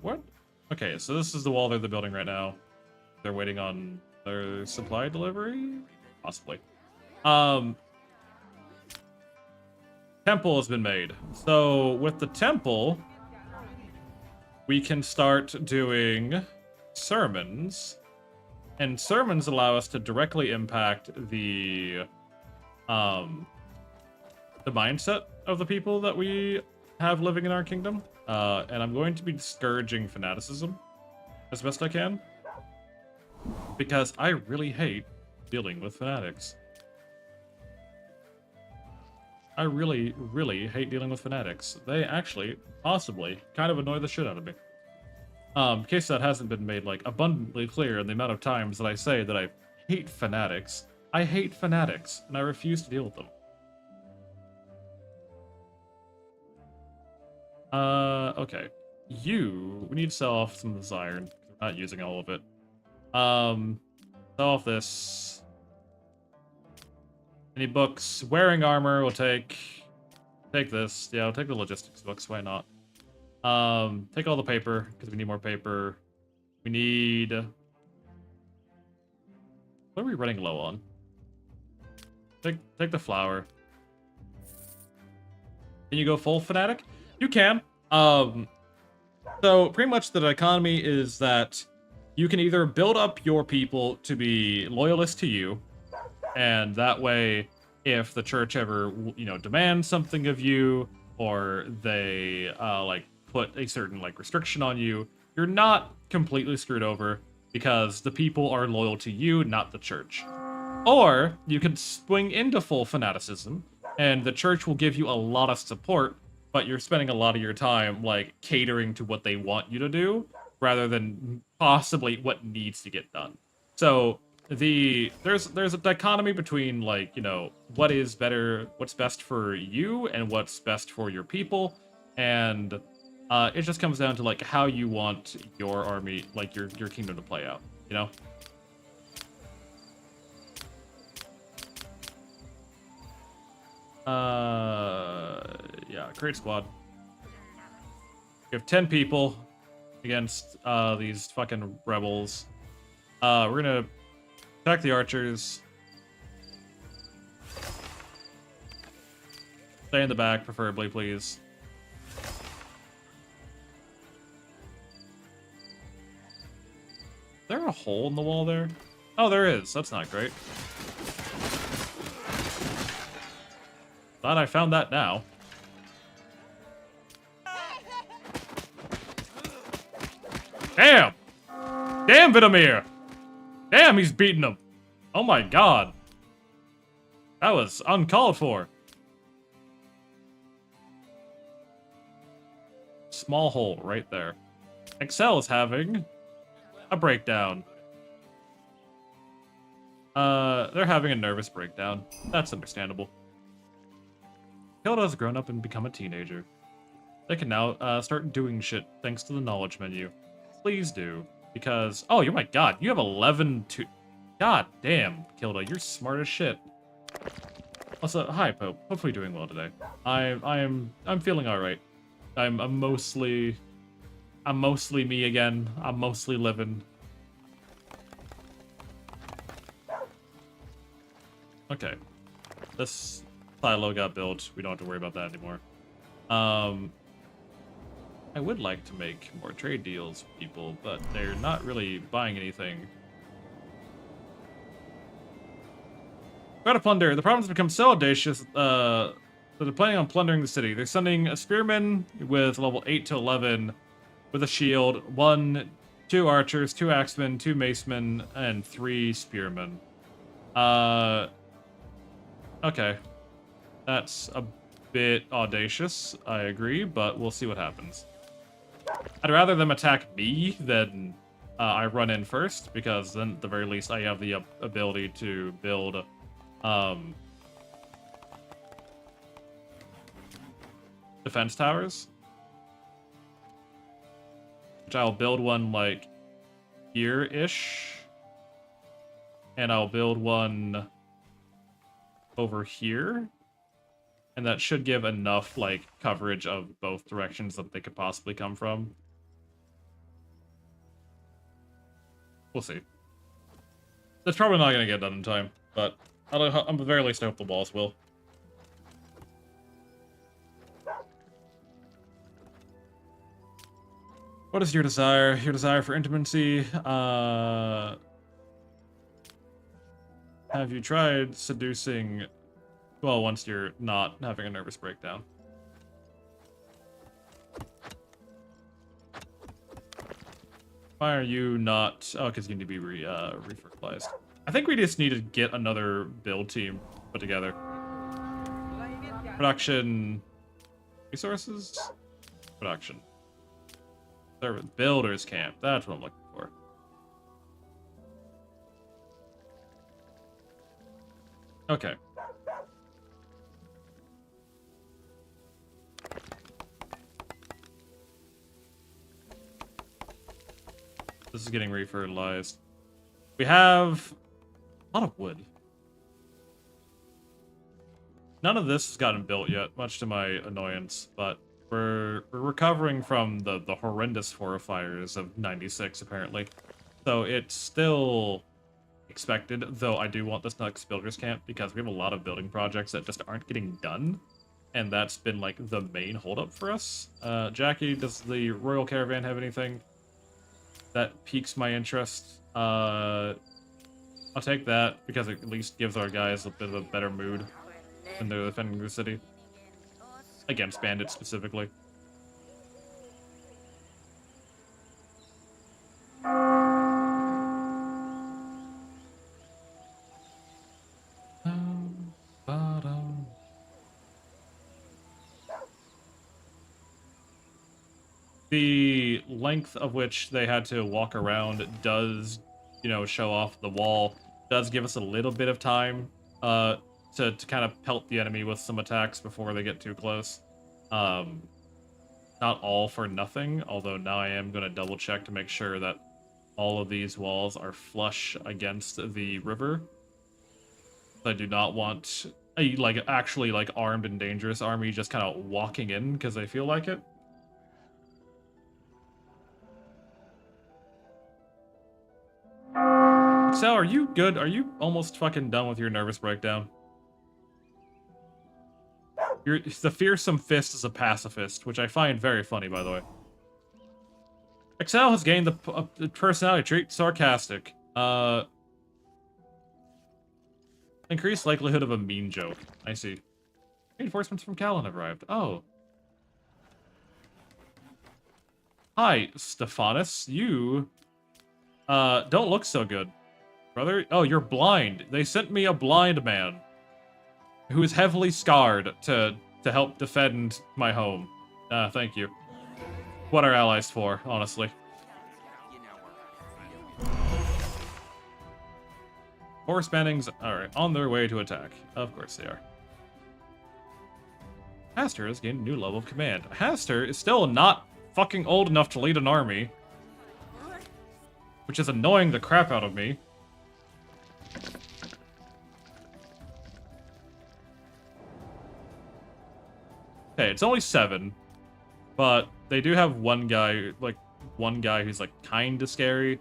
What? Okay, so this is the wall they're building right now. They're waiting on their supply delivery? Possibly. Temple has been made. So with the temple, we can start doing sermons. And sermons allow us to directly impact the mindset of the people that we have living in our kingdom. And I'm going to be discouraging fanaticism as best I can. Because I really hate dealing with fanatics. I really, really hate dealing with fanatics. They actually, possibly, kind of annoy the shit out of me. In case that hasn't been made, like, abundantly clear in the amount of times that I say that I hate fanatics, and I refuse to deal with them. Okay. We need to sell off some of this iron. We're not using all of it. Sell off this. Any books? Wearing armor, we'll take this. Yeah, I'll take the logistics books, why not? Take all the paper, because we need more paper. We need... What are we running low on? Take the flour. Can you go full fanatic? You can. So pretty much the dichotomy is that you can either build up your people to be loyalist to you, and that way, if the church ever, demands something of you, or they, put a certain, restriction on you, you're not completely screwed over, because the people are loyal to you, not the church. Or, you can swing into full fanaticism, and the church will give you a lot of support, but you're spending a lot of your time, catering to what they want you to do, rather than possibly what needs to get done. So, there's a dichotomy between what is better, what's best for you and what's best for your people, and it just comes down to how you want your army, your kingdom to play out, Yeah, create squad. We have 10 people against these fucking rebels. We're gonna attack the archers. Stay in the back, preferably, please. Is there a hole in the wall there? Oh, there is. That's not great. Glad I found that now. Damn! Damn, Vidomir! Damn, he's beating him! Oh my god. That was uncalled for. Small hole right there. Excel is having a breakdown. They're having a nervous breakdown. That's understandable. Hilda has grown up and become a teenager. They can now start doing shit thanks to the knowledge menu. Please do. Because, oh my god, you have 11 to... God damn, Kilda, you're smart as shit. Also, hi, Pope. Hopefully you're doing well today. I'm feeling alright. I'm mostly me again. I'm mostly living. Okay. This silo got built. We don't have to worry about that anymore. I would like to make more trade deals with people, but they're not really buying anything. Got to plunder. The problem has become so audacious that they're planning on plundering the city. They're sending a spearman with level 8 to 11 with a shield, 2 archers, 2 axemen, 2 macemen, and 3 spearmen. Okay. That's a bit audacious, I agree, but we'll see what happens. I'd rather them attack me than I run in first, because then at the very least I have the ability to build defense towers. Which I'll build one like here-ish. And I'll build one over here. And that should give enough like coverage of both directions that they could possibly come from. We'll see. That's probably not going to get done in time, but at the very least I hope the walls will. What is your desire? Your desire for intimacy? Have you tried seducing... Well, once you're not having a nervous breakdown. Why are you not... Oh, because you need to be refertilized. I think we just need to get another build team put together. Production... Resources? Production. Service. Builders camp. That's what I'm looking for. Okay. This is getting refertilized. We have a lot of wood. None of this has gotten built yet, much to my annoyance, but we're recovering from the horrendous forest fires of 96, apparently. So it's still expected, though I do want this next builder's camp, because we have a lot of building projects that just aren't getting done. And that's been, like, the main holdup for us. Jackie, does the Royal Caravan have anything that piques my interest? I'll take that, because it at least gives our guys a bit of a better mood when they're defending the city. Against bandits, specifically. The length of which they had to walk around does, you know, show off the wall. Does give us a little bit of time to kind of pelt the enemy with some attacks before they get too close. Not all for nothing, although now I am going to double check to make sure that all of these walls are flush against the river. I do not want a, like, actually, like, armed and dangerous army just kind of walking in because they feel like it. Excel, are you good? Are you almost fucking done with your nervous breakdown? The fearsome fist is a pacifist, which I find very funny, by the way. Excel has gained the personality trait sarcastic. Increased likelihood of a mean joke. I see. Reinforcements from Callan have arrived. Oh. Hi, Stephanus. You don't look so good, brother. Oh, you're blind. They sent me a blind man who is heavily scarred to help defend my home. Thank you. What are allies for, honestly? Force bandings are on their way to attack. Of course they are. Haster has gained a new level of command. Haster is still not fucking old enough to lead an army, which is annoying the crap out of me. Okay, it's only 7, but they do have one guy who's like kinda scary.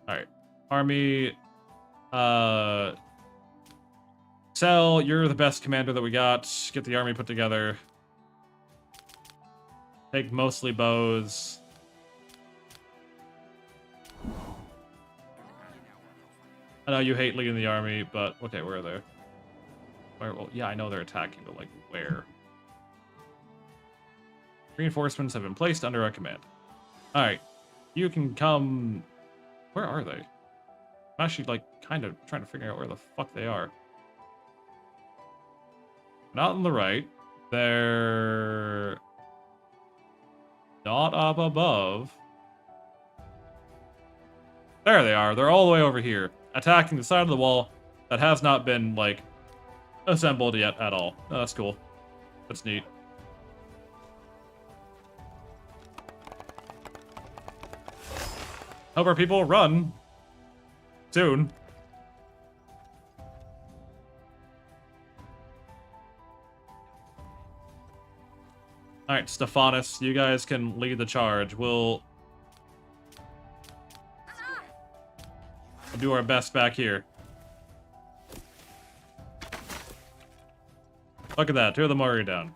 Alright. Army, Cell, you're the best commander that we got. Get the army put together. Take mostly bows. I know you hate leading the army, but okay, where are they? Where? Well, yeah, I know they're attacking, but like where? Reinforcements have been placed under our command. All right, you can come. Where are they? I'm actually like kind of trying to figure out where the fuck they are. not on the right. They're not up above. There they are. They're all the way over here, attacking the side of the wall that has not been, like, assembled yet at all. Oh, that's cool. That's neat. Hope our people run soon. Alright, Stephanus, you guys can lead the charge. We'll do our best back here. Look at that, 2 of them already down.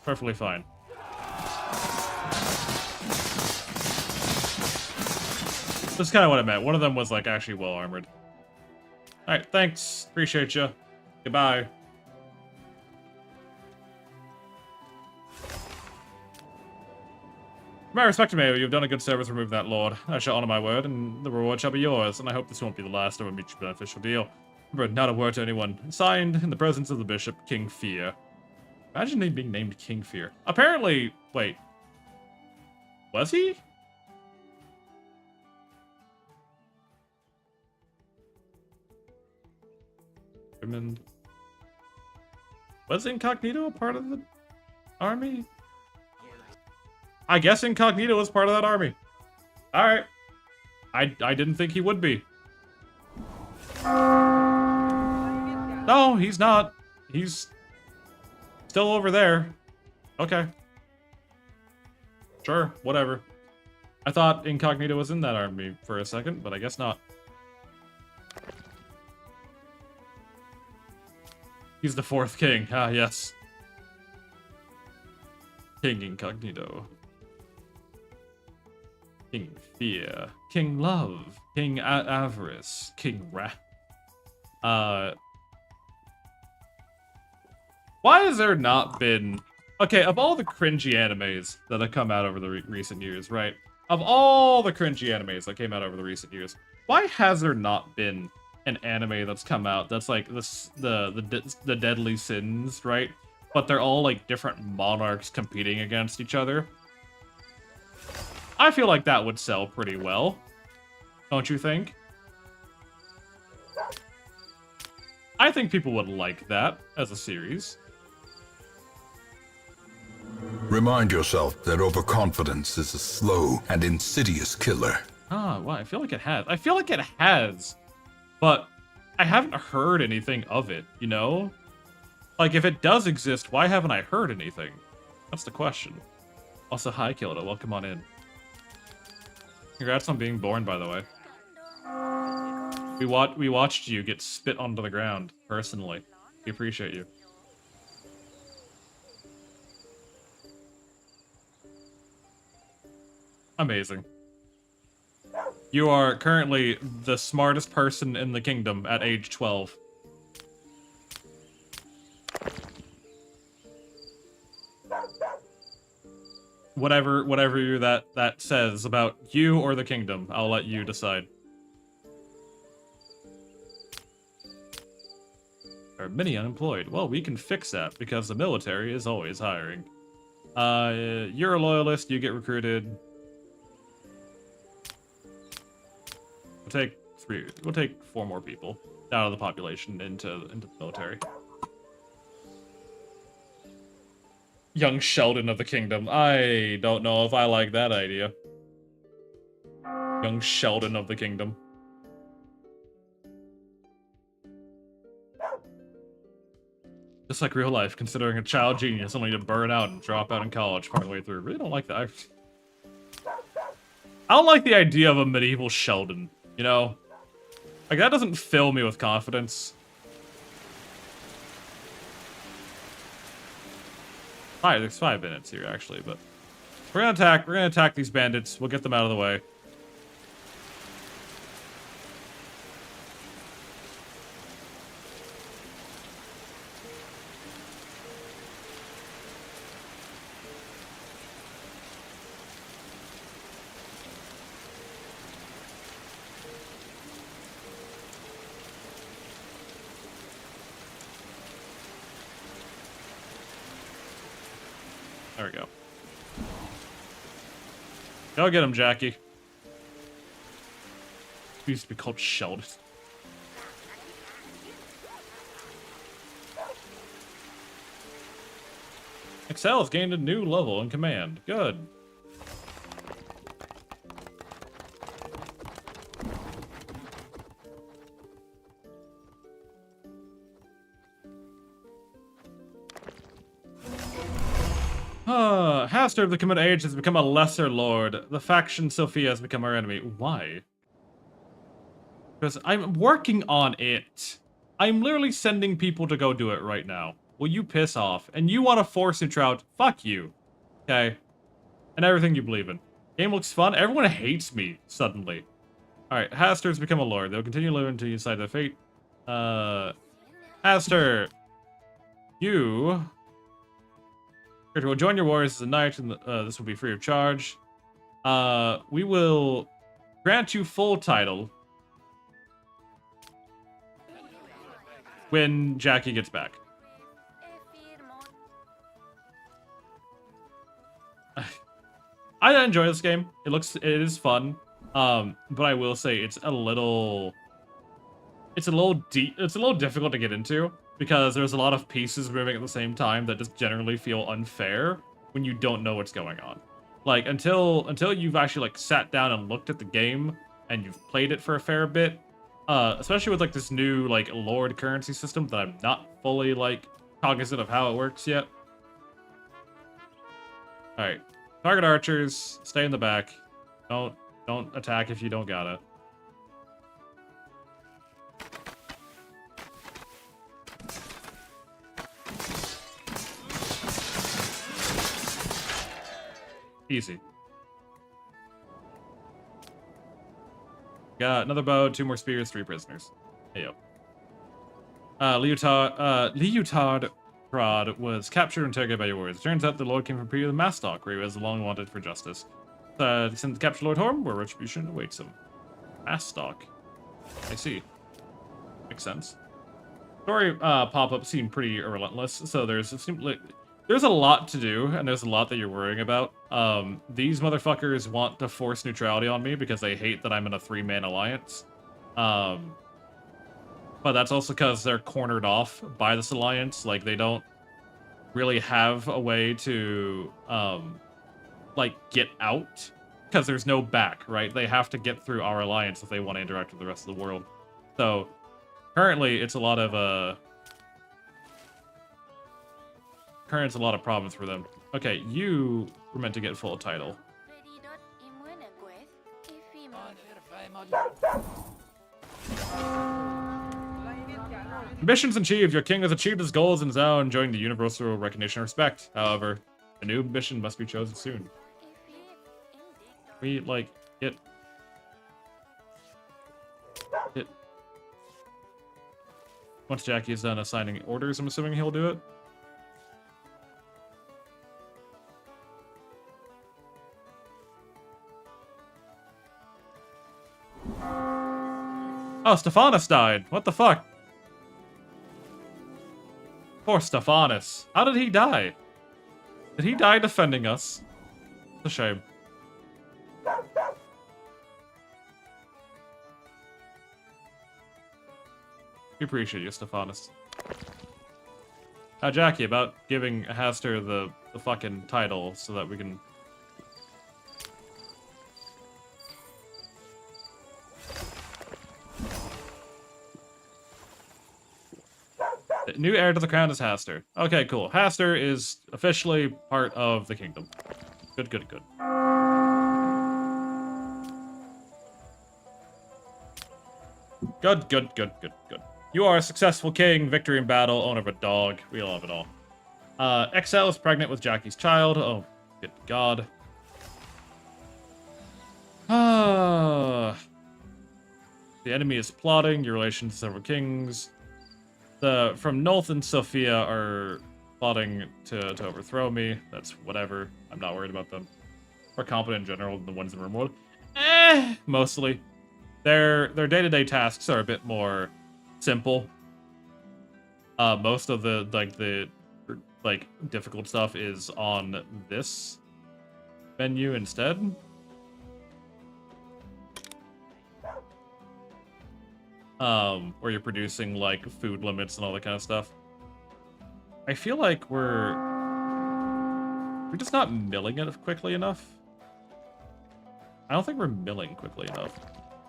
Perfectly fine. That's kind of what I meant. One of them was, like, actually well armored. Alright, thanks. Appreciate you. Goodbye. My respect to Mayo, you've done a good service removing that lord. I shall honor my word, and the reward shall be yours, and I hope this won't be the last of a mutually beneficial deal. Remember, not a word to anyone. Signed, in the presence of the bishop, King Fear. Imagine him being named King Fear. Apparently, wait. Was he? Was Incognito a part of the army? I guess Incognito was part of that army. Alright. I didn't think he would be. No, he's not. He's still over there. Okay. Sure, whatever. I thought Incognito was in that army for a second, but I guess not. He's the 4th king. Ah, yes. King Incognito. King Fear. King Love. King Avarice. King Wrath. Why has there not been... Okay, of all the cringy animes that have come out over the recent years, right? Of all the cringy animes that came out over the recent years, why has there not been an anime that's come out that's like the Deadly Sins, right? But they're all like different monarchs competing against each other. I feel like that would sell pretty well. Don't you think? I think people would like that as a series. Remind yourself that overconfidence is a slow and insidious killer. Ah, well, I feel like it has. I feel like it has, but I haven't heard anything of it, you know? Like, if it does exist, why haven't I heard anything? That's the question. Also, hi, Kilda. Welcome on in. Congrats on being born, by the way. We watched you get spit onto the ground, personally. We appreciate you. Amazing. You are currently the smartest person in the kingdom at age 12. Whatever you that says about you or the kingdom, I'll let you decide. There are many unemployed. Well, we can fix that because the military is always hiring. You're a loyalist, you get recruited. We'll take 4 more people out of the population into the military. Young Sheldon of the kingdom. I don't know if I like that idea. Young Sheldon of the kingdom. Just like real life, considering a child genius only to burn out and drop out in college partway through. Really don't like that. I don't like the idea of a medieval Sheldon, you know? Like, that doesn't fill me with confidence. Alright, there's 5 minutes here, actually, but... We're gonna attack these bandits. We'll get them out of the way. There we go. Go get him, Jackie. He used to be called Sheldon. Excel has gained a new level in command. Good. Haster of the Commit Age has become a lesser lord. The faction Sophia has become our enemy. Why? Because I'm working on it. I'm literally sending people to go do it right now. Will you piss off? And you want to force neutrality? Fuck you. Okay? And everything you believe in. Game looks fun. Everyone hates me, suddenly. Alright, Haster's become a lord. They'll continue living until you decide their fate. Haster! You... will join your warriors as a knight, and this will be free of charge. We will grant you full title when Jackie gets back. I enjoy this game. It is fun. But I will say it's a little difficult to get into because there's a lot of pieces moving at the same time that just generally feel unfair when you don't know what's going on. Like until you've actually like sat down and looked at the game and you've played it for a fair bit, especially with like this new like Lord currency system that I'm not fully like cognizant of how it works yet. All right, target archers, stay in the back. Don't attack if you don't gotta. Easy. Got another bow, 2 more spears, 3 prisoners. Hey yo. Leotard Prod was captured and interrogated by your warriors. Turns out the Lord came from Peter the Mastock, where he was long wanted for justice. Since capture Lord Horn, where retribution awaits him. Mastock. I see. Makes sense. Story pop-ups seem pretty relentless, so there's a lot to do, and there's a lot that you're worrying about. These motherfuckers want to force neutrality on me because they hate that I'm in a 3-man alliance. But that's also because they're cornered off by this alliance. Like, they don't really have a way to, like, get out. Because there's no back, right? They have to get through our alliance if they want to interact with the rest of the world. So, currently, it's a lot of, Current's a lot of problems for them. Okay, you were meant to get full title. Missions achieved. Your king has achieved his goals and is now enjoying the universal recognition and respect. However, a new mission must be chosen soon. We, like, get... Once Jackie is done assigning orders, I'm assuming he'll do it. Oh, Stephanus died. What the fuck? Poor Stephanus. How did he die? Did he die defending us? It's a shame. We appreciate you, Stephanus. Now, Jackie, about giving Haster the fucking title so that we can... The new heir to the crown is Haster. Okay, cool. Haster is officially part of the kingdom. Good, good, good. Good, good, good, good, good. You are a successful king, victory in battle, owner of a dog. We love it all. XL is pregnant with Jackie's child. Oh, good God. The enemy is plotting your relation to several kings. From Nolth and Sophia are plotting to overthrow me. That's whatever. I'm not worried about them. More competent in general than the ones in Rimworld. Mostly. Their day-to-day tasks are a bit more simple. Most of the like, difficult stuff is on this menu instead. Where you're producing, like, food limits and all that kind of stuff. I feel like we're just not milling it quickly enough. I don't think we're milling quickly enough.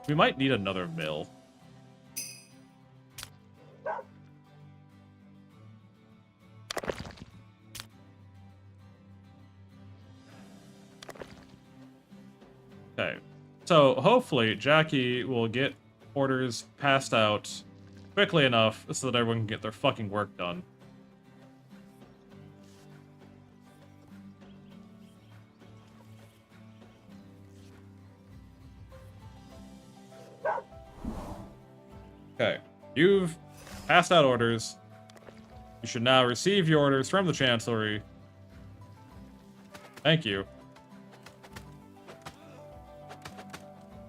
We might need another mill. Okay. So hopefully Jackie will get orders passed out quickly enough so that everyone can get their fucking work done. Okay. You've passed out orders. You should now receive your orders from the Chancellery. Thank you.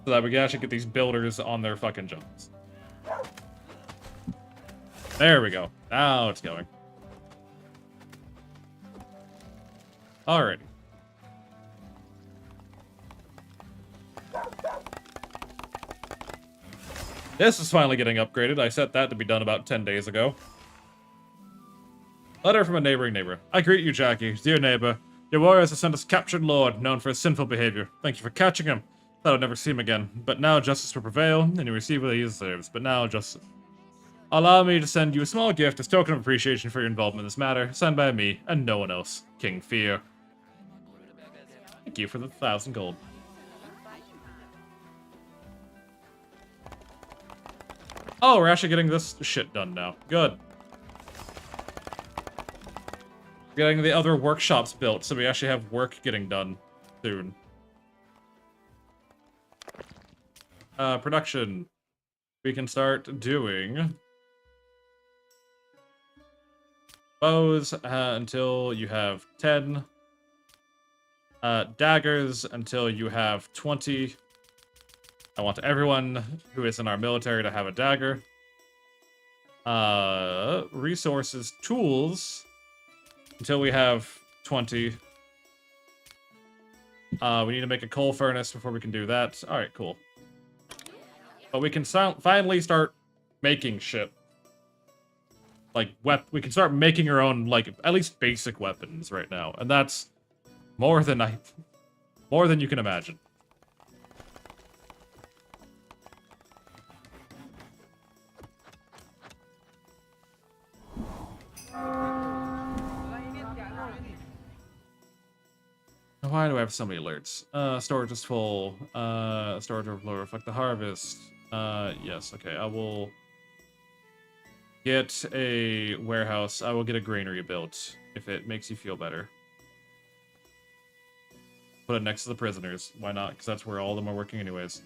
So that we can actually get these builders on their fucking jobs. There we go. Now it's going. Alrighty. This is finally getting upgraded. I set that to be done about 10 days ago. Letter from a neighboring neighbor. I greet you, Jackie. Dear neighbor, your warriors have sent us captured lord, known for his sinful behavior. Thank you for catching him. Thought I'd never see him again. But now justice will prevail, and he receive what he deserves. But now justice. Allow me to send you a small gift as token of appreciation for your involvement in this matter, sent by me and no one else. King Fear. Thank you for the 1,000 gold. Oh, we're actually getting this shit done now. Good. Getting the other workshops built, so we actually have work getting done soon. Production. We can start doing bows until you have 10. Daggers until you have 20. I want everyone who is in our military to have a dagger. Resources, tools, until we have 20. We need to make a coal furnace before we can do that. Alright, cool. But we can finally start making shit. Like, we can start making our own, like, at least basic weapons right now. And that's more than you can imagine. Why do I have so many alerts? Storage is full. Storage overflow, reflect the harvest. Yes, okay. I will get a warehouse. I will get a granary built, if it makes you feel better. Put it next to the prisoners. Why not? Because that's where all of them are working anyways.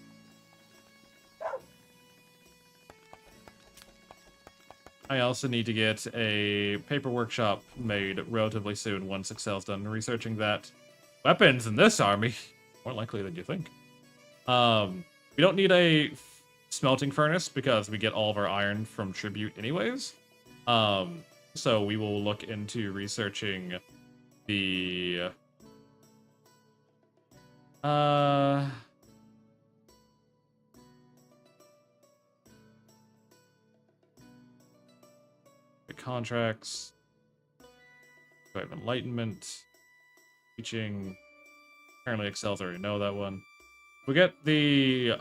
I also need to get a paper workshop made relatively soon once Excel's done researching that. Weapons in this army, more likely than you think. We don't need a smelting furnace because we get all of our iron from tribute anyways. So we will look into researching the contracts. Do I have enlightenment? Teaching. Apparently Excel's already know that one. We get the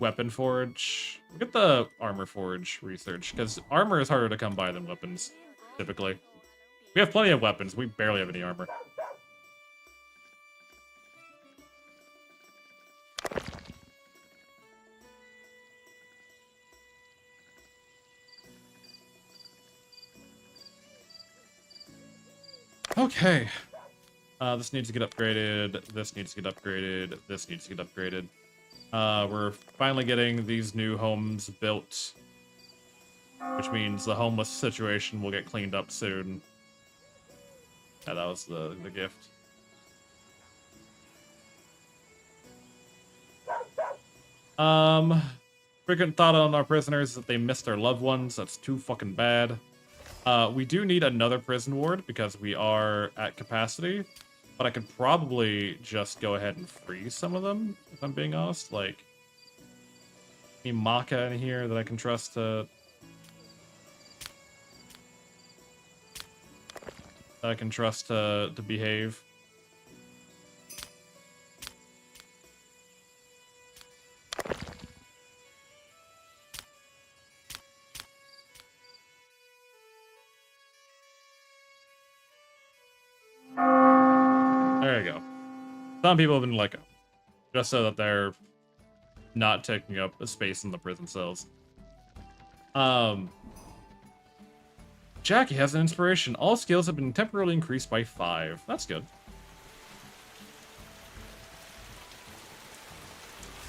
weapon forge. We get the armor forge research, because armor is harder to come by than weapons, typically. We have plenty of weapons, we barely have any armor. Okay. This needs to get upgraded. This needs to get upgraded. This needs to get upgraded. We're finally getting these new homes built, which means the homeless situation will get cleaned up soon. Yeah, that was the gift. Frequent thought on our prisoners is that they missed their loved ones. That's too fucking bad. We do need another prison ward because we are at capacity, but I could probably just go ahead and freeze some of them, if I'm being honest. Like, any Maka in here that I can trust to... to behave. There you go. Some people have been let go. Just so that they're not taking up a space in the prison cells. Jackie has an inspiration. All skills have been temporarily increased by 5. That's good.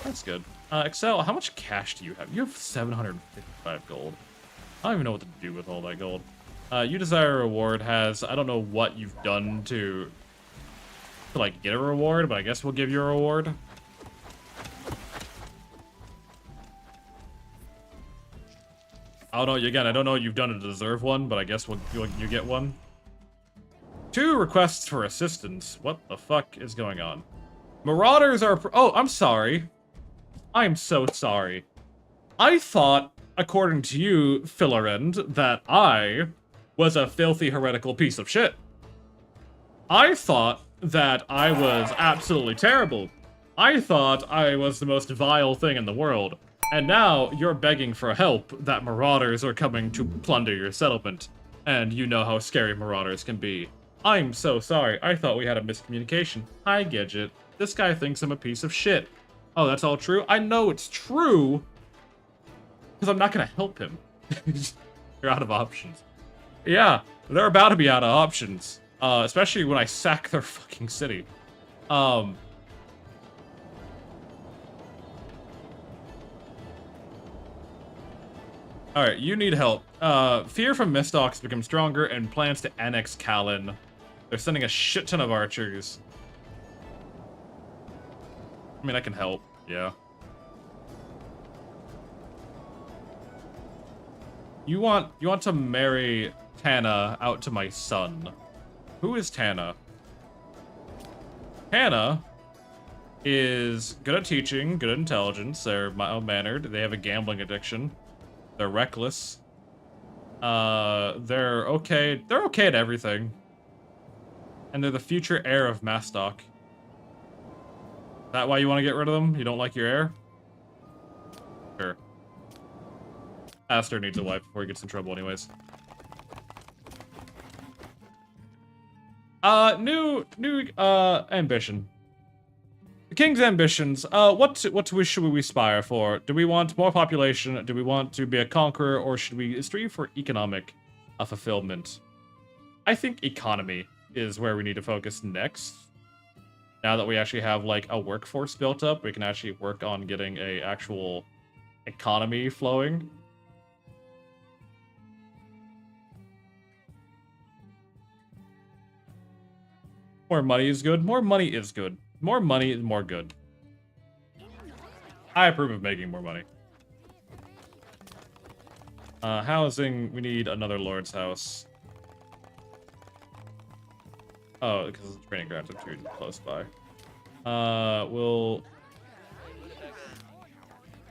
That's good. Excel, how much cash do you have? You have 755 gold. I don't even know what to do with all that gold. You desire a reward has... I don't know what you've done to like, get a reward, but I guess we'll give you a reward. I don't know, again, I don't know what you've done to deserve one, but I guess you get one. 2 requests for assistance. What the fuck is going on? Marauders are... Oh, I'm sorry. I'm so sorry. I thought, according to you, Fillerend, that I was a filthy heretical piece of shit. I thought that I was absolutely terrible. I thought I was the most vile thing in the world. And now you're begging for help that marauders are coming to plunder your settlement. And you know how scary marauders can be. I'm so sorry. I thought we had a miscommunication. Hi, Gidget. This guy thinks I'm a piece of shit. Oh, that's all true? I know it's true. Because I'm not going to help him. You're out of options. Yeah, they're about to be out of options. Especially when I sack their fucking city. Alright, you need help. Fear from Mistox becomes stronger and plans to annex Kalin. They're sending a shit ton of archers. I mean, I can help, yeah. You want to marry Tana out to my son. Who is Tana? Tana is good at teaching, good at intelligence, they're mild-mannered, they have a gambling addiction. They're reckless. They're okay at everything. And they're the future heir of Mastock. Is that why you want to get rid of them? You don't like your heir? Sure. Aster needs a wife before he gets in trouble anyways. New ambition. The king's ambitions. What wish should we aspire for? Do we want more population? Do we want to be a conqueror? Or should we strive for economic fulfillment? I think economy is where we need to focus next. Now that we actually have, like, a workforce built up, we can actually work on getting a actual economy flowing. More money is good. More money is good. More money is more good. I approve of making more money. Housing, we need another lord's house. Oh, because the training grounds are too close by. We'll...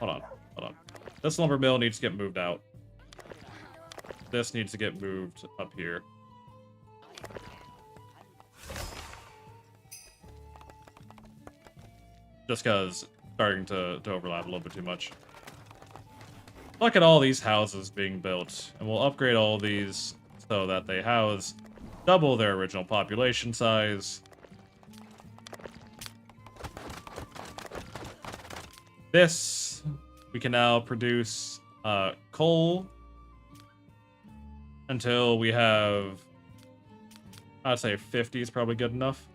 Hold on. This lumber mill needs to get moved out. This needs to get moved up here. Just because starting to overlap a little bit too much. Look at all these houses being built, and we'll upgrade all these so that they house double their original population size. This, we can now produce coal until we have, I'd say 50 is probably good enough.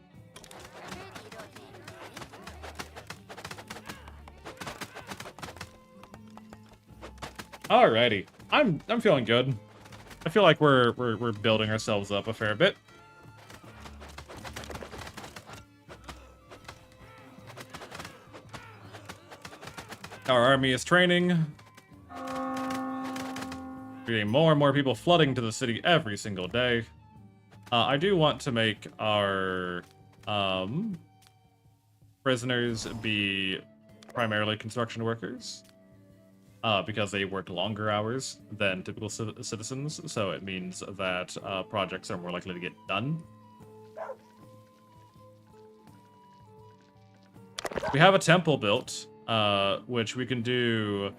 Alrighty, I'm feeling good. I feel like we're building ourselves up a fair bit. Our army is training. Getting more and more people flooding to the city every single day. I do want to make our prisoners be primarily construction workers. Because they work longer hours than typical citizens, so it means that projects are more likely to get done. We have a temple built, which we can do.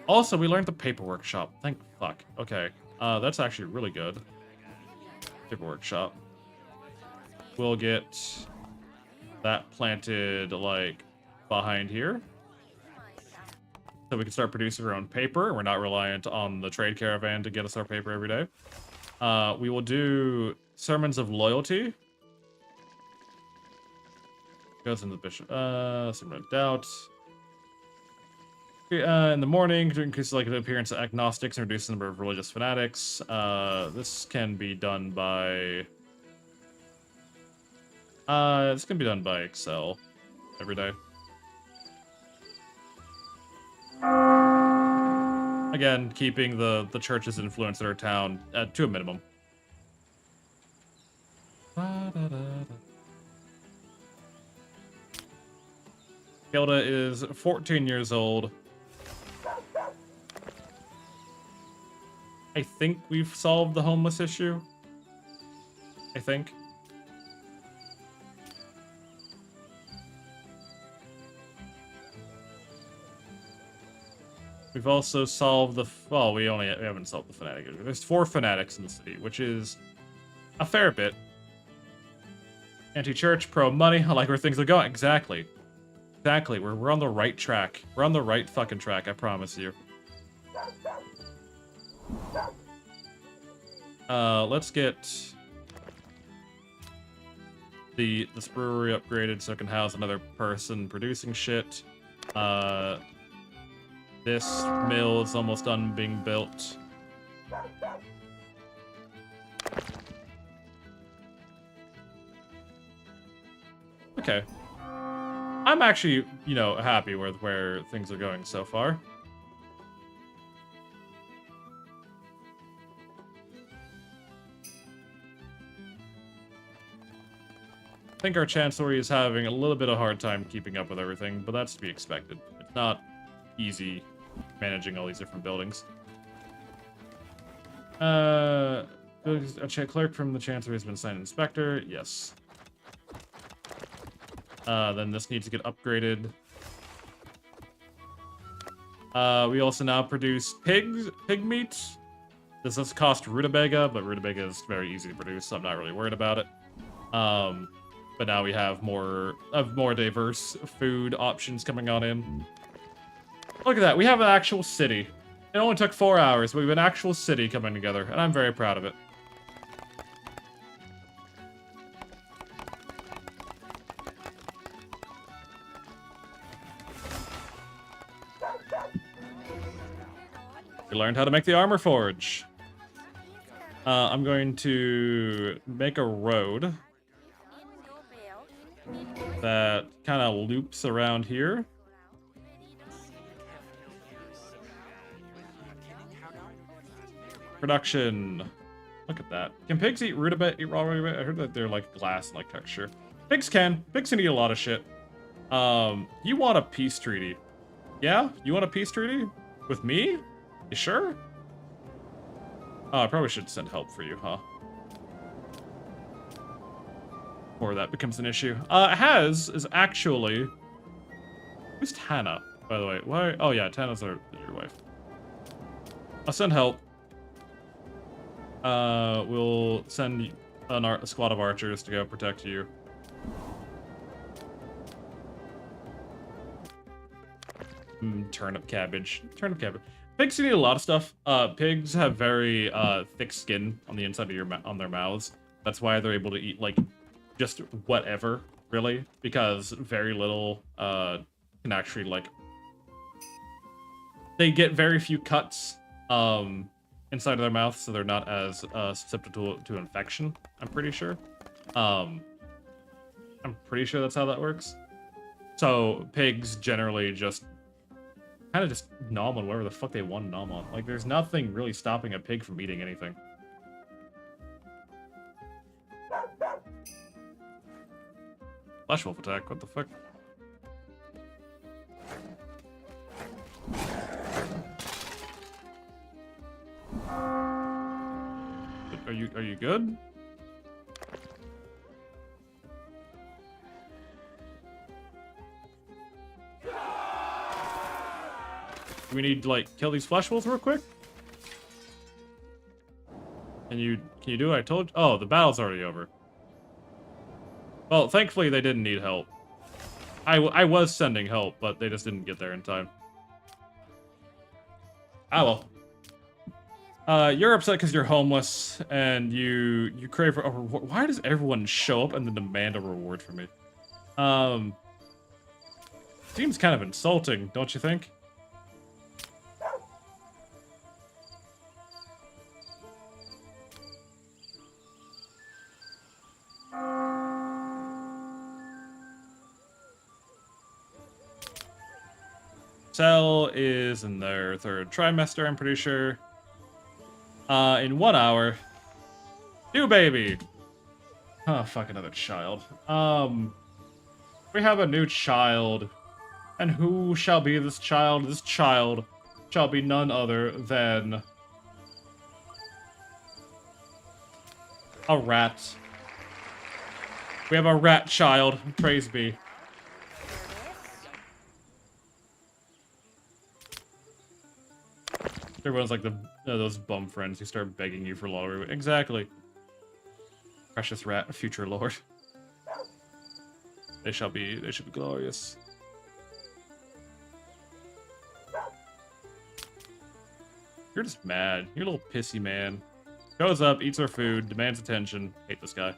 Also, we learned the paperwork shop. Thank fuck. Okay, that's actually really good. Paperwork shop. We'll get that planted, like, behind here. So we can start producing our own paper. We're not reliant on the trade caravan to get us our paper every day. We will do sermons of loyalty. Goes into the bishop. Sermon of doubt. In the morning, to increase the likelihood of appearance of agnostics and reduce the number of religious fanatics. This can be done by. This can be done by Excel every day. Again, keeping the church's influence in our town to a minimum. Gilda is 14 years old. I think we've solved the homeless issue. I think. We've also solved the... Well, we haven't solved the fanatic issue. There's 4 fanatics in the city, which is a fair bit. Anti-church, pro-money. I like where things are going. Exactly. Exactly. We're on the right track. We're on the right fucking track, I promise you. Let's get this brewery upgraded so it can house another person producing shit. This mill is almost done being built. Okay. I'm actually, happy with where things are going so far. I think our Chancellery is having a little bit of a hard time keeping up with everything, but that's to be expected. It's not easy managing all these different buildings. A clerk from the Chancellery has been assigned inspector. Yes. Then this needs to get upgraded. We also now produce pig meat. This does cost rutabaga, but rutabaga is very easy to produce, so I'm not really worried about it. But now we have more diverse food options coming on in. Look at that, we have an actual city. It only took 4 hours, but we have an actual city coming together, and I'm very proud of it. We learned how to make the armor forge. I'm going to make a road that kind of loops around here. Production. Look at that. Can pigs eat rutabaga? Eat raw rutabaga? I heard that they're like glass-like texture. Pigs can. Pigs can eat a lot of shit. You want a peace treaty? Yeah? You want a peace treaty? With me? You sure? Oh, I probably should send help for you, huh? Or that becomes an issue. Has is actually... Who's Tana, by the way? Why? Oh yeah, Tana's your wife. I'll send help. We'll send a squad of archers to go protect you. Turnip cabbage. Turnip cabbage. Pigs can eat a lot of stuff. Pigs have very thick skin on the inside of on their mouths. That's why they're able to eat like just whatever, really, because very little can actually like. They get very few cuts inside of their mouth, so they're not as susceptible to infection. I'm pretty sure. I'm pretty sure that's how that works. So pigs generally just kind of just nom on whatever the fuck they want to nom on. Like, there's nothing really stopping a pig from eating anything. Flesh wolf attack, what the fuck? Are you good? We need to, like, kill these flesh wolves real quick? Can you do it? I told you. Oh, the battle's already over. Well, thankfully they didn't need help. I was sending help, but they just didn't get there in time. Ah, well. You're upset because you're homeless, and you crave a reward. Why does everyone show up and then demand a reward from me? Seems kind of insulting, don't you think? Cell is in their third trimester, I'm pretty sure. In 1 hour. New baby! Oh, fuck, another child. We have a new child. And who shall be this child? This child shall be none other than... a rat. We have a rat child. Praise be. Everyone's like those bum friends who start begging you for lottery. Exactly. Precious rat, future lord. They should be glorious. You're just mad. You're a little pissy man. Goes up, eats our food, demands attention. Hate this guy.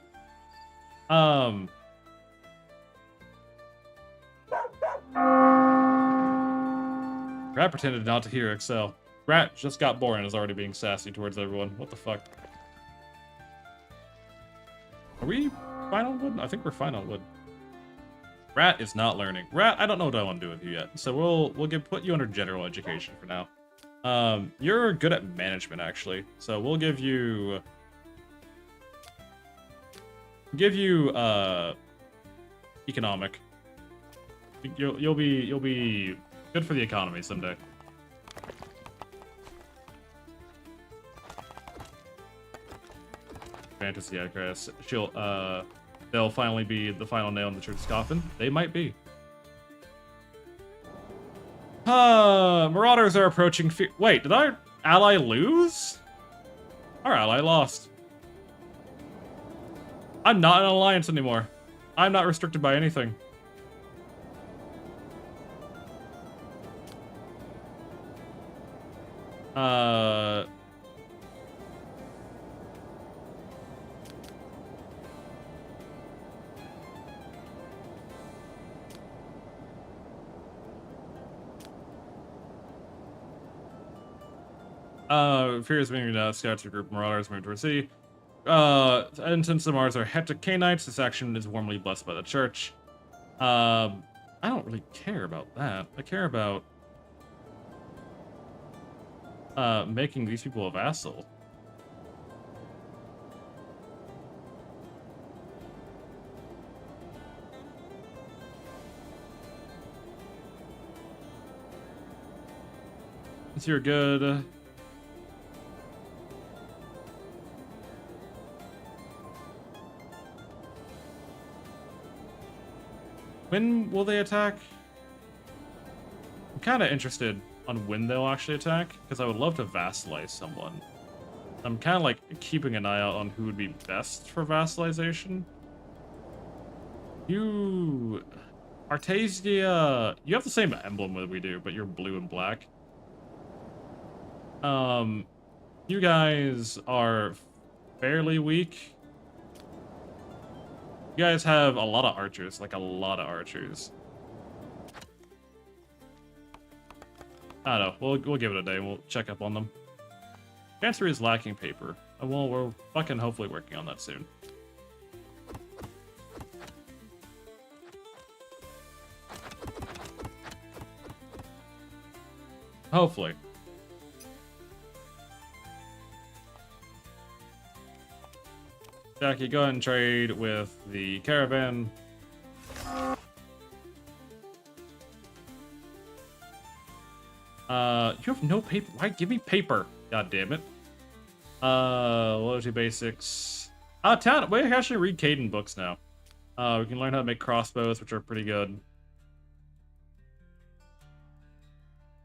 Rat pretended not to hear Excel. Rat just got born and is already being sassy towards everyone. What the fuck? Are we fine on wood? I think we're fine on wood. Rat is not learning. Rat, I don't know what I want to do with you yet. So we'll put you under general education for now. You're good at management, actually. So we'll give you economic. You'll be good for the economy someday. Fantasy Outcast. They'll finally be the final nail in the church's coffin. They might be. Marauders are approaching. Wait, did our ally lose? Our ally lost. I'm not in an alliance anymore. I'm not restricted by anything. Fears being scouts or group marauders moved to a city. And since the Mars are hectic Canaanites, this action is warmly blessed by the church. I don't really care about that. I care about making these people a vassal. Since you're good. When will they attack? I'm kind of interested on when they'll actually attack, because I would love to vassalize someone. I'm kind of like keeping an eye out on who would be best for vassalization. You... Artasia... You have the same emblem that we do, but you're blue and black. You guys are fairly weak. You guys have a lot of archers, like a lot of archers. I don't know, we'll give it a day, we'll check up on them. Chancery is lacking paper. Well, we're fucking hopefully working on that soon. Hopefully. Jackie, go ahead and trade with the caravan. You have no paper. Why? Give me paper. God damn it. Loyalty basics. Town. We can actually read Caden books now. We can learn how to make crossbows, which are pretty good.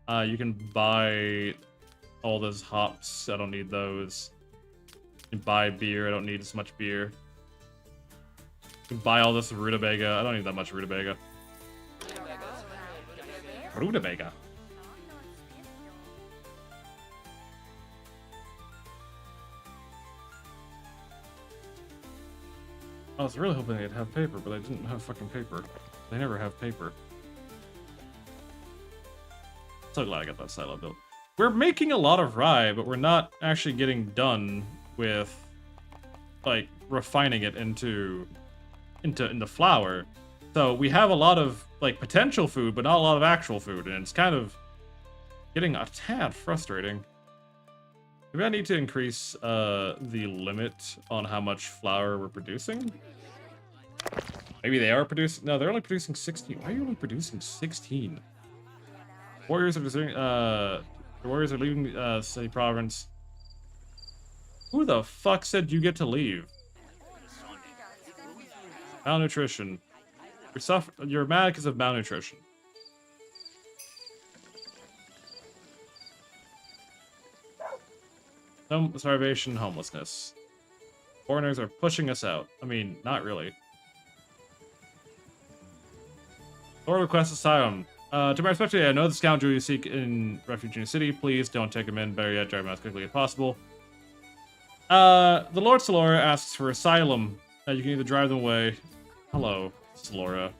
You can buy all those hops. I don't need those. You can buy beer. I don't need as much beer. You can buy all this rutabaga. I don't need that much rutabaga. Rutabaga. I was really hoping they'd have paper, but they didn't have fucking paper. They never have paper. So glad I got that silo built. We're making a lot of rye, but we're not actually getting done with, like, refining it into flour. So we have a lot of, like, potential food, but not a lot of actual food, and it's kind of getting a tad frustrating. Maybe I need to increase the limit on how much flour we're producing. Maybe they are producing. No, they're only producing 16. Why are you only producing 16? Warriors are deserting. The warriors are leaving city province. Who the fuck said you get to leave? Malnutrition. You're mad because of malnutrition. Starvation, homelessness. Foreigners are pushing us out. I mean, not really. Or request asylum. To my respect, I know the scoundrel you seek in refuge in your city. Please don't take him in. Better yet, drive him as quickly as possible. The Lord Solora asks for asylum. You can either drive them away. Hello, Solora.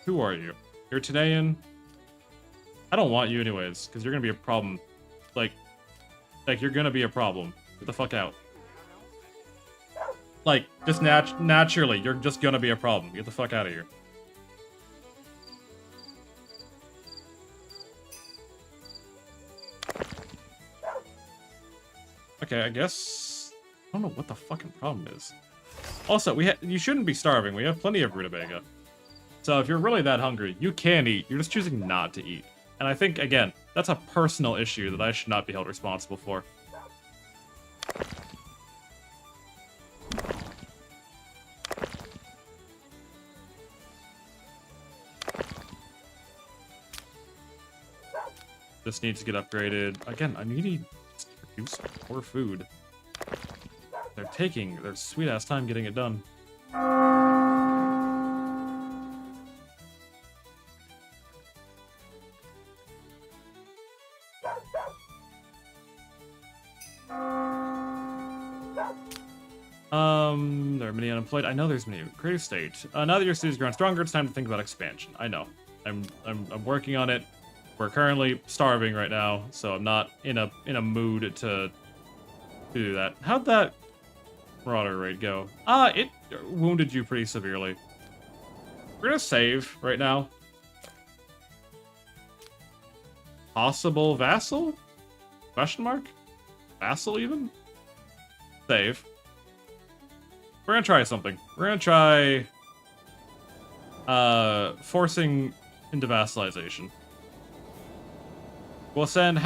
Who are you? You're Tanaian? I don't want you anyways, because you're gonna be a problem. Like you're gonna be a problem. Get the fuck out. Like, just naturally, you're just gonna be a problem. Get the fuck out of here. Okay, I guess... I don't know what the fucking problem is. Also, you shouldn't be starving. We have plenty of rutabaga. So if you're really that hungry, you can eat. You're just choosing not to eat. And I think, again, that's a personal issue that I should not be held responsible for. This needs to get upgraded. Again, I need to produce more food. They're taking their sweet-ass time getting it done. There are many unemployed. I know there's many. Creative state. Now that your city's grown stronger, it's time to think about expansion. I know. I'm working on it. We're currently starving right now, so I'm not in a mood to do that. How'd that Marauder raid go? It wounded you pretty severely. We're gonna save right now. Possible vassal? Question mark? Vassal even? Save. We're gonna try something. We're gonna try forcing into vassalization. We'll send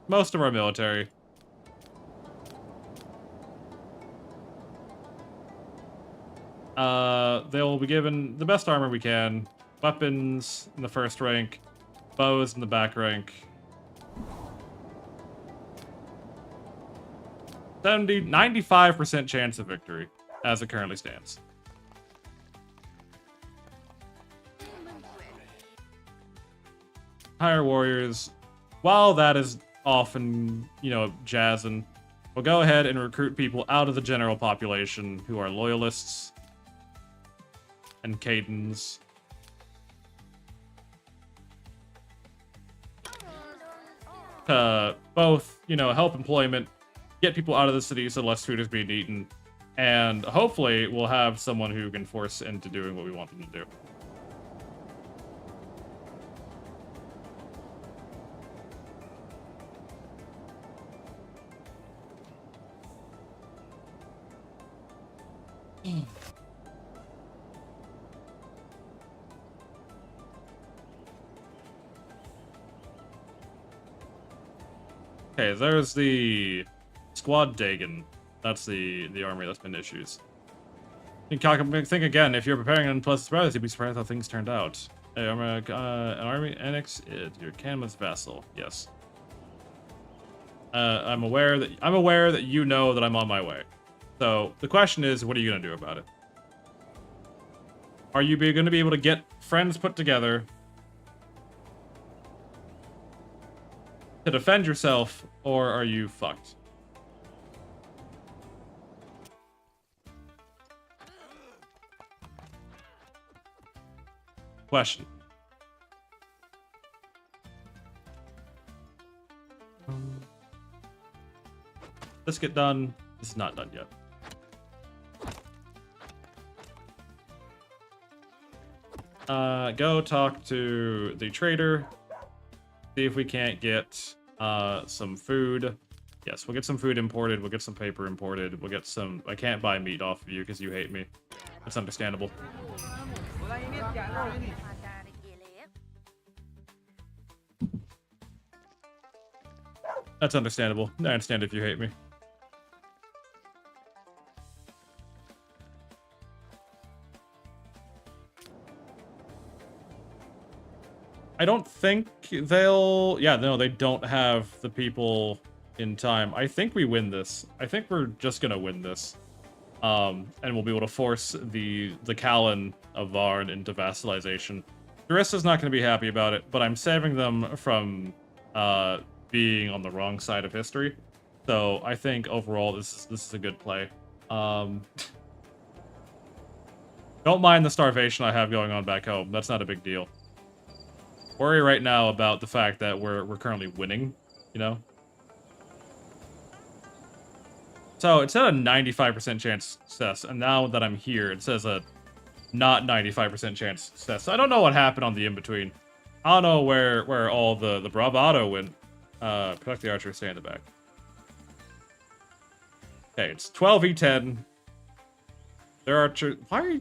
most of our military. They'll be given the best armor we can, weapons in the first rank, bows in the back rank. 95% chance of victory, as it currently stands. Hire warriors. While that is often, jazzing, we'll go ahead and recruit people out of the general population who are loyalists and Cadens. Both, help employment, get people out of the city so less food is being eaten, And hopefully we'll have someone who can force into doing what we want them to do. Okay, there's the Squad Dagon. That's the army that's been issues. Think again, if you're preparing an unpleasant surprise, you'd be surprised how things turned out. Hey, an army annex your Canada's vassal. Yes. I'm aware that you know that I'm on my way. So the question is, what are you gonna do about it? Are you gonna be able to get friends put together to defend yourself, or are you fucked? Question. Let's get done. This is not done yet. Go talk to the trader. See if we can't get some food. Yes, we'll get some food imported. We'll get some paper imported. We'll get some... I can't buy meat off of you because you hate me. That's understandable. That's understandable. I understand if you hate me. I don't think they'll... Yeah, no, they don't have the people in time. I think we win this. I think we're just gonna win this. And we'll be able to force the Callan of Varn into vassalization. Darista's not gonna be happy about it, but I'm saving them from being on the wrong side of history. So I think overall this is a good play. Don't mind the starvation I have going on back home. That's not a big deal. Worry right now about the fact that we're currently winning, you know? So it said a 95% chance success, and now that I'm here, it says a not 95% chance success. I don't know what happened on the in-between. I don't know where all the bravado went. Protect the archer, stay in the back. Okay, it's 12v10. There are archers. Why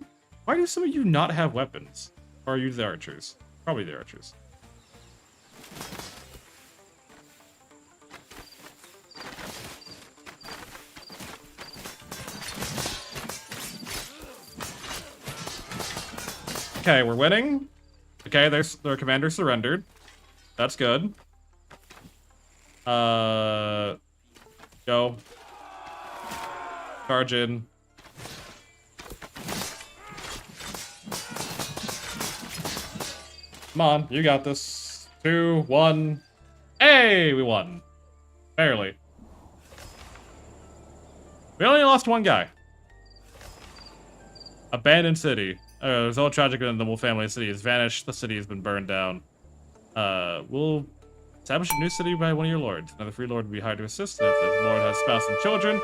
do some of you not have weapons? Or are you the archers? Probably the archers. Okay, we're winning. Okay, their commander surrendered. That's good. Go. Charge in. Come on, you got this. 2, 1. Hey, we won. Barely. We only lost one guy. Abandoned city. There's all tragic in the whole family. City has vanished. The city has been burned down. We'll establish a new city by one of your lords. Another free lord will be hired to assist. If the lord has spouse and children,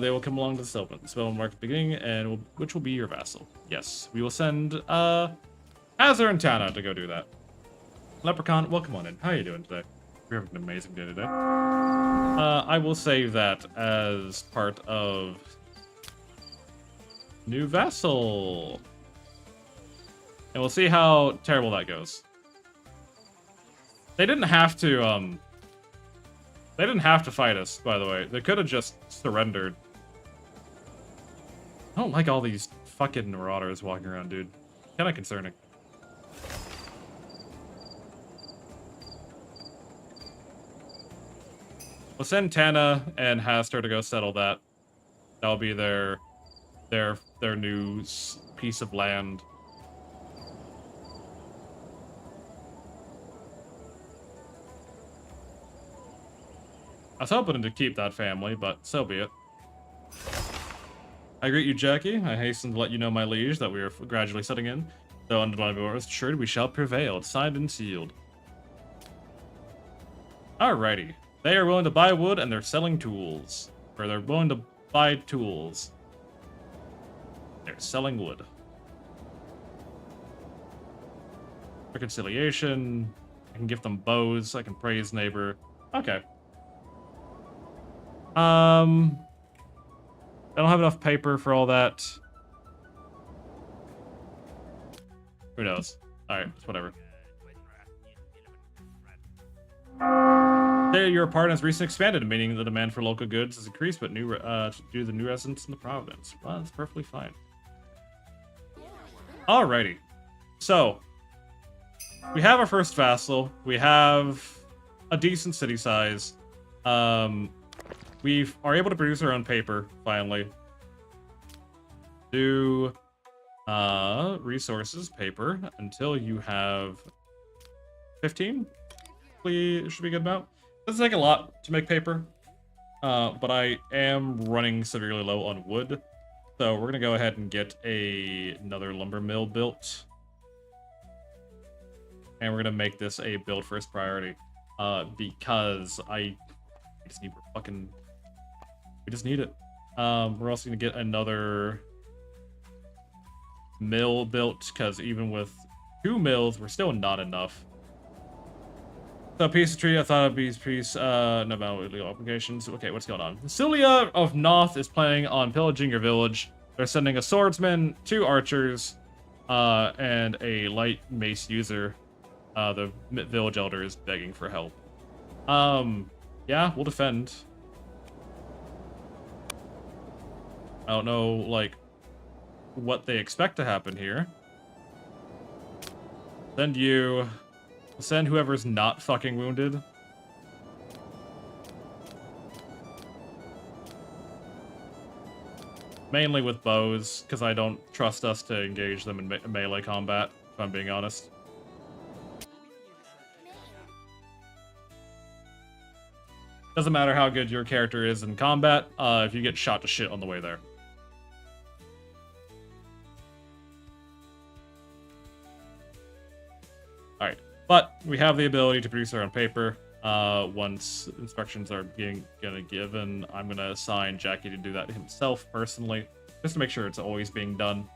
they will come along to the settlement. The spell will mark the beginning, and which will be your vassal. Yes, we will send Azur and Tana to go do that. Leprechaun, welcome on in. How are you doing today? We're having an amazing day today. I will save that as part of new vassal. And we'll see how terrible that goes. They didn't have to, fight us, by the way. They could have just surrendered. I don't like all these fucking marauders walking around, dude. Kinda concerning. We'll send Tana and Hastur to go settle that. That'll be their new piece of land. I was hoping to keep that family, but so be it. I greet you, Jackie. I hasten to let you know, my liege, that we are gradually setting in. Though under my orders, assured we shall prevail. It's signed and sealed. Alrighty. They are willing to buy wood, and they're selling tools. Or they're willing to buy tools. They're selling wood. Reconciliation. I can give them bows. I can praise neighbor. Okay. I don't have enough paper for all that. Who knows? Alright, it's whatever. Your part has recently expanded, meaning the demand for local goods has increased, but due to the new residents in the province. Well, that's perfectly fine. Alrighty. So, we have our first vassal. We have a decent city size. We are able to produce our own paper, finally. Do resources, paper, until you have 15. It should be a good amount. Doesn't take a lot to make paper, but I am running severely low on wood. So we're gonna go ahead and get another lumber mill built. And we're gonna make this a build first priority. Because I just need we just need it. We're also gonna get another mill built, because even with 2 mills, we're still not enough. So peasantry, I thought it'd be peace, no illegal obligations. Okay, what's going on? Cilia of Noth is planning on pillaging your village. They're sending a swordsman, 2 archers, and a light mace user. The village elder is begging for help. Yeah, we'll defend. I don't know, like, what they expect to happen here. Send whoever's not fucking wounded. Mainly with bows, because I don't trust us to engage them in melee combat, if I'm being honest. Doesn't matter how good your character is in combat, if you get shot to shit on the way there. Alright, but we have the ability to produce our own paper. Once instructions are gonna given, I'm gonna assign Jackie to do that himself personally, just to make sure it's always being done.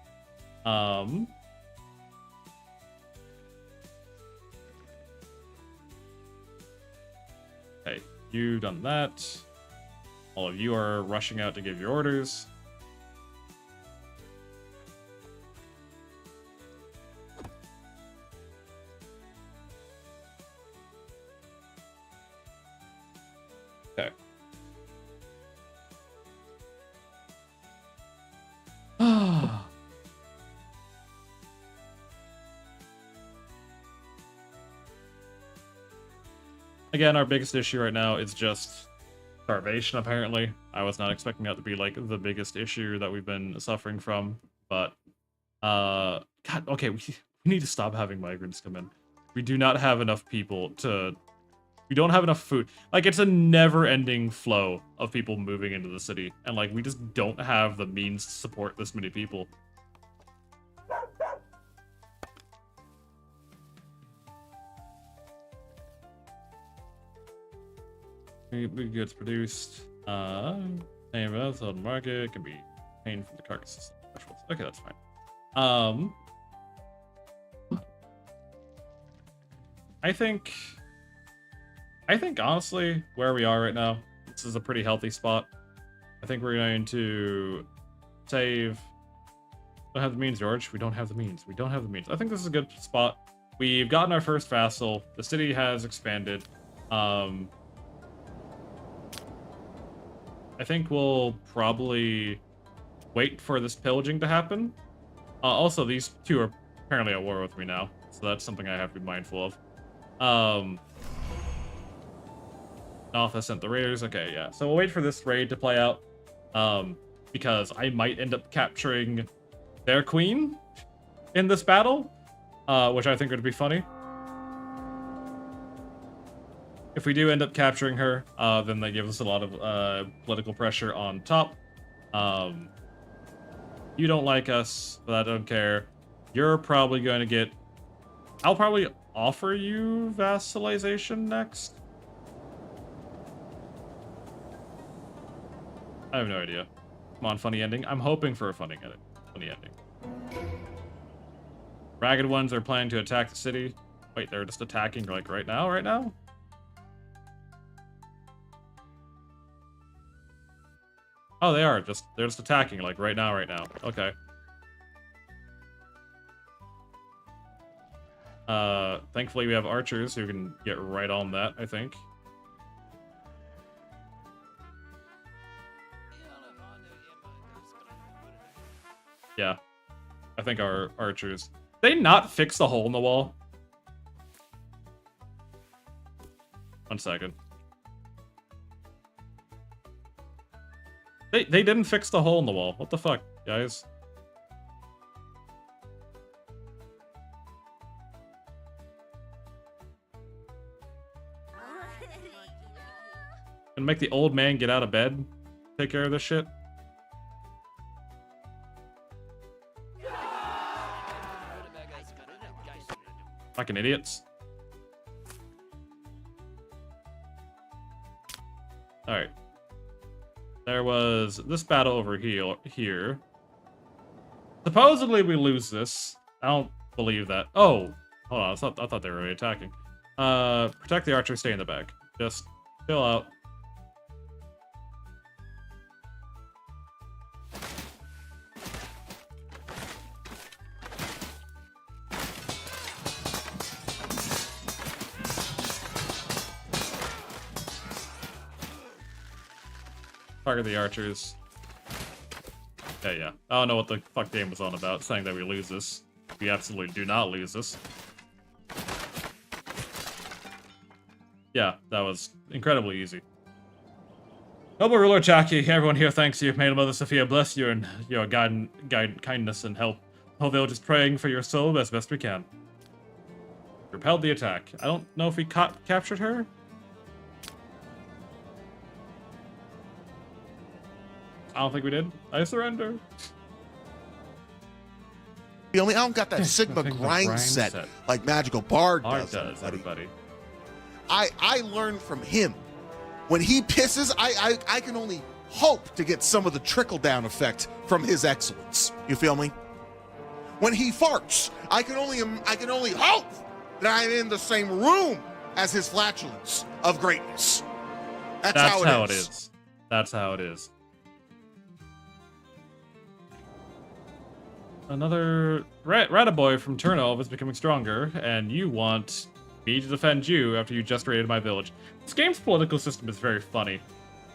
Okay, you done that. All of you are rushing out to give your orders. Okay. Again, our biggest issue right now is just starvation, apparently. I was not expecting that to be, like, the biggest issue that we've been suffering from, but, God, okay, we need to stop having migrants come in. We do not have enough people to... We don't have enough food. Like, it's a never-ending flow of people moving into the city, and, like, we just don't have the means to support this many people. Goods produced. Name of sold in market can be obtained from the carcasses. Okay, that's fine. I think honestly, where we are right now, this is a pretty healthy spot. I think we're going to save. Don't have the means, George. We don't have the means. We don't have the means. I think this is a good spot. We've gotten our first vassal. The city has expanded. I think we'll probably wait for this pillaging to happen. Also, these 2 are apparently at war with me now, so that's something I have to be mindful of. Noth has sent the raiders. Okay, yeah. So we'll wait for this raid to play out, because I might end up capturing their queen in this battle, which I think would be funny. If we do end up capturing her, then they give us a lot of political pressure on top. You don't like us, but I don't care. You're probably going to get... I'll probably offer you vassalization next. I have no idea. Come on, funny ending. I'm hoping for a funny ending. on the ending. Ragged ones are planning to attack the city. Wait, they're just attacking like right now? Right now? Oh, they are. They're just attacking like right now. Right now. Okay. Thankfully we have archers who can get right on that, I think. Yeah. I think our archers... They not fix the hole in the wall? 1 second. They didn't fix the hole in the wall. What the fuck, guys? And make the old man get out of bed? Take care of this shit? Fucking idiots. Alright. There was this battle over here. Supposedly we lose this. I don't believe that. Oh! Hold on, I thought they were really attacking. Protect the archer, stay in the back. Just chill out. Target the archers. Yeah. I don't know what the fuck game was on about, saying that we lose this. We absolutely do not lose this. Yeah, that was incredibly easy. Noble ruler Jackie, everyone here thanks you. May Mother Sophia bless you and your kindness and help. The whole village is praying for your soul as best we can. Repelled the attack. I don't know if we captured her. I don't think we did. I surrender. I don't got that Sigma grind set like Magical Bard does, everybody. I learned from him. When he pisses, I can only hope to get some of the trickle-down effect from his excellence. You feel me? When he farts, I can only hope that I'm in the same room as his flatulence of greatness. That's how it is. That's how it is. Another Rataboy from Turnov is becoming stronger, and you want me to defend you after you just raided my village. This game's political system is very funny,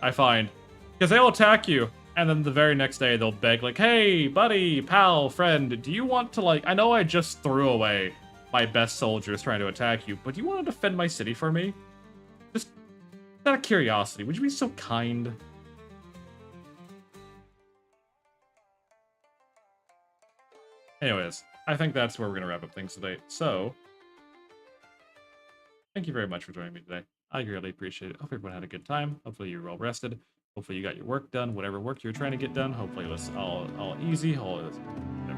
I find. Because they'll attack you, and then the very next day they'll beg, like, hey, buddy, pal, friend, do you want to, like, I know I just threw away my best soldiers trying to attack you, but do you want to defend my city for me? Just out of curiosity, would you be so kind? Anyways, I think that's where we're going to wrap up things today. So, thank you very much for joining me today. I really appreciate it. Hope everyone had a good time. Hopefully you're well rested. Hopefully you got your work done, whatever work you're trying to get done. Hopefully it's all easy, all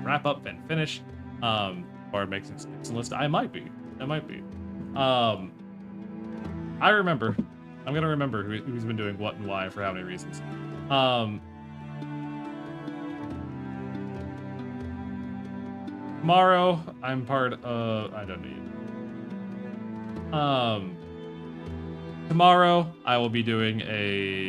wrap up and finish. Or make some list. I might be. I remember. I'm going to remember who's been doing what and why for how many reasons. Tomorrow, I'm part of... I don't need... Tomorrow, I will be doing a...